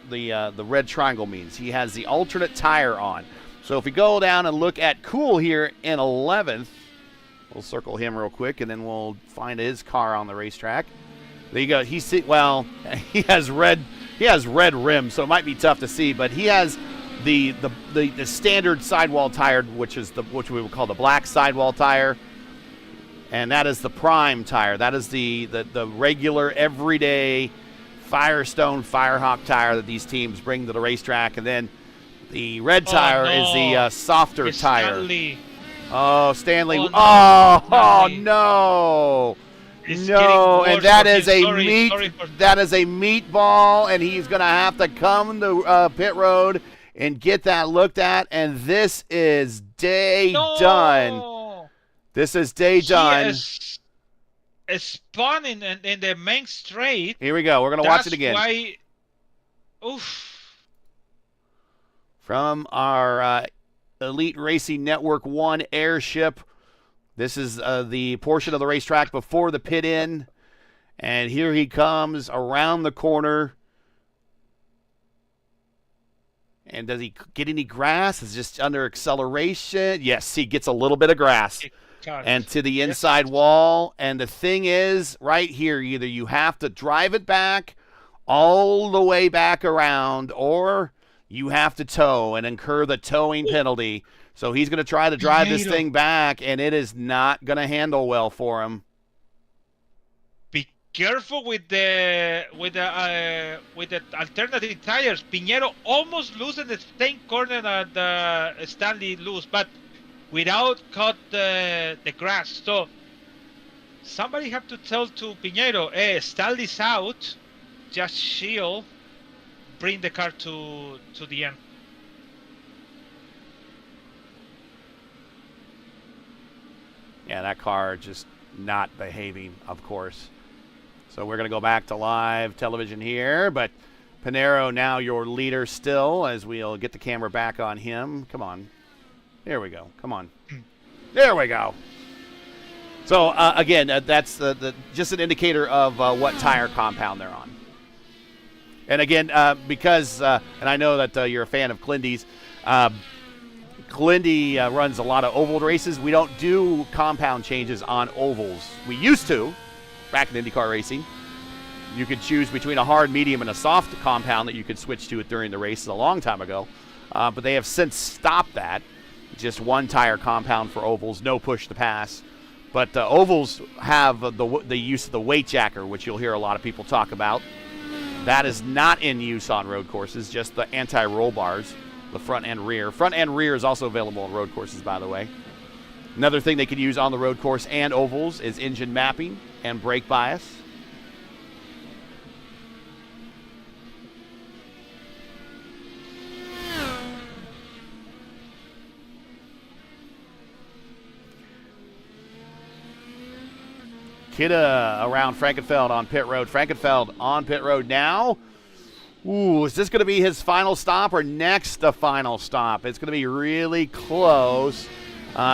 red triangle means. He has the alternate tire on. So if we go down and look at Cool here in 11th, we'll circle him real quick, and then we'll find his car on the racetrack. There you go. He has red rims, so it might be tough to see, but he has the standard sidewall tire, which we would call the black sidewall tire, and that is the prime tire. That is the regular everyday Firestone Firehawk tire that these teams bring to the racetrack, and then the red tire is the softer tire. Stanley. Oh, Stanley! No. No! It's No, and that is a that is a meatball, and he's going to have to come to pit road and get that looked at, and this is day done. This is day done. It's spun in the main straight. Here we go. We're going to watch it again. From our Elite Racing Network 1 airship. This is the portion of the racetrack before the pit in. And here he comes around the corner. And does he get any grass? Is just under acceleration? Yes, he gets a little bit of grass. And to the inside wall. And the thing is, right here, either you have to drive it back all the way back around, or you have to tow and incur the towing penalty. So he's going to try to drive this thing back, and it is not going to handle well for him. Be careful with the alternative tires. Pinheiro almost losing the same corner that Stanley lose, but without cut the grass. So somebody have to tell to Pinheiro, hey, Stanley's out, just shield, bring the car to the end. Yeah, that car just not behaving, of course. So we're going to go back to live television here, but Pinheiro now your leader still, as we'll get the camera back on him. Come on. There we go. Come on. There we go. So, again, that's just an indicator of what tire compound they're on. And again, because, and I know that you're a fan of Clindy's, Clindy runs a lot of oval races. We don't do compound changes on ovals. We used to, back in IndyCar racing. You could choose between a hard, medium, and a soft compound that you could switch to it during the races a long time ago. But they have since stopped that. Just one tire compound for ovals, no push to pass. But ovals have the use of the weight jacker, which you'll hear a lot of people talk about. That is not in use on road courses, just the anti-roll bars, the front and rear. Front and rear is also available on road courses, by the way. Another thing they could use on the road course and ovals is engine mapping and brake bias. Kidda around Frankenfeld on pit road. Frankenfeld on pit road now. Ooh, is this going to be his final stop or next to final stop? It's going to be really close.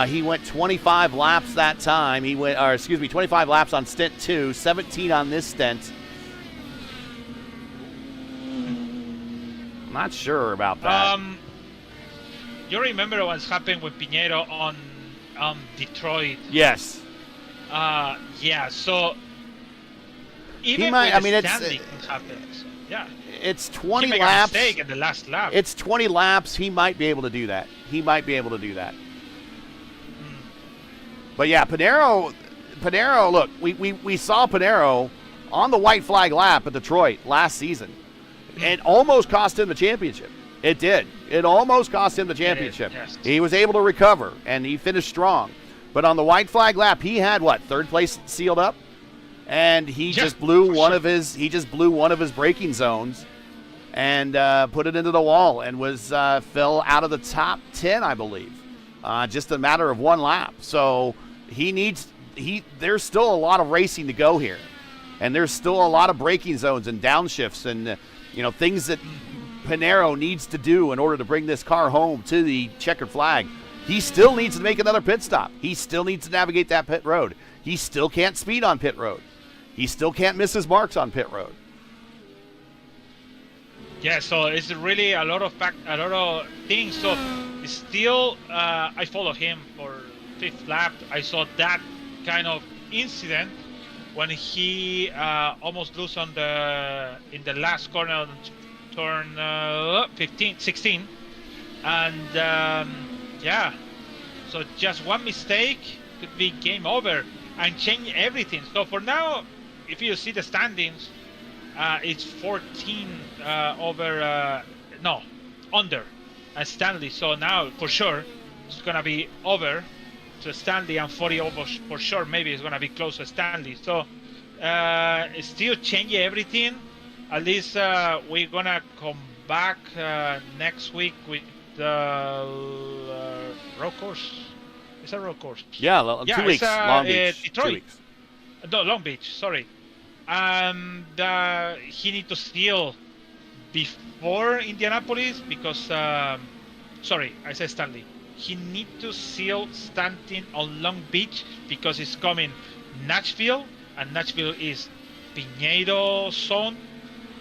He went 25 laps that time. 25 laps on stint 2, 17 on this stint. I'm not sure about that. You remember what's happened with Pinheiro on Detroit? Yes. Yeah, so even he might, with standing happens. Yeah. It's 20 he laps. A mistake in the last lap. It's 20 laps. He might be able to do that. But yeah, Pinheiro, look, we saw Pinheiro on the white flag lap at Detroit last season. It almost cost him the championship. It did. It almost cost him the championship. Yes. He was able to recover, and he finished strong. But on the white flag lap, he had third place sealed up, and he just blew one of his braking zones, and put it into the wall, and fell out of the top 10, I believe, just a matter of one lap. So there's still a lot of racing to go here, and there's still a lot of braking zones and downshifts and things that Pinheiro needs to do in order to bring this car home to the checkered flag. He still needs to make another pit stop. He still needs to navigate that pit road. He still can't speed on pit road. He still can't miss his marks on pit road. Yeah, so it's really a lot of things. So still, I follow him for fifth lap. I saw that kind of incident when he almost lose in the last corner on turn 16, and. Yeah, so just one mistake could be game over and change everything. So for now, if you see the standings, it's 14 under Stanley. So now for sure it's gonna be over to Stanley, and 40 over for sure. Maybe it's gonna be close to Stanley. So still change everything. At least we're gonna come back next week with the road course. It's a road course. Yeah, 2 weeks. Long Beach. Detroit. 2 weeks. No, Long Beach, sorry. And he need to steal before Indianapolis because, sorry, I said Stanley. He need to seal standing on Long Beach because it's coming Nashville, and Nashville is Pinheiro zone.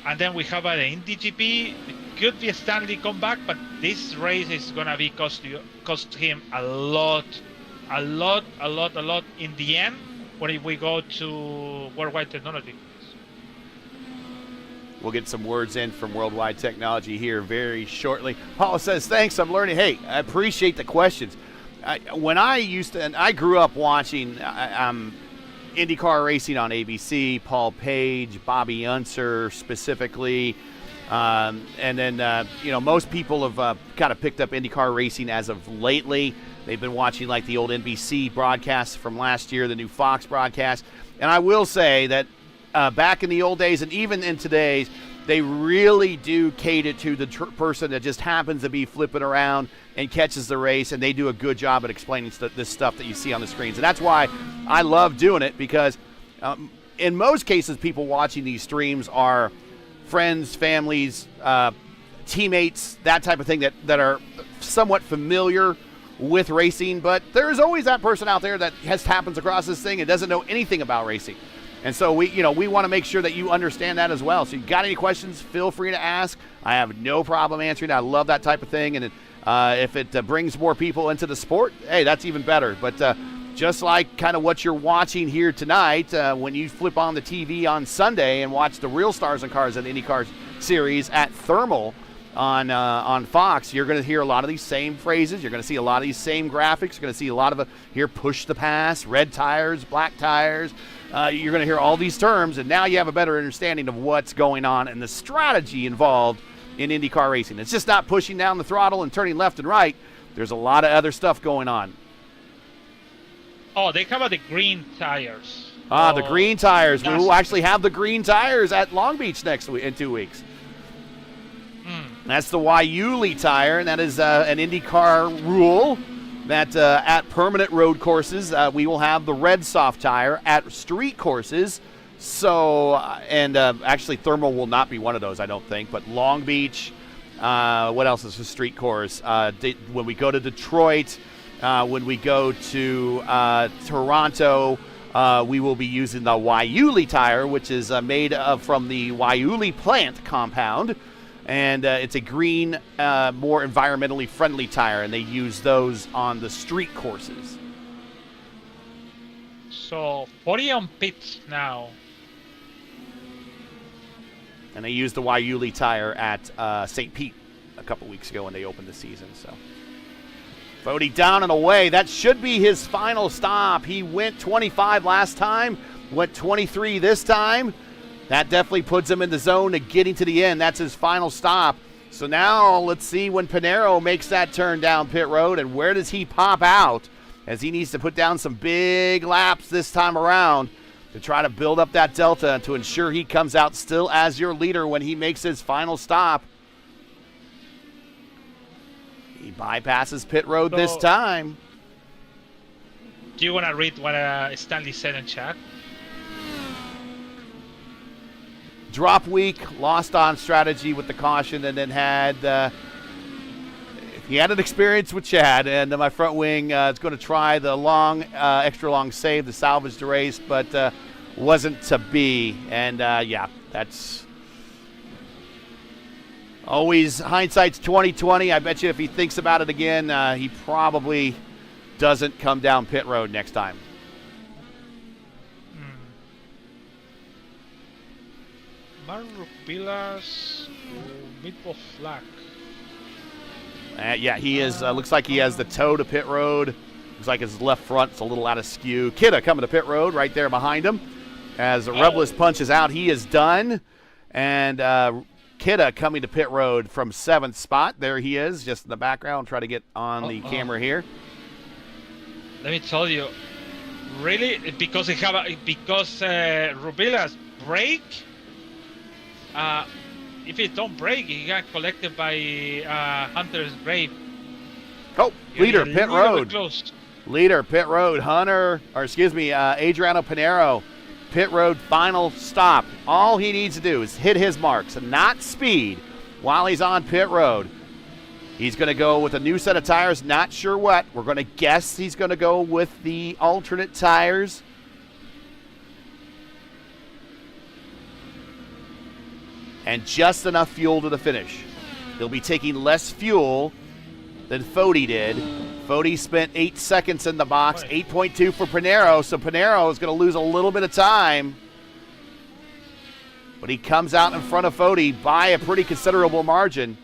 And then we have the Indy GP. It could be a Stanley comeback, but this race is gonna be cost him a lot in the end when we go to World Wide Technology. We'll get some words in from World Wide Technology here very shortly. Paula says, thanks, I'm learning. Hey, I appreciate the questions. I grew up watching IndyCar racing on ABC, Paul Page, Bobby Unser specifically. And then, most people have kind of picked up IndyCar racing as of lately. They've been watching like the old NBC broadcasts from last year, the new Fox broadcast. And I will say that back in the old days and even in today's, they really do cater to the person that just happens to be flipping around and catches the race, and they do a good job at explaining this stuff that you see on the screens. And that's why I love doing it, because in most cases, people watching these streams are friends, families, teammates, that type of thing that are somewhat familiar with racing, but there's always that person out there that happens across this thing and doesn't know anything about racing. And so we want to make sure that you understand that as well. So you got any questions, feel free to ask. I have no problem answering. I love that type of thing. And if it brings more people into the sport, hey, that's even better. But just like kind of what you're watching here tonight, when you flip on the TV on Sunday and watch the real Stars and Cars at the IndyCar Series at Thermal on Fox, you're going to hear a lot of these same phrases. You're going to see a lot of these same graphics. You're going to see a lot of here, push the pass, red tires, black tires. You're going to hear all these terms, and now you have a better understanding of what's going on and the strategy involved in IndyCar racing. It's just not pushing down the throttle and turning left and right. There's a lot of other stuff going on. Oh, they cover the green tires. The green tires. We will actually have the green tires at Long Beach next week in 2 weeks. That's the Waiuli tire, and that is an IndyCar rule that at permanent road courses, we will have the red soft tire. At street courses, actually Thermal will not be one of those, I don't think, but Long Beach, what else is a street course? When we go to Detroit, when we go to Toronto, we will be using the Waiuli tire, which is made from the Waiuli plant compound. And it's a green, more environmentally friendly tire, and they use those on the street courses. So 40 on pits now. And they used the Waiuli tire at St. Pete a couple weeks ago when they opened the season. So Fody down and away. That should be his final stop. He went 25 last time, went 23 this time. That definitely puts him in the zone of getting to the end. That's his final stop. So now let's see when Pinero makes that turn down pit road, and where does he pop out, as he needs to put down some big laps this time around to try to build up that delta and to ensure he comes out still as your leader when he makes his final stop. He bypasses pit road this time. Do you want to read what Stanley said in chat? Drop week, lost on strategy with the caution, and then he had an experience with Chad, and my front wing is going to try the long, extra long save to salvage the race, but wasn't to be. And yeah, that's always hindsight's 20/20. I bet you if he thinks about it again, he probably doesn't come down pit road next time. Rebilas Photo flag. Yeah, he is. Looks like he has the toe to pit road. Looks like his left front's a little out of skew. Kidda coming to pit road right there behind him. As Rebilas punches out, he is done. And Kidda coming to pit road from 7th spot. There he is, just in the background. Try to get on the camera here. Let me tell you, really, because Rebilas break. If it don't break, he got collected by Hunter's Brave. Oh, leader, pit road. Close. Leader, pit road. Adriano Pinero. Pit road, final stop. All he needs to do is hit his marks and not speed while he's on pit road. He's going to go with a new set of tires, not sure what. We're going to guess he's going to go with the alternate tires. And just enough fuel to the finish. He'll be taking less fuel than Fody did. Fody spent 8 seconds in the box, 8.2 for Pinero, so Pinero is going to lose a little bit of time. But he comes out in front of Fody by a pretty considerable margin.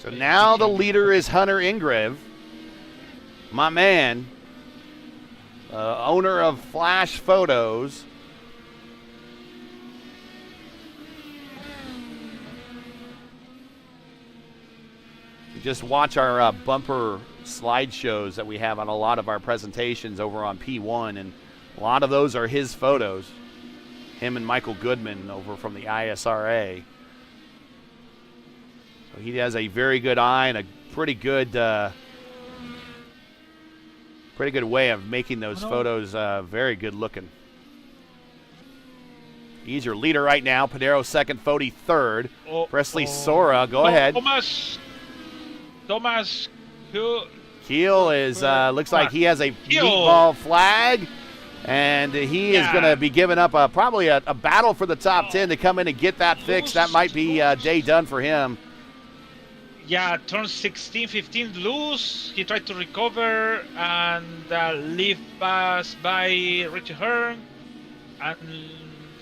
So now the leader is Hunter Ingriv, my man, owner of Flash Photos. Just watch our bumper slideshows that we have on a lot of our presentations over on P1, and a lot of those are his photos. Him and Michael Goodman over from the ISRA. So he has a very good eye and a pretty good way of making those photos very good looking. He's your leader right now. Pinero second, Fody third. Presley Sora, go ahead. Thomas Keel is looks like he has a Keel. meatball flag, and he is going to be giving up probably a battle for the top 10 to come in and get that fixed. That might be day done for him. Yeah, turn 16, 15 loose. He tried to recover and leave pass by Richie Hearn. And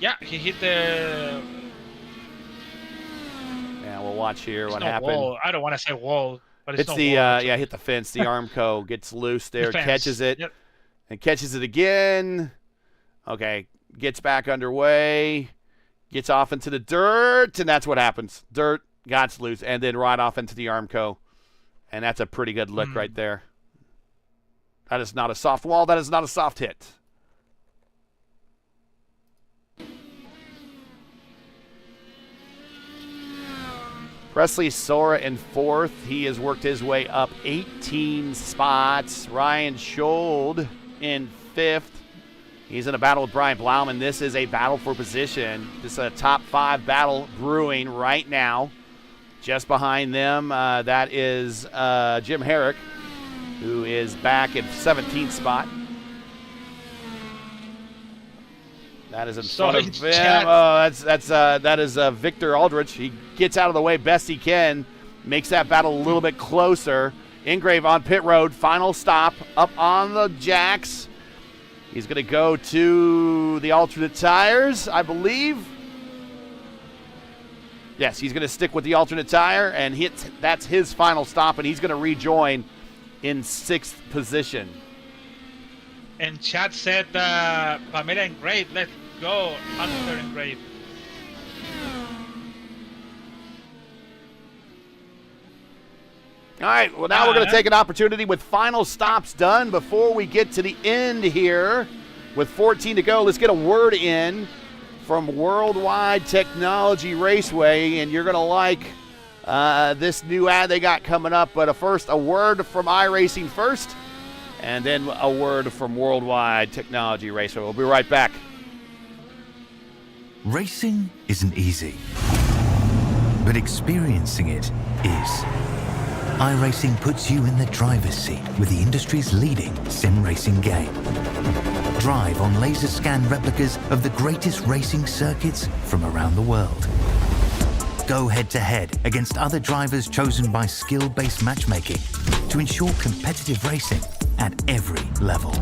yeah, he hit the... Yeah, we'll watch here what no happened. Wall. I don't want to say wall, but it's no the wall. hit the fence. The Armco gets loose there, Fence. catches it, Yep. and catches it again. Okay, gets back underway, gets off into the dirt, and that's what happens. Dirt got loose, and then right off into the Armco, and that's a pretty good lick right there. That is not a soft wall. That is not a soft hit. Presley Sora in fourth. He has worked his way up 18 spots. Ryan Schold in fifth. He's in a battle with Brian Blauman. This is a battle for position. This is a top 5 battle brewing right now. Just behind them, that is Jim Herrick, who is back in 17th spot. That is in front of him. Oh, that is Victor Aldrich. He gets out of the way best he can, makes that battle a little bit closer. Ingrave on pit road, final stop, up on the jacks. He's going to go to the alternate tires, I believe. Yes, he's going to stick with the alternate tire, and that's his final stop, and he's going to rejoin in 6th position. And Chad said, Pamela Engrave, let's go under Engrave. All right, well, now we're going to take an opportunity with final stops done before we get to the end here. With 14 to go, let's get a word in from World Wide Technology Raceway, and you're going to like this new ad they got coming up. But first, a word from iRacing first, and then a word from World Wide Technology Raceway. We'll be right back. Racing isn't easy, but experiencing it is. iRacing puts you in the driver's seat with the industry's leading sim racing game. Drive on laser scan replicas of the greatest racing circuits from around the world. Go head-to-head against other drivers chosen by skill-based matchmaking to ensure competitive racing at every level.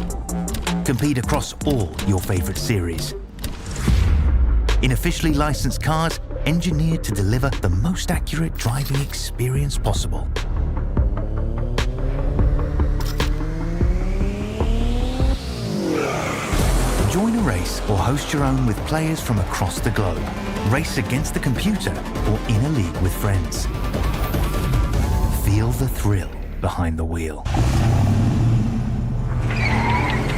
Compete across all your favorite series. In officially licensed cars, engineered to deliver the most accurate driving experience possible. Join a race or host your own with players from across the globe. Race against the computer or in a league with friends. Feel the thrill behind the wheel.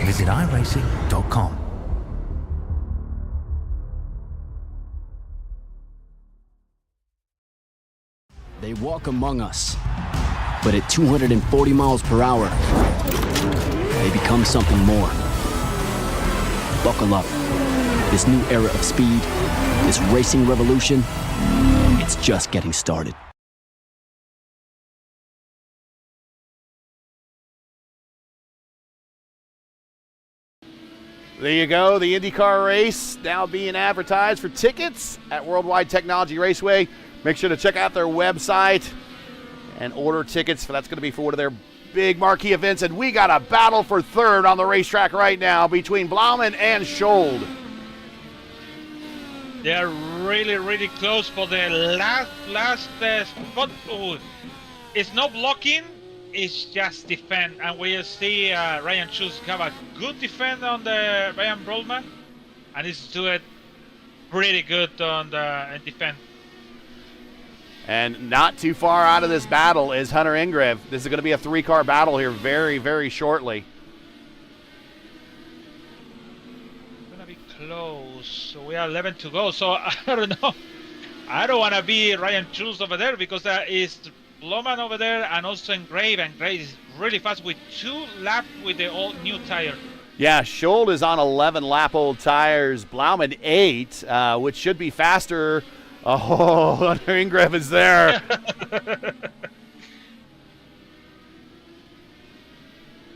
Visit iRacing.com. They walk among us, but at 240 miles per hour, they become something more. Buckle up. This new era of speed, this racing revolution, it's just getting started. There you go, the IndyCar race now being advertised for tickets at World Wide Technology Raceway. Make sure to check out their website and order tickets. That's going to be for one of their big marquee events. And we got a battle for third on the racetrack right now between Blauman and Schold. They're really, really close for the last spot. Oh, it's not blocking, it's just defend. And we see Ryan Schultz have a good defend on the Ryan Brollman, and he's doing pretty good on the defend. And not too far out of this battle is Hunter Ingrave. This is going to be a 3-car battle here very, very shortly. Gonna be close. So we are 11 to go. So I don't know. I don't want to be Ryan Schultz over there because there is Blauman over there and also Ingrave. And Ingrave is really fast with 2 laps with the old new tire. Yeah, Schold is on 11 lap old tires. Blauman 8, which should be faster. Oh, Hunter Ingrave is there.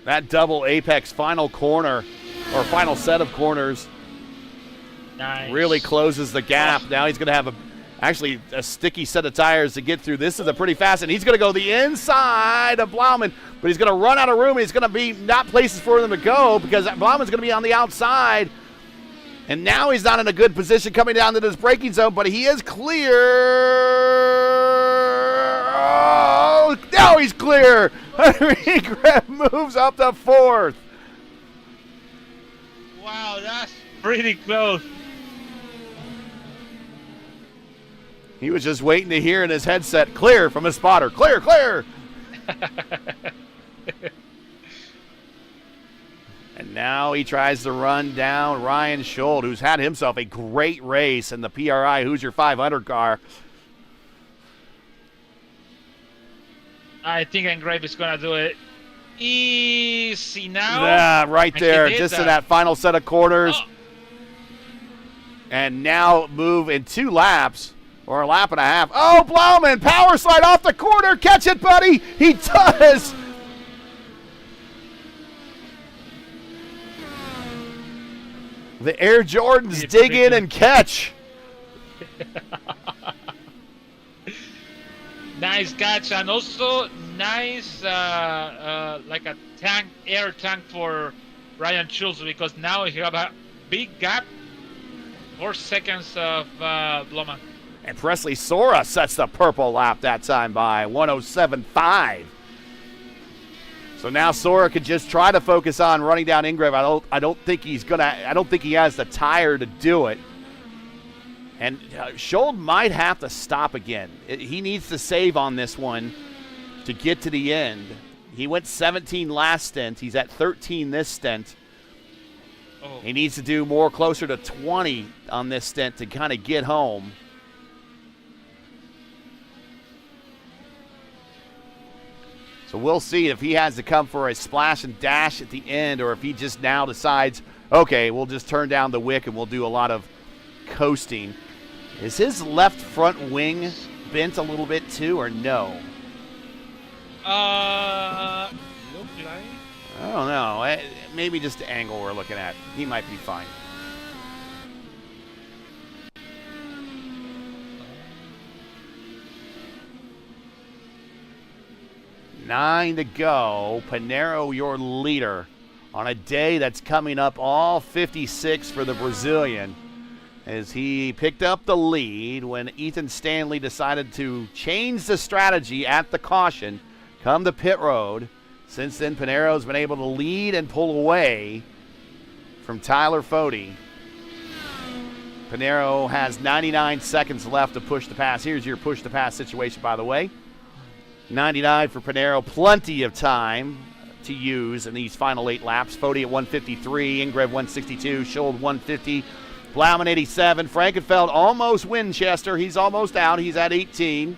That double apex final corner, or final set of corners, Nice. really closes the gap. Now he's going to have actually a sticky set of tires to get through. This is a pretty fast, and he's going to go the inside of Blauman, but he's going to run out of room. He's going to be not places for them to go because Blauman's going to be on the outside. And now he's not in a good position coming down to this braking zone, but he is clear. Oh, now he's clear. Henry Greb moves up to 4th. Wow, that's pretty close. He was just waiting to hear in his headset, clear from his spotter. Clear, clear. And now he tries to run down Ryan Schold, who's had himself a great race in the PRI Hoosier 500 car. I think Engrave is going to do it easy now. Yeah, right And there, he did just in that final set of corners. Oh. And now move in 2 laps, or a lap and a half. Oh, Blauman, power slide off the corner. Catch it, buddy. He does. The Air Jordans dig in and catch. Nice catch, and also nice like a tank, air tank for Ryan Schultz, because now he have a big gap, 4 seconds of Blauman. And Presley Sora sets the purple lap that time by 107.5. So now Sora could just try to focus on running down Ingrave. I don't think he has the tire to do it. And Schold might have to stop again. He needs to save on this one to get to the end. He went 17 last stint. He's at 13 this stint. Oh. He needs to do more, closer to 20 on this stint to kind of get home. So we'll see if he has to come for a splash and dash at the end, or if he just now decides, okay, we'll just turn down the wick and we'll do a lot of coasting. Is his left front wing bent a little bit too, or no? Look like. I don't know. Maybe just the angle we're looking at. He might be fine. Nine to go. Pinheiro, your leader, on a day that's coming up all 56 for the Brazilian, as he picked up the lead when Ethan Stanley decided to change the strategy at the caution, come to pit road. Since then, Pinheiro's been able to lead and pull away from Tyler Fode. Pinheiro has 99 seconds left to push the pass. Here's your push the pass situation, by the way. 99 for Pinheiro, plenty of time to use in these final 8 laps. Fode at 153, Ingrave 162, Schold 150, Blauman 87, Frankenfeld almost Winchester. He's almost out. He's at 18.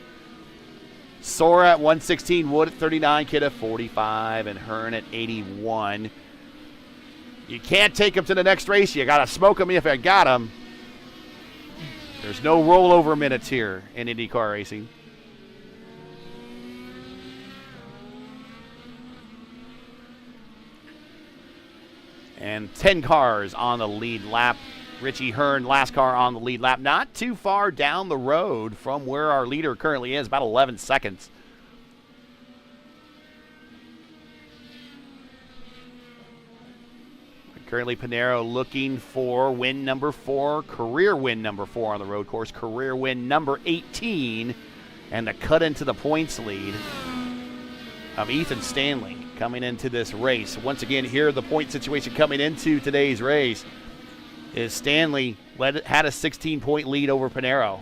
Sora at 116, Wood at 39, Kidd at 45, and Hearn at 81. You can't take him to the next race. You got to smoke him if I got him. There's no rollover minutes here in IndyCar racing. And 10 cars on the lead lap. Richie Hearn, last car on the lead lap. Not too far down the road from where our leader currently is, about 11 seconds. Currently, Pinheiro looking for win number 4, career win number 4 on the road course, career win number 18, and the cut into the points lead of Ethan Stanley coming into this race. Once again, here the point situation coming into today's race is Stanley had a 16-point lead over Pinheiro.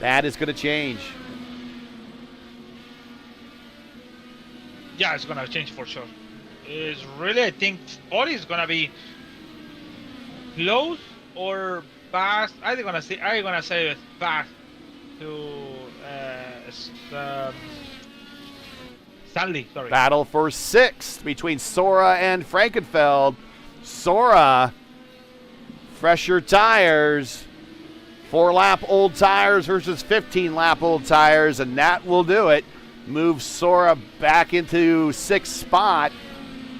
That is going to change. Yeah, it's gonna change for sure. It's really, I think, Fode is gonna be close or fast. I'm gonna say it's fast to Stanley. Sorry. Battle for 6th between Sora and Frankenfeld. Sora, fresher tires, 4-lap old tires versus 15-lap old tires, and that will do it. Moves Sora back into 6th spot.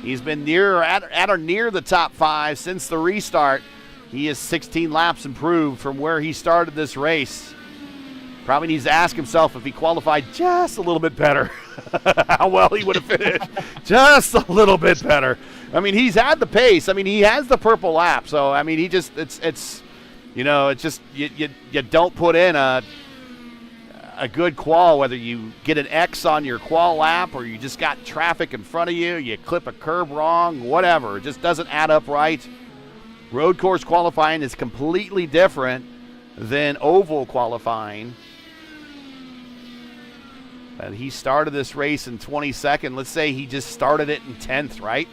He's been at or near the top 5 since the restart. He is 16 laps improved from where he started this race. Probably needs to ask himself if he qualified just a little bit better, how well he would have finished. Just a little bit better. I mean, he's had the pace. I mean, he has the purple lap. So, I mean, he just, it's you know, it's just, you don't put in a good qual, whether you get an X on your qual lap or you just got traffic in front of you, you clip a curb wrong, whatever. It just doesn't add up right. Road course qualifying is completely different than oval qualifying. And he started this race in 22nd. Let's say he just started it in 10th, right?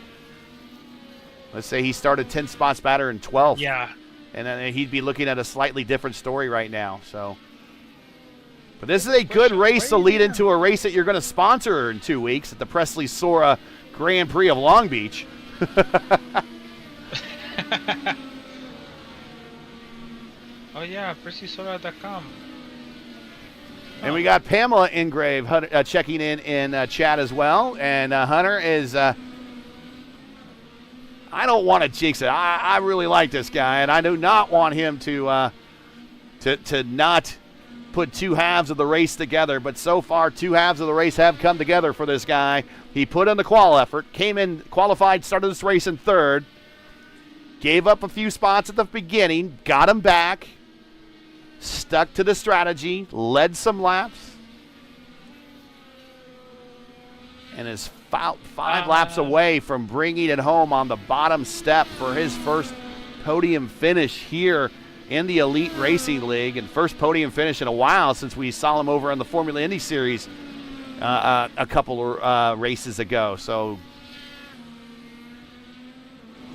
Let's say he started 10 spots better in 12th. Yeah. And then he'd be looking at a slightly different story right now. So, but this is a good race to lead into a race that you're going to sponsor in 2 weeks at the Presley Sora Grand Prix of Long Beach. Oh yeah, PrecisSora.com. And we got Pamela Ingrave checking in chat as well. And Hunter is, I don't want to jinx it. I really like this guy, and I do not want him to not put 2 halves of the race together. But so far, 2 halves of the race have come together for this guy. He put in the qual effort, came in, qualified, started this race in 3rd, gave up a few spots at the beginning, got him back, stuck to the strategy, led some laps, and is 5 laps away from bringing it home on the bottom step for his first podium finish here in the Elite Racing League, and first podium finish in a while since we saw him over on the Formula Indy Series a couple races ago. So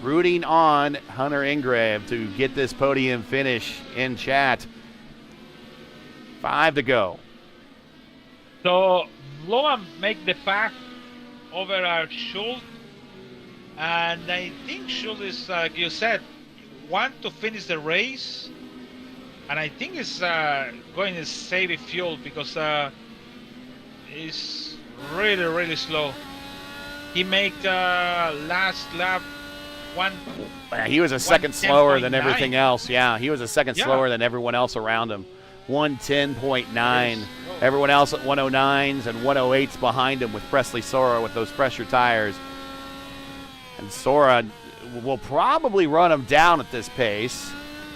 rooting on Hunter Ingrave to get this podium finish in chat. 5 to go. So Loan make the pass over our Schultz, and I think Schultz is, like you said, want to finish the race, and I think it's going to save fuel because it's really slow. He make last lap he was a second slower than everything else. Yeah, he was a second slower than everyone else around him. 110.9. Everyone else at 109s and 108s behind him with Presley Sora with those pressure tires. And Sora will probably run him down at this pace.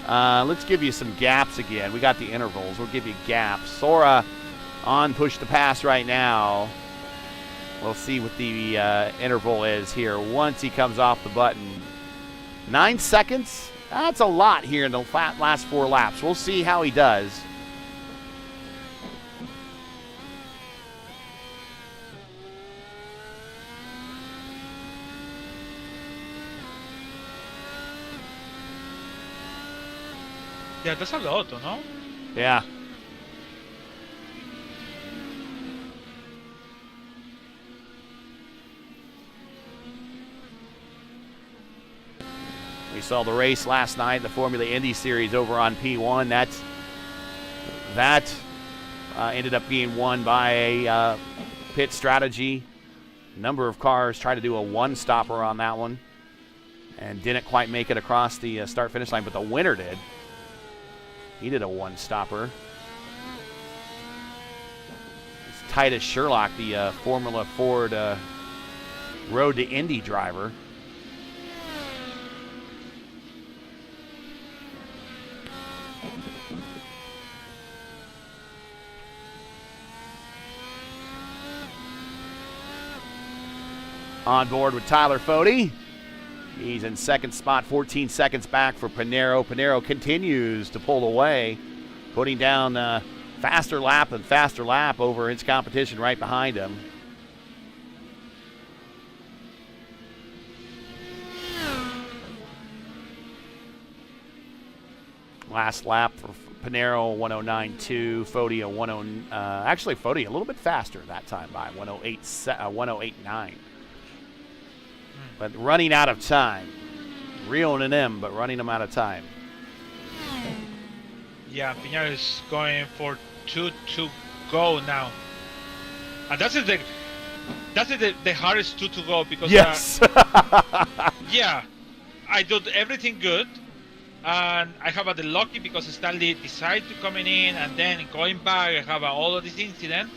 Let's give you some gaps again. We got the intervals. We'll give you gaps. Sora on push to pass right now. We'll see what the interval is here once he comes off the button. 9 seconds. That's a lot here in the last 4 laps. We'll see how he does. Yeah, that's a lot, no? Yeah. We saw the race last night, the Formula Indy Series over on P1. That ended up being won by a pit strategy. A number of cars tried to do a one-stopper on that one and didn't quite make it across the start-finish line, but the winner did. He did a one-stopper. It's Titus Sherlock, the Formula Ford Road to Indy driver. On board with Tyler Fode. He's in second spot, 14 seconds back for Pinero. Pinero continues to pull away, putting down faster lap and faster lap over his competition right behind him. Last lap for Pinero, 109.2. Fode, actually Fode a little bit faster that time by 108.9. But running out of time. Reeling in him, but running him out of time. Yeah, Piñar is going for 2 to go now. And that's the hardest 2 to go because Yes. yeah, I did everything good, and I have the lucky because Stanley decided to coming in and then going back. I have all of this incident,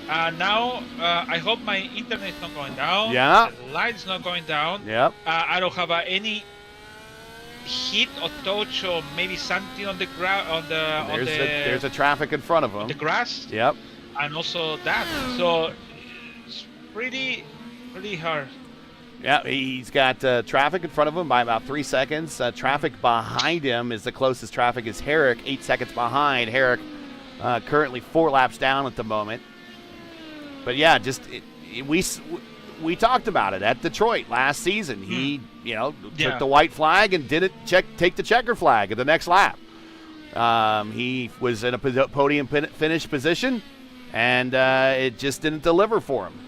and now I hope my internet is not going down. Yeah. The light is not going down. Yep. I don't have any hit or touch or maybe something on the ground There's a traffic in front of him. the grass. Yep. And also that, so it's pretty hard. Yeah, he's got traffic in front of him by about 3 seconds. Traffic behind him is the closest traffic is Herrick, 8 seconds behind. Herrick currently 4 laps down at the moment. But yeah, we talked about it at Detroit last season. He, took the white flag and didn't take the checker flag at the next lap. He was in a podium finish position, and it just didn't deliver for him.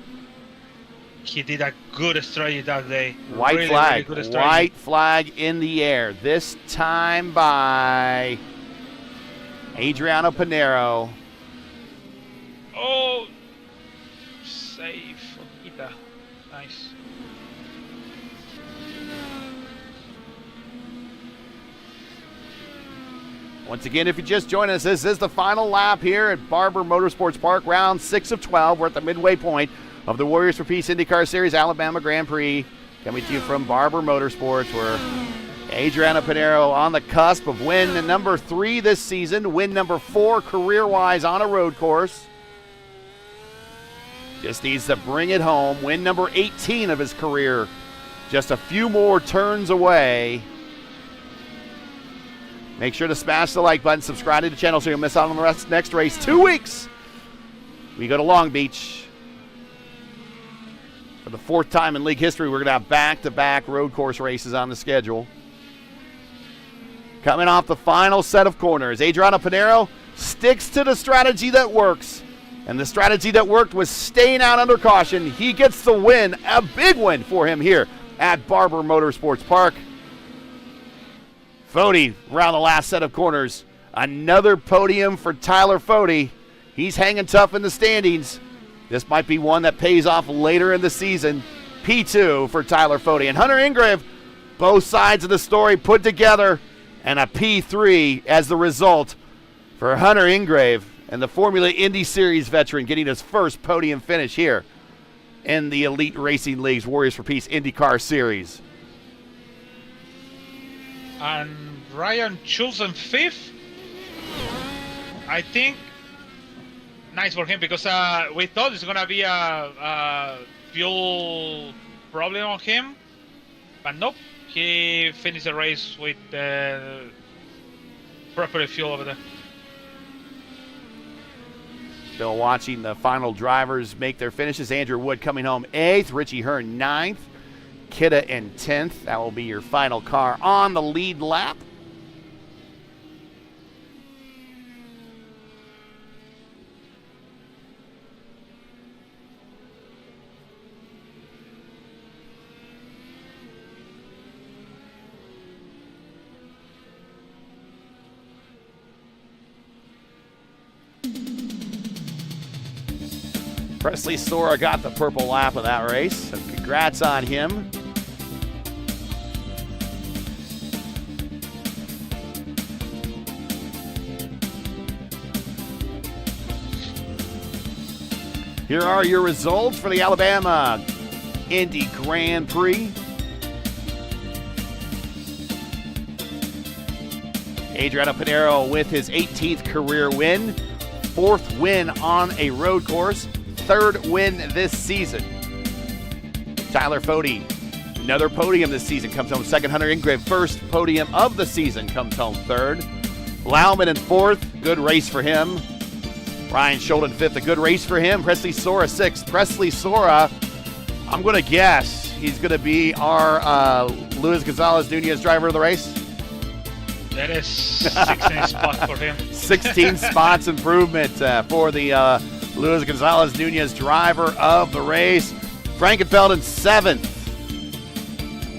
He did a good strategy that day. White really, flag. really good strategy. White flag in the air. This time by Adriano Pinero. Oh, safe. Ita. Nice. Once again, if you just joined us, this is the final lap here at Barber Motorsports Park, round 6 of 12. We're at the midway point of the Warriors for Peace IndyCar Series Alabama Grand Prix. Coming to you from Barber Motorsports, where Adriano Pinero on the cusp of win number 3 this season, win number 4 career-wise on a road course. Just needs to bring it home. Win number 18 of his career, just a few more turns away. Make sure to smash the like button, subscribe to the channel so you'll miss out on the next race. 2 weeks, we go to Long Beach. For the 4th time in league history, we're going to have back-to-back road course races on the schedule. Coming off the final set of corners, Adriano Pinero sticks to the strategy that works. And the strategy that worked was staying out under caution. He gets the win, a big win for him here at Barber Motorsports Park. Foti around the last set of corners. Another podium for Tyler Foti. He's hanging tough in the standings. This might be one that pays off later in the season. P2 for Tyler Foti. And Hunter Ingrave, both sides of the story put together, and a P3 as the result for Hunter Ingrave and the Formula Indy Series veteran getting his first podium finish here in the Elite Racing League's Warriors for Peace IndyCar Series. And Ryan chosen 5th. I think nice for him because we thought it's gonna be a fuel problem on him, but nope. He finished the race with proper fuel over there. Still watching the final drivers make their finishes. Andrew Wood coming home 8th, Richie Hearn 9th, Kidda in 10th. That will be your final car on the lead lap. Presley Sora got the purple lap of that race, so congrats on him. Here are your results for the Alabama Indy Grand Prix. Adriano Pinero with his 18th career win, 4th win on a road course, 3rd win this season. Tyler Foti, another podium this season, comes home 2nd. Hunter Ingrave, 1st podium of the season, comes home 3rd. Lauman in 4th, good race for him. Ryan Scholden 5th, a good race for him. Presley Sora 6th. Presley Sora, I'm going to guess he's going to be our Luis Gonzalez Nunez driver of the race. That is 16 spot for him. 16 spots improvement for the Luis Gonzalez Nunez driver of the race. Frankenfeld in 7th.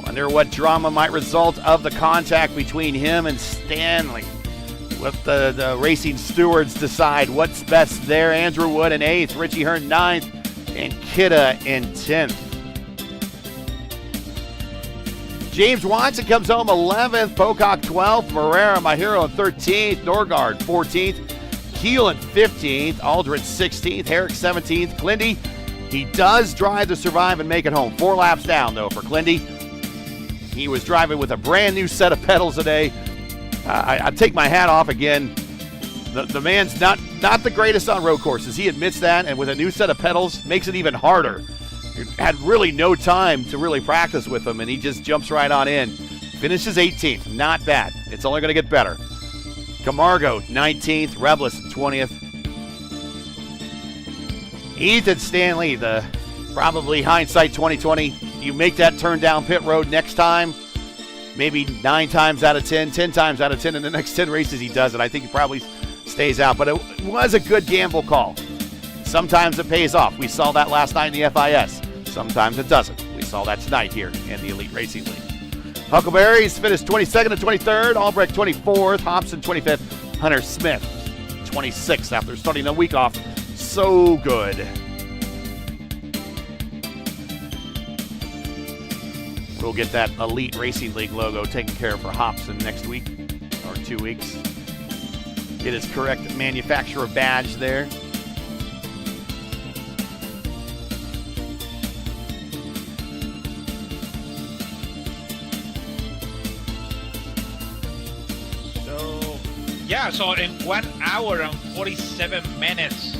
Wonder what drama might result of the contact between him and Stanley. Let the racing stewards decide what's best there. Andrew Wood in 8th, Richie Hearn 9th, and Kidda in 10th. James Watson comes home 11th, Pocock 12th, Morera, my hero, in 13th, Norgard 14th, Keel in 15th, Aldred 16th, Herrick 17th, Clindy. He does drive to survive and make it home. 4 laps down, though, for Clindy. He was driving with a brand new set of pedals today. I take my hat off again. The man's not the greatest on road courses. He admits that, and with a new set of pedals, makes it even harder. He had really no time to really practice with them, and he just jumps right on in. Finishes 18th. Not bad. It's only going to get better. Camargo, 19th. Rebilas, 20th. Ethan Stanley, the probably hindsight 2020. You make that turn down pit road next time, maybe 9 times out of 10, 10 times out of 10 in the next 10 races he does it. I think he probably stays out, but it was a good gamble call. Sometimes it pays off. We saw that last night in the FIS. Sometimes it doesn't. We saw that tonight here in the Elite Racing League. Huckleberries finished 22nd and 23rd, Albrecht 24th, Hobson 25th, Hunter Smith 26th after starting the week off so good. We'll get that Elite Racing League logo taken care of for Hobson next week or 2 weeks. Get his correct manufacturer badge there. Yeah, so in 1 hour and 47 minutes,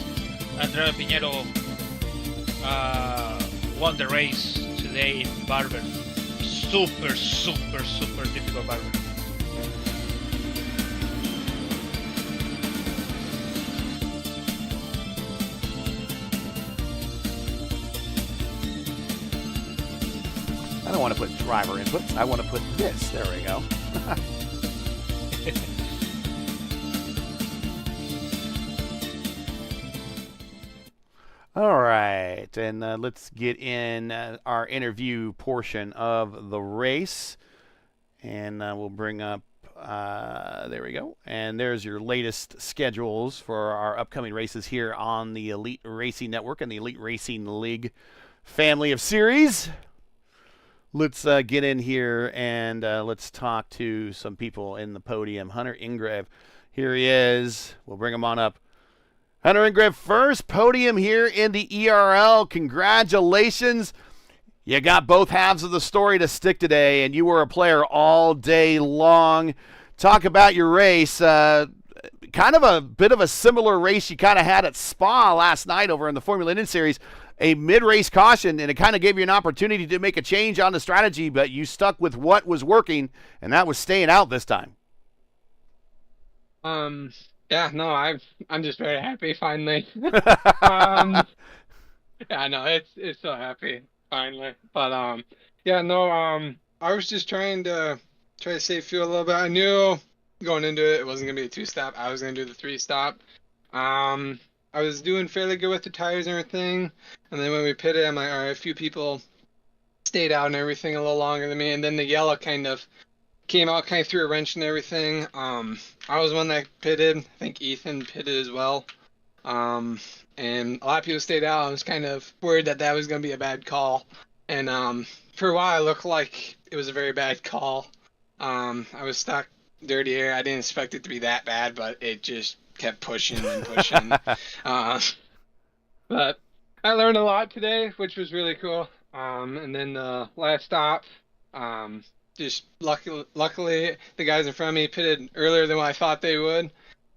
Andrea Piñero won the race today in Barber. Super difficult Barber. I don't want to put driver inputs. I want to put this. There we go. All right, and let's get in our interview portion of the race. And we'll bring up, there we go. And there's your latest schedules for our upcoming races here on the Elite Racing Network and the Elite Racing League family of series. Let's get in here and let's talk to some people in the podium. Hunter Ingreve, here he is. We'll bring him on up. Hunter Ingreve, first podium here in the ERL. Congratulations. You got both halves of the story to stick today, and you were a player all day long. Talk about your race. Kind of a bit of a similar race you kind of had at Spa last night over in the Formula Indy Series. A mid-race caution, and it kind of gave you an opportunity to make a change on the strategy, but you stuck with what was working, and that was staying out this time. Yeah, no, I'm just very happy finally. Yeah, no, it's so happy finally. But yeah, no, I was just trying to save fuel a little bit. I knew going into it wasn't gonna be a 2-stop. I was gonna do the 3-stop. I was doing fairly good with the tires and everything, and then when we pitted, I'm like, all right, a few people stayed out and everything a little longer than me, and then the yellow kind of came out, kind of threw a wrench and everything. I was one that pitted. I think Ethan pitted as well. And a lot of people stayed out. I was kind of worried that was going to be a bad call. And for a while, it looked like it was a very bad call. I was stuck dirty air. I didn't expect it to be that bad, but it just kept pushing and pushing. But I learned a lot today, which was really cool. And then the last stop, just luckily the guys in front of me pitted earlier than what I thought they would,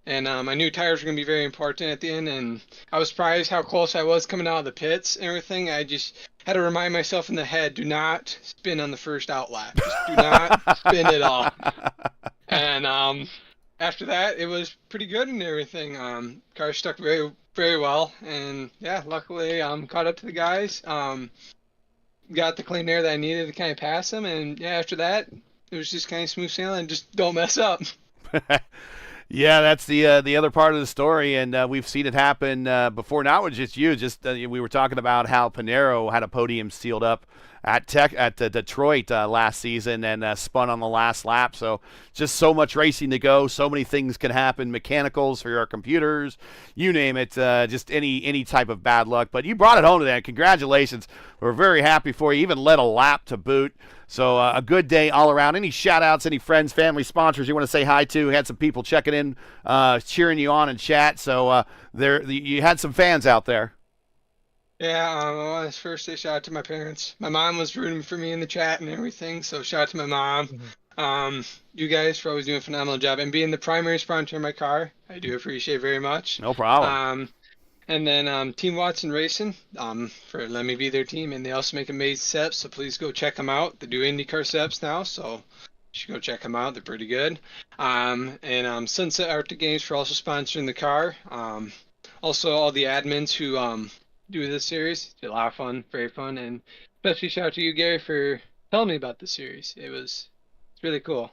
and I knew tires were going to be very important at the end, and I was surprised how close I was coming out of the pits and everything. I just had to remind myself in the head, do not spin on the first out lap. Just do not spin at all. And after that, it was pretty good and everything. Car stuck very, very well, and yeah, luckily caught up to the guys. Got the clean air that I needed to kind of pass them, and yeah, after that, it was just kind of smooth sailing. Just don't mess up. Yeah, that's the other part of the story, and we've seen it happen before. Not with just you. We were talking about how Pinero had a podium sealed up at Detroit last season and spun on the last lap. So just so much racing to go. So many things can happen. Mechanicals for your computers, you name it. Just any type of bad luck. But you brought it home today. Congratulations. We're very happy for you. Even led a lap to boot. So a good day all around. Any shout-outs, any friends, family, sponsors you want to say hi to? We had some people checking in, cheering you on in chat. So you had some fans out there. Yeah, I want to first say shout out to my parents. My mom was rooting for me in the chat and everything, so shout out to my mom. You guys for always doing a phenomenal job and being the primary sponsor of my car. I do appreciate very much. No problem. And then Team Watson Racing for letting me be their team, and they also make amazing setups, so please go check them out. They do IndyCar setups now, so you should go check them out. They're pretty good. And Sunset Arctic Games for also sponsoring the car. Also all the admins who do this series. It's a lot of fun, very fun, and especially shout out to you, Gary, for telling me about the series. It's really cool.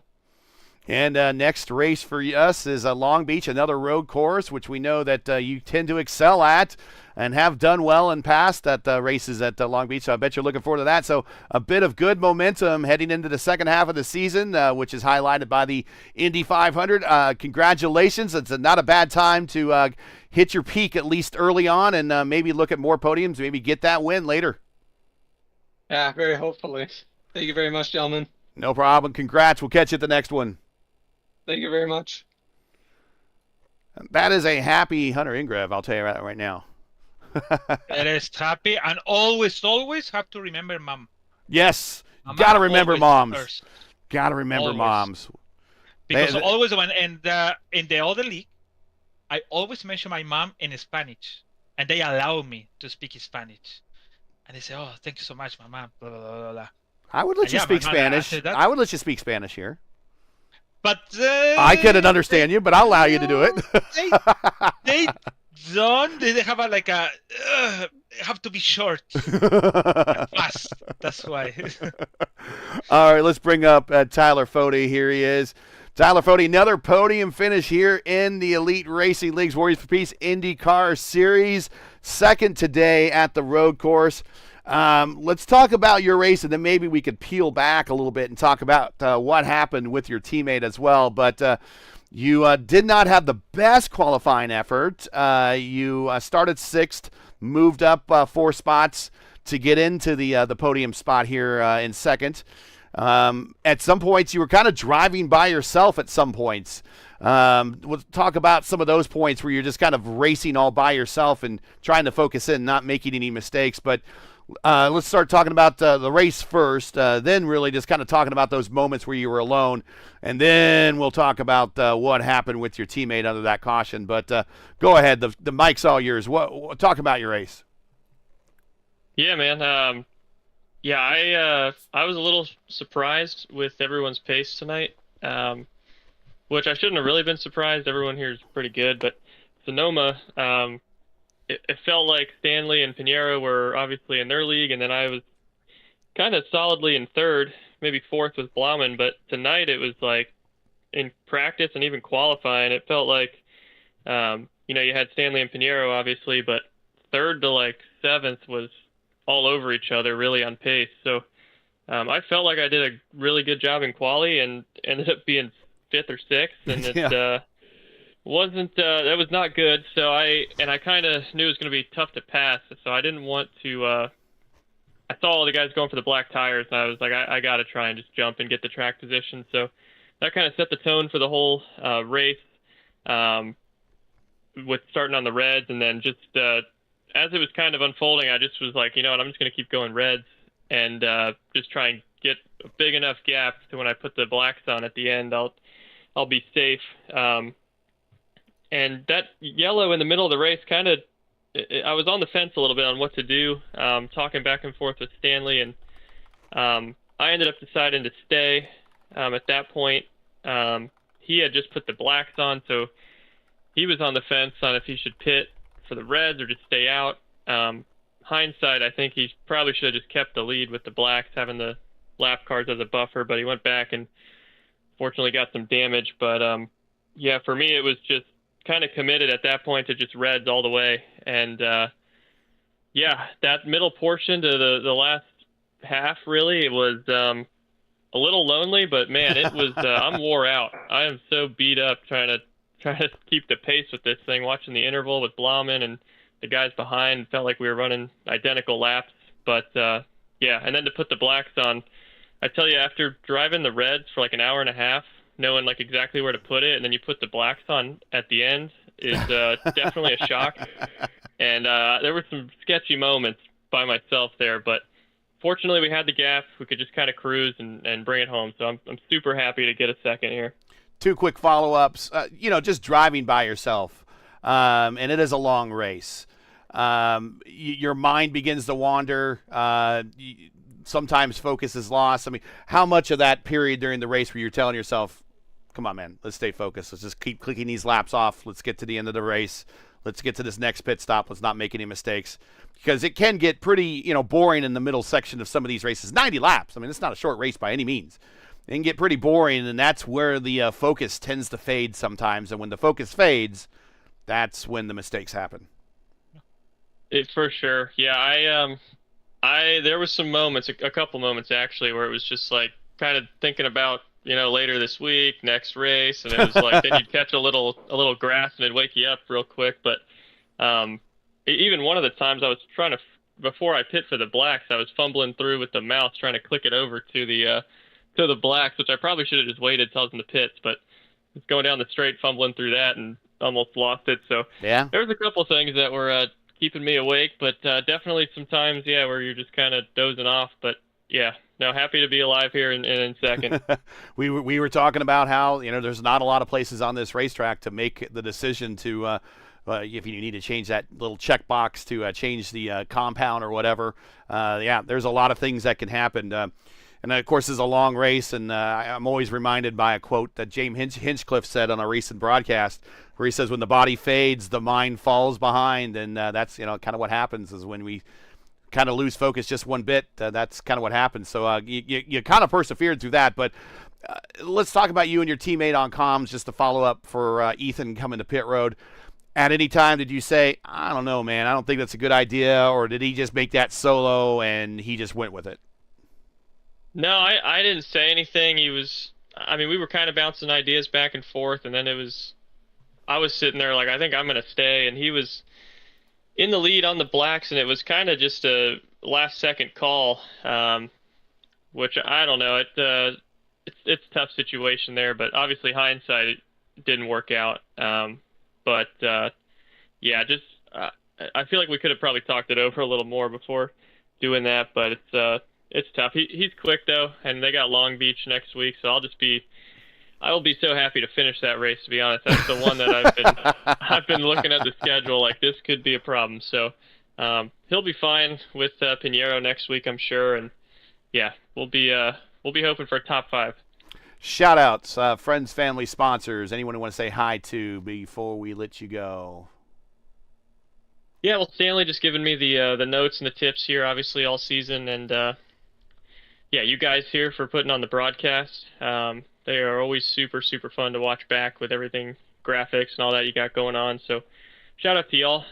And next race for us is Long Beach, another road course, which we know that you tend to excel at and have done well in past at races at Long Beach. So I bet you're looking forward to that. So a bit of good momentum heading into the second half of the season, which is highlighted by the Indy 500. Congratulations. It's not a bad time to hit your peak at least early on and maybe look at more podiums, maybe get that win later. Yeah, very hopefully. Thank you very much, gentlemen. No problem. Congrats. We'll catch you at the next one. Thank you very much. That is a happy Hunter Ingrev, I'll tell you right now. It is happy, and always have to remember mom. Yes, gotta remember moms. First. Gotta remember Always. moms. Because always when in the other league, I always mention my mom in Spanish, and they allow me to speak Spanish. And they say, "Oh, thank you so much, my mom." Blah blah blah blah. I would let you speak Spanish. I would let you speak Spanish here. But I couldn't understand you, but I'll allow you to do it. they don't. They have have to be short, fast. That's why. All right, let's bring up Tyler Fode. Here he is. Tyler Fode, another podium finish here in the Elite Racing League's Warriors for Peace IndyCar Series. Second today at the road course. Let's talk about your race, and then maybe we could peel back a little bit and talk about what happened with your teammate as well. But you did not have the best qualifying effort. You started sixth, moved up 4 spots to get into the podium spot here in second. At some points, you were kind of driving by yourself at some points. We'll talk about some of those points where you're just kind of racing all by yourself and trying to focus in, not making any mistakes. But let's start talking about the race first, then really just kind of talking about those moments where you were alone, and then we'll talk about what happened with your teammate under that caution. But go ahead, the mic's all yours. Talk about your race. Yeah, man. I was a little surprised with everyone's pace tonight, which I shouldn't have really been surprised. Everyone here is pretty good, but Sonoma, it felt like Stanley and Pinero were obviously in their league, and then I was kind of solidly in third, maybe fourth with Blauman. But tonight it was like in practice and even qualifying, it felt like, you had Stanley and Pinero obviously, but third to like seventh was all over each other really on pace. So I felt like I did a really good job in quali and ended up being fifth or sixth, and it wasn't that was not good. So I kind of knew it was going to be tough to pass, so I didn't want to I saw all the guys going for the black tires, and I was like, I got to try and just jump and get the track position. So that kind of set the tone for the whole race, with starting on the reds, and then just as it was kind of unfolding, I just was like, you know what, I'm just going to keep going reds and just try and get a big enough gap to when I put the blacks on at the end, I'll be safe. And that yellow in the middle of the race I was on the fence a little bit on what to do, talking back and forth with Stanley, and I ended up deciding to stay at that point. He had just put the blacks on, so he was on the fence on if he should pit for the reds or just stay out. Hindsight, I think he probably should have just kept the lead with the blacks, having the lap cars as a buffer, but he went back and fortunately got some damage. But yeah, for me, it was just kind of committed at that point to just reds all the way. And, yeah, that middle portion to the last half, really, it was a little lonely, but man, it was, I'm wore out. I am so beat up trying to keep the pace with this thing, watching the interval with Blauman and the guys behind. Felt like we were running identical laps. But, yeah, and then to put the blacks on, I tell you, after driving the reds for like an hour and a half, knowing like exactly where to put it, and then you put the blacks on at the end is definitely a shock. And there were some sketchy moments by myself there, but fortunately we had the gap. We could just kind of cruise and bring it home. So I'm super happy to get a second here. 2 quick follow-ups. Just driving by yourself, and it is a long race. Your mind begins to wander. Sometimes focus is lost. I mean, how much of that period during the race where you're telling yourself, come on, man, let's stay focused. Let's just keep clicking these laps off. Let's get to the end of the race. Let's get to this next pit stop. Let's not make any mistakes. Because it can get pretty, boring in the middle section of some of these races. 90 laps. I mean, it's not a short race by any means. It can get pretty boring, and that's where the focus tends to fade sometimes. And when the focus fades, that's when the mistakes happen. For sure. Yeah, there was some moments, a couple moments actually, where it was just like kind of thinking about, later this week, next race, and it was like then you'd catch a little grass and it'd wake you up real quick. But even one of the times I was trying to, before I pit for the blacks, I was fumbling through with the mouse trying to click it over to the blacks, which I probably should have just waited till I was in the pits, but just going down the straight, fumbling through that and almost lost it. So yeah, there was a couple things that were keeping me awake, but definitely sometimes, yeah, where you're just kind of dozing off. But yeah, no, happy to be alive here in second. we were talking about how there's not a lot of places on this racetrack to make the decision to if you need to change that little checkbox to change the compound or whatever. There's a lot of things that can happen. And of course, it's a long race, and I'm always reminded by a quote that James Hinchcliffe said on a recent broadcast, where he says, "When the body fades, the mind falls behind," and that's kind of what happens is when we kind of lose focus just one bit. That's kind of what happens. So you kind of persevered through that, but let's talk about you and your teammate on comms just to follow up for Ethan coming to pit road. At any time, did you say, "I don't know, man, I don't think that's a good idea," or did he just make that solo and he just went with it? No, I didn't say anything. We were kind of bouncing ideas back and forth, and then I was sitting there like, I think I'm going to stay, and he was in the lead on the blacks, and it was kind of just a last-second call, which I don't know. It's a tough situation there, but obviously hindsight, it didn't work out. I feel like we could have probably talked it over a little more before doing that, but it's tough. He's quick though, and they got Long Beach next week, so I will be so happy to finish that race. To be honest, that's the one that I've been looking at the schedule like this could be a problem. So he'll be fine with Pinheiro next week, I'm sure, and yeah, we'll be hoping for a top 5. Shout outs, friends, family, sponsors. Anyone who want to say hi to before we let you go? Yeah, well, Stanley just giving me the notes and the tips here, obviously all season, and yeah, you guys here for putting on the broadcast. They are always super, super fun to watch back with everything, graphics and all that you got going on. So shout out to y'all.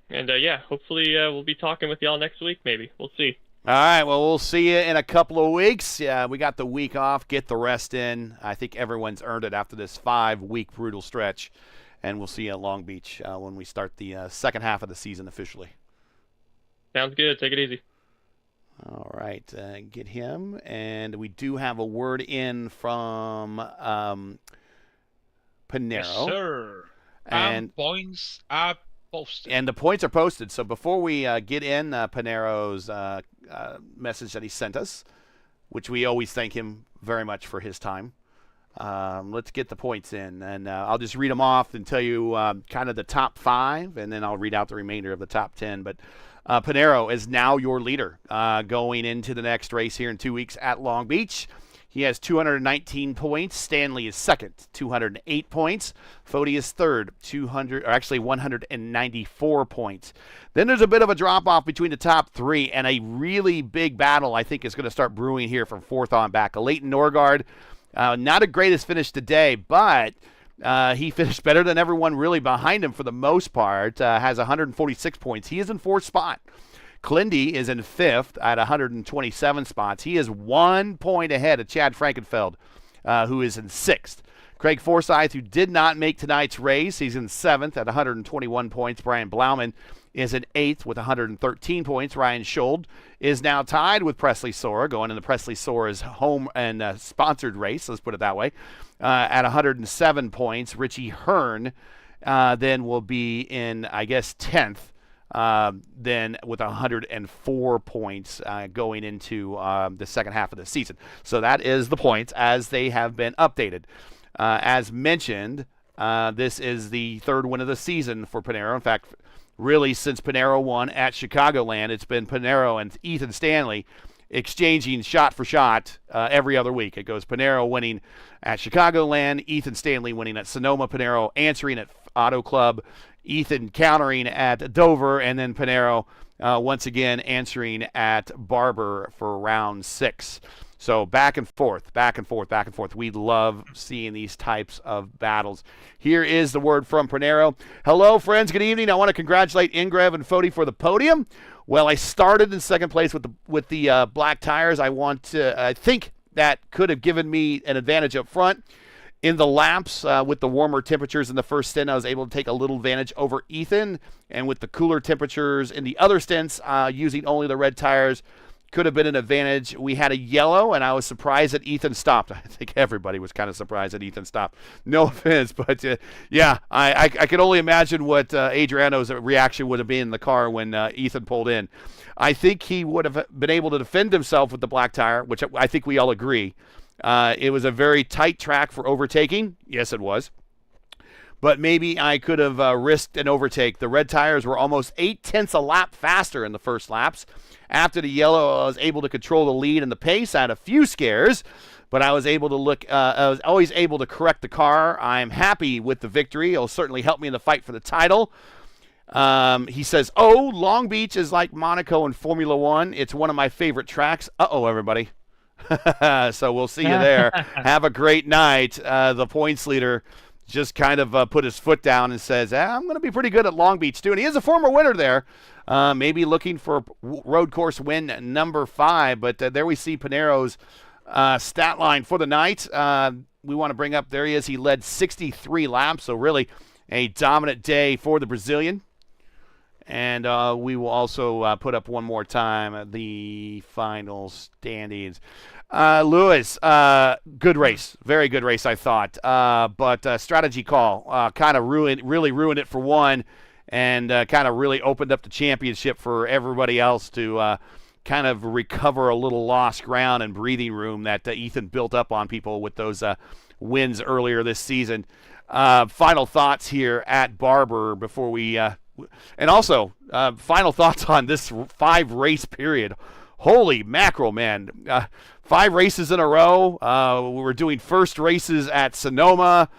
Yeah, hopefully we'll be talking with y'all next week maybe. We'll see. All right, well, we'll see you in a couple of weeks. Yeah, we got the week off. Get the rest in. I think everyone's earned it after this 5-week brutal stretch. And we'll see you at Long Beach when we start the second half of the season officially. Sounds good. Take it easy. All right, get him. And we do have a word in from Pinheiro. Yes, sir. And points are posted. And the points are posted. So before we get in Pinheiro's message that he sent us, which we always thank him very much for his time, let's get the points in. And I'll just read them off and tell you kind of the top 5, and then I'll read out the remainder of the top 10. But Pinheiro is now your leader going into the next race here in 2 weeks at Long Beach. He has 219 points. Stanley is second, 208 points. Fody is third, 194 points. Then there's a bit of a drop-off between the top 3, and a really big battle, I think, is going to start brewing here from 4th on back. Leighton Norgard, not a greatest finish today, but He finished better than everyone really behind him for the most part, has 146 points. He is in fourth spot. Clindy is in fifth at 127 spots. He is 1 point ahead of Chad Frankenfeld, who is in sixth. Craig Forsyth, who did not make tonight's race, he's in seventh at 121 points. Brian Blauman is in eighth with 113 points. Ryan Schold is now tied with Presley Sora, going into Presley Sora's home and sponsored race, let's put it that way, at 107 points. Richie Hearn then will be in, I guess, 10th. Then with 104 points going into the second half of the season. So that is the points as they have been updated. As mentioned, this is the third win of the season for Panaro. In fact, really since Panaro won at Chicagoland, it's been Panaro and Ethan Stanley exchanging shot for shot every other week. It goes Panaro winning at Chicagoland, Ethan Stanley winning at Sonoma, Panaro answering at Auto Club, Ethan countering at Dover, and then Panaro once again answering at Barber for round 6. So back and forth, back and forth, back and forth. We love seeing these types of battles. Here is the word from Panaro. Hello, friends. Good evening. I want to congratulate Ingrev and Foti for the podium. Well, I started in second place with the black tires. I think that could have given me an advantage up front. In the laps, with the warmer temperatures in the first stint, I was able to take a little advantage over Ethan. And with the cooler temperatures in the other stints, using only the red tires, could have been an advantage. We had a yellow, and I was surprised that Ethan stopped. I think everybody was kind of surprised that Ethan stopped. No offense, but yeah, I can only imagine what Adriano's reaction would have been in the car when Ethan pulled in. I think he would have been able to defend himself with the black tire, which I think we all agree. It was a very tight track for overtaking. Yes, it was. But maybe I could have risked an overtake. The red tires were almost 0.8 a lap faster in the first laps. After the yellow, I was able to control the lead and the pace. I had a few scares, but I was able to I was always able to correct the car. I'm happy with the victory. It'll certainly help me in the fight for the title. He says, "Oh, Long Beach is like Monaco in Formula One. It's one of my favorite tracks." Uh-oh, everybody. So we'll see you there. Have a great night. The points leader just kind of put his foot down and says, I'm going to be pretty good at Long Beach, too. And he is a former winner there. Maybe looking for road course win number 5. But there we see Panaro's stat line for the night. We want to bring up, there he is. He led 63 laps, so really a dominant day for the Brazilian. And we will also put up one more time the final standings. Lewis, good race. Very good race, I thought. But strategy call kind of really ruined it for one, and kind of really opened up the championship for everybody else to kind of recover a little lost ground and breathing room that Ethan built up on people with those wins earlier this season. Final thoughts here at Barber before we and also final thoughts on this 5-race period. Holy mackerel, man. 5 races in a row. We're doing first races at Sonoma.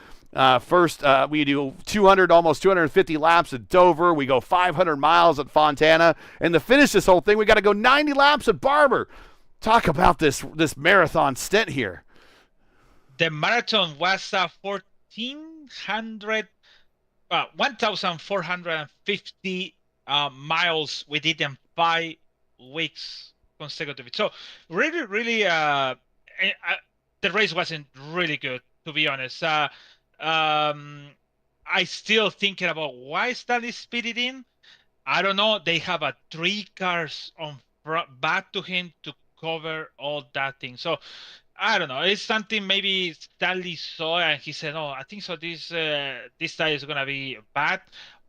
First, we do 200, almost 250 laps at Dover. We go 500 miles at Fontana. And to finish this whole thing, we got to go 90 laps at Barber. Talk about this marathon stint here. The marathon was 1,450 miles we did in 5 weeks consecutively. So really, the race wasn't really good, to be honest. I still thinking about why Stanley speeded in. I don't know. They have 3 cars on back to him to cover all that thing. So I don't know. It's something maybe Stanley saw and he said, "Oh, I think so. This tire is gonna be bad,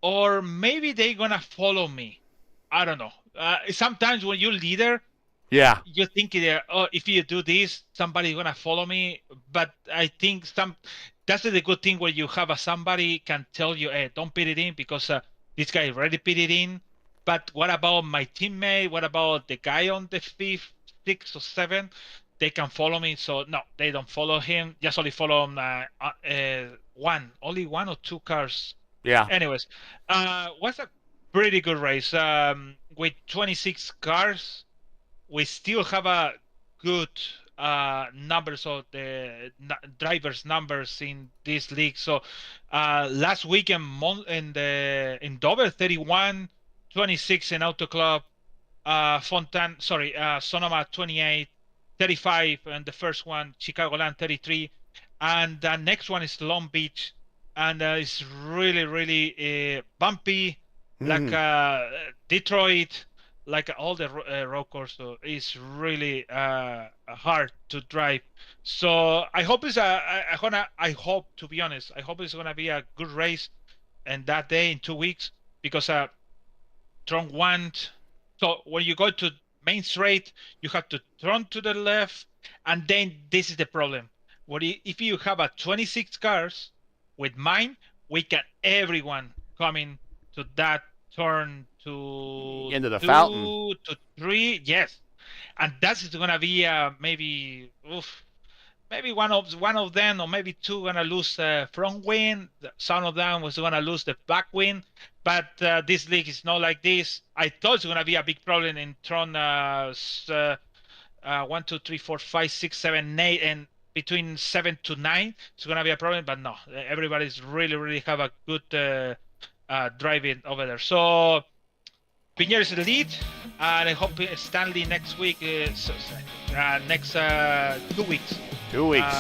or maybe they're gonna follow me." I don't know. Sometimes when you're leader, yeah, you think if you do this, somebody's gonna follow me. But I think that's the good thing where you have somebody can tell you, "Hey, don't pit it in because this guy already pitted in." But what about my teammate? What about the guy on the 5th, 6th, or 7th? They can follow me. So no, they don't follow him. Just only follow only 1 or 2 cars. Yeah. Anyways, was a pretty good race. With 26 cars, we still have a good numbers of the drivers' numbers in this league. So last weekend in Dover, 31, 26 in Auto Club, Sonoma 28, 35, and the first one, Chicagoland 33, and the next one is Long Beach, and it's really, really bumpy, like Detroit, like all the road course. So it's really hard to drive. So I hope I hope, to be honest, I hope it's gonna be a good race, and that day in 2 weeks, because turn one. So when you go to main straight, you have to turn to the left, and then this is the problem. If you have a 26 cars with mine, we can everyone coming to that turn to into the 2 fountain to 3, yes, and that's gonna be maybe one of them, or maybe two, gonna lose front wing. Some of them was gonna lose the back wing. But this league is not like this. I thought it's gonna be a big problem in turn 1, 2, 3, 4, 5, 6, 7, 8, and between 7 to 9, it's gonna be a problem. But no, everybody's really have a good driving over there. So Pinheiro is the lead, and I hope Stanley next week. Next 2 weeks. 2 weeks.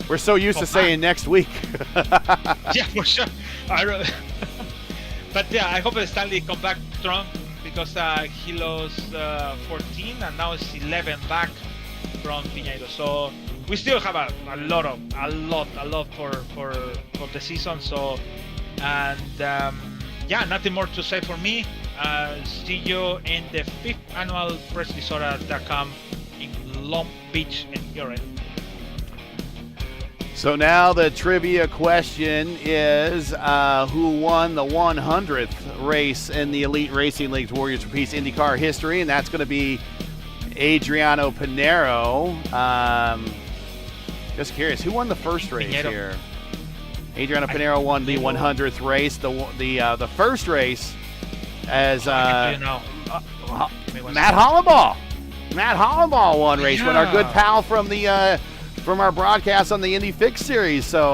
We're so used to saying next week. Yeah, for sure. But yeah, I hope Stanley come back strong, because he lost 14 and now it's 11 back from Pinheiro. So we still have a lot for the season. So, and yeah, nothing more to say for me. See you in the 5th annual PressDisora.com in Long Beach, NHRA. So now the trivia question is, who won the 100th race in the Elite Racing League's Warriors for Peace IndyCar history? And that's going to be Adriano Pinheiro. Just curious, who won the first race here? Adriano Pinheiro won the 100th race. The first race as Matt Hollabaugh. Matt Hollabaugh won race one. Our good pal from the from our broadcast on the Indy Fix series. So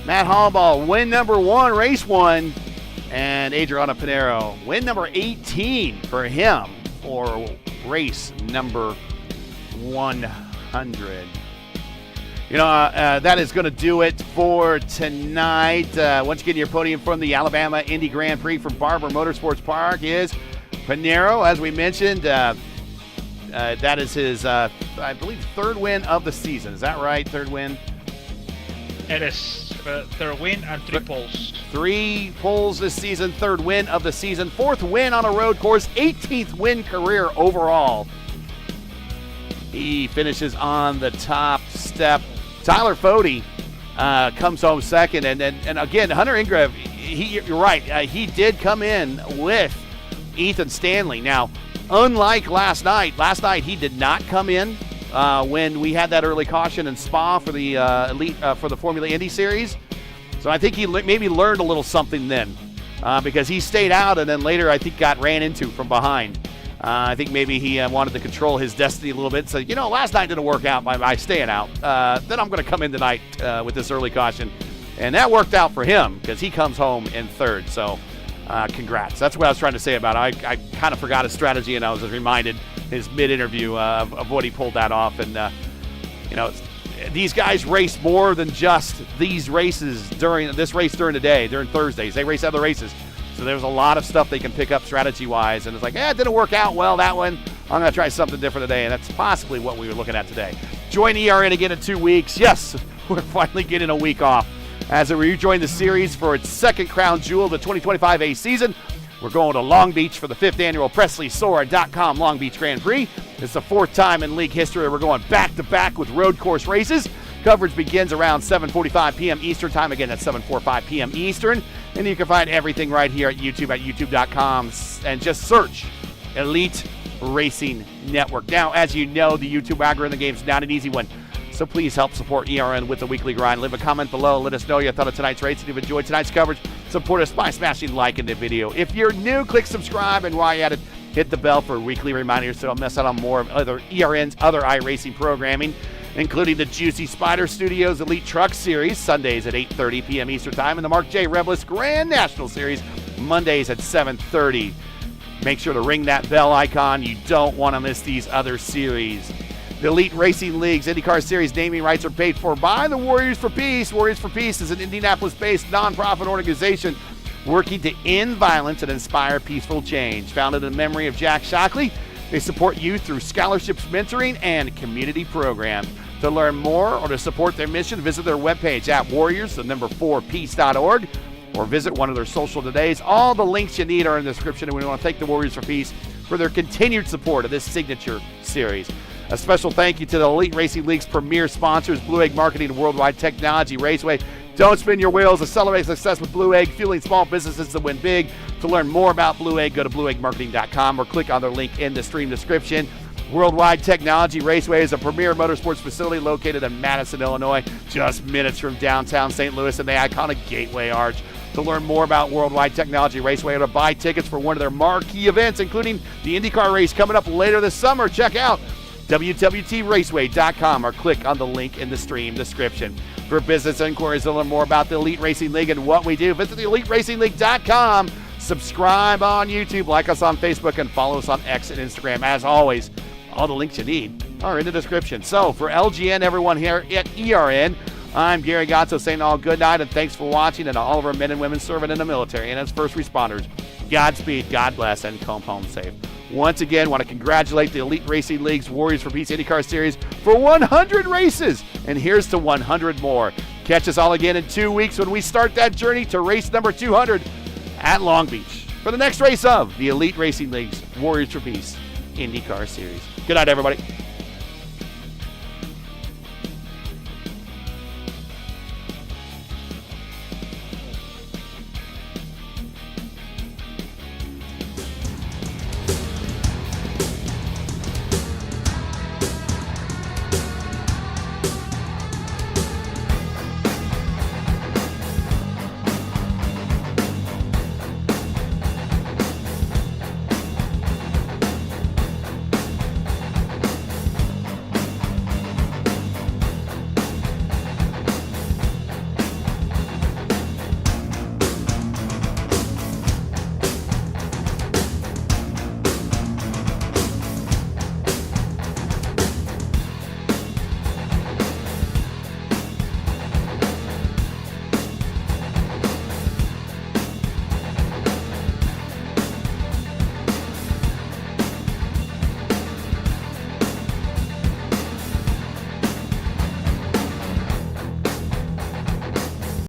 Matt Hollabaugh, win number 1, race 1, and Adriano Pinheiro, win number 18 for him, or race number 100. You know, that is going to do it for tonight. Once again, your podium from the Alabama Indy Grand Prix from Barber Motorsports Park is Pinheiro, as we mentioned. That is his, I believe, 3rd win of the season. Is that right? 3rd win? It is 3rd win and 3 poles. 3 poles this season, 3rd win of the season, 4th win on a road course, 18th win career overall. He finishes on the top step. Tyler Fode comes home 2nd, and again, Hunter Ingrave, you're right, he did come in with Ethan Stanley. Now, unlike last night he did not come in when we had that early caution in Spa for the Elite for the Formula Indy Series. So I think he maybe learned a little something then, because he stayed out and then later I think got ran into from behind. I think maybe he wanted to control his destiny a little bit. So, last night didn't work out by staying out. Then I'm going to come in tonight with this early caution. And that worked out for him because he comes home in 3rd. So congrats. That's what I was trying to say about it. I kind of forgot his strategy, and I was reminded his mid-interview of what he pulled that off. And, these guys race more than just these races during the day, during Thursdays. They race other races. So there's a lot of stuff they can pick up strategy-wise. And it's like, it didn't work out well, that one. I'm going to try something different today. And that's possibly what we were looking at today. Join ERN again in 2 weeks. Yes, we're finally getting a week off as we rejoin the series for its 2nd crown jewel of the 2025 A season. We're going to Long Beach for the 5th annual PressDisora.com Long Beach Grand Prix. It's the 4th time in league history we're going back-to-back with road course races. Coverage begins around 7:45 p.m. Eastern Time. Again, that's 7:45 p.m. Eastern. And you can find everything right here at YouTube at youtube.com and just search Elite Racing Network. Now, as you know, the YouTube algorithm game is not an easy one. So please help support ERN with the weekly grind. Leave a comment below. Let us know your thought of tonight's race. If you've enjoyed tonight's coverage, support us by smashing like in the video. If you're new, click subscribe, and while you're at it, hit the bell for weekly reminders so don't miss out on more of other ERN's other iRacing programming. including the Juicy Spider Studios Elite Truck Series, Sundays at 8:30 p.m. Eastern Time, and the Mark J. Rebilas Grand National Series, Mondays at 7:30. Make sure to ring that bell icon. You don't want to miss these other series. The Elite Racing League's IndyCar Series naming rights are paid for by the Warriors for Peace. Warriors for Peace is an Indianapolis-based nonprofit organization working to end violence and inspire peaceful change. Founded in memory of Jack Shockley, they support youth through scholarships, mentoring, and community programs. To learn more or to support their mission, visit their webpage at warriors4peace.org or visit one of their social todays. All the links you need are in the description, and we want to thank the Warriors for Peace for their continued support of this signature series. A special thank you to the Elite Racing League's premier sponsors, Blue Egg Marketing and World Wide Technology Raceway. Don't spin your wheels. Accelerate success with Blue Egg, fueling small businesses to win big. To learn more about Blue Egg, go to blueeggmarketing.com or click on their link in the stream description. World Wide Technology Raceway is a premier motorsports facility located in Madison, Illinois, just minutes from downtown St. Louis and the iconic Gateway Arch. To learn more about World Wide Technology Raceway or to buy tickets for one of their marquee events, including the IndyCar race coming up later this summer, check out www.raceway.com or click on the link in the stream description. For business inquiries to learn more about the Elite Racing League and what we do, visit theeliteracingleague.com. Subscribe on YouTube, like us on Facebook, and follow us on X and Instagram. As always, all the links you need are in the description. So for LGN, everyone here at ERN, I'm Gary Gatto saying all good night and thanks for watching, and to all of our men and women serving in the military and as first responders, Godspeed, God bless, and come home safe. Once again, want to congratulate the Elite Racing League's Warriors for Peace IndyCar Series for 100 races, and here's to 100 more. Catch us all again in 2 weeks when we start that journey to race number 200 at Long Beach for the next race of the Elite Racing League's Warriors for Peace IndyCar Series. Good night, everybody.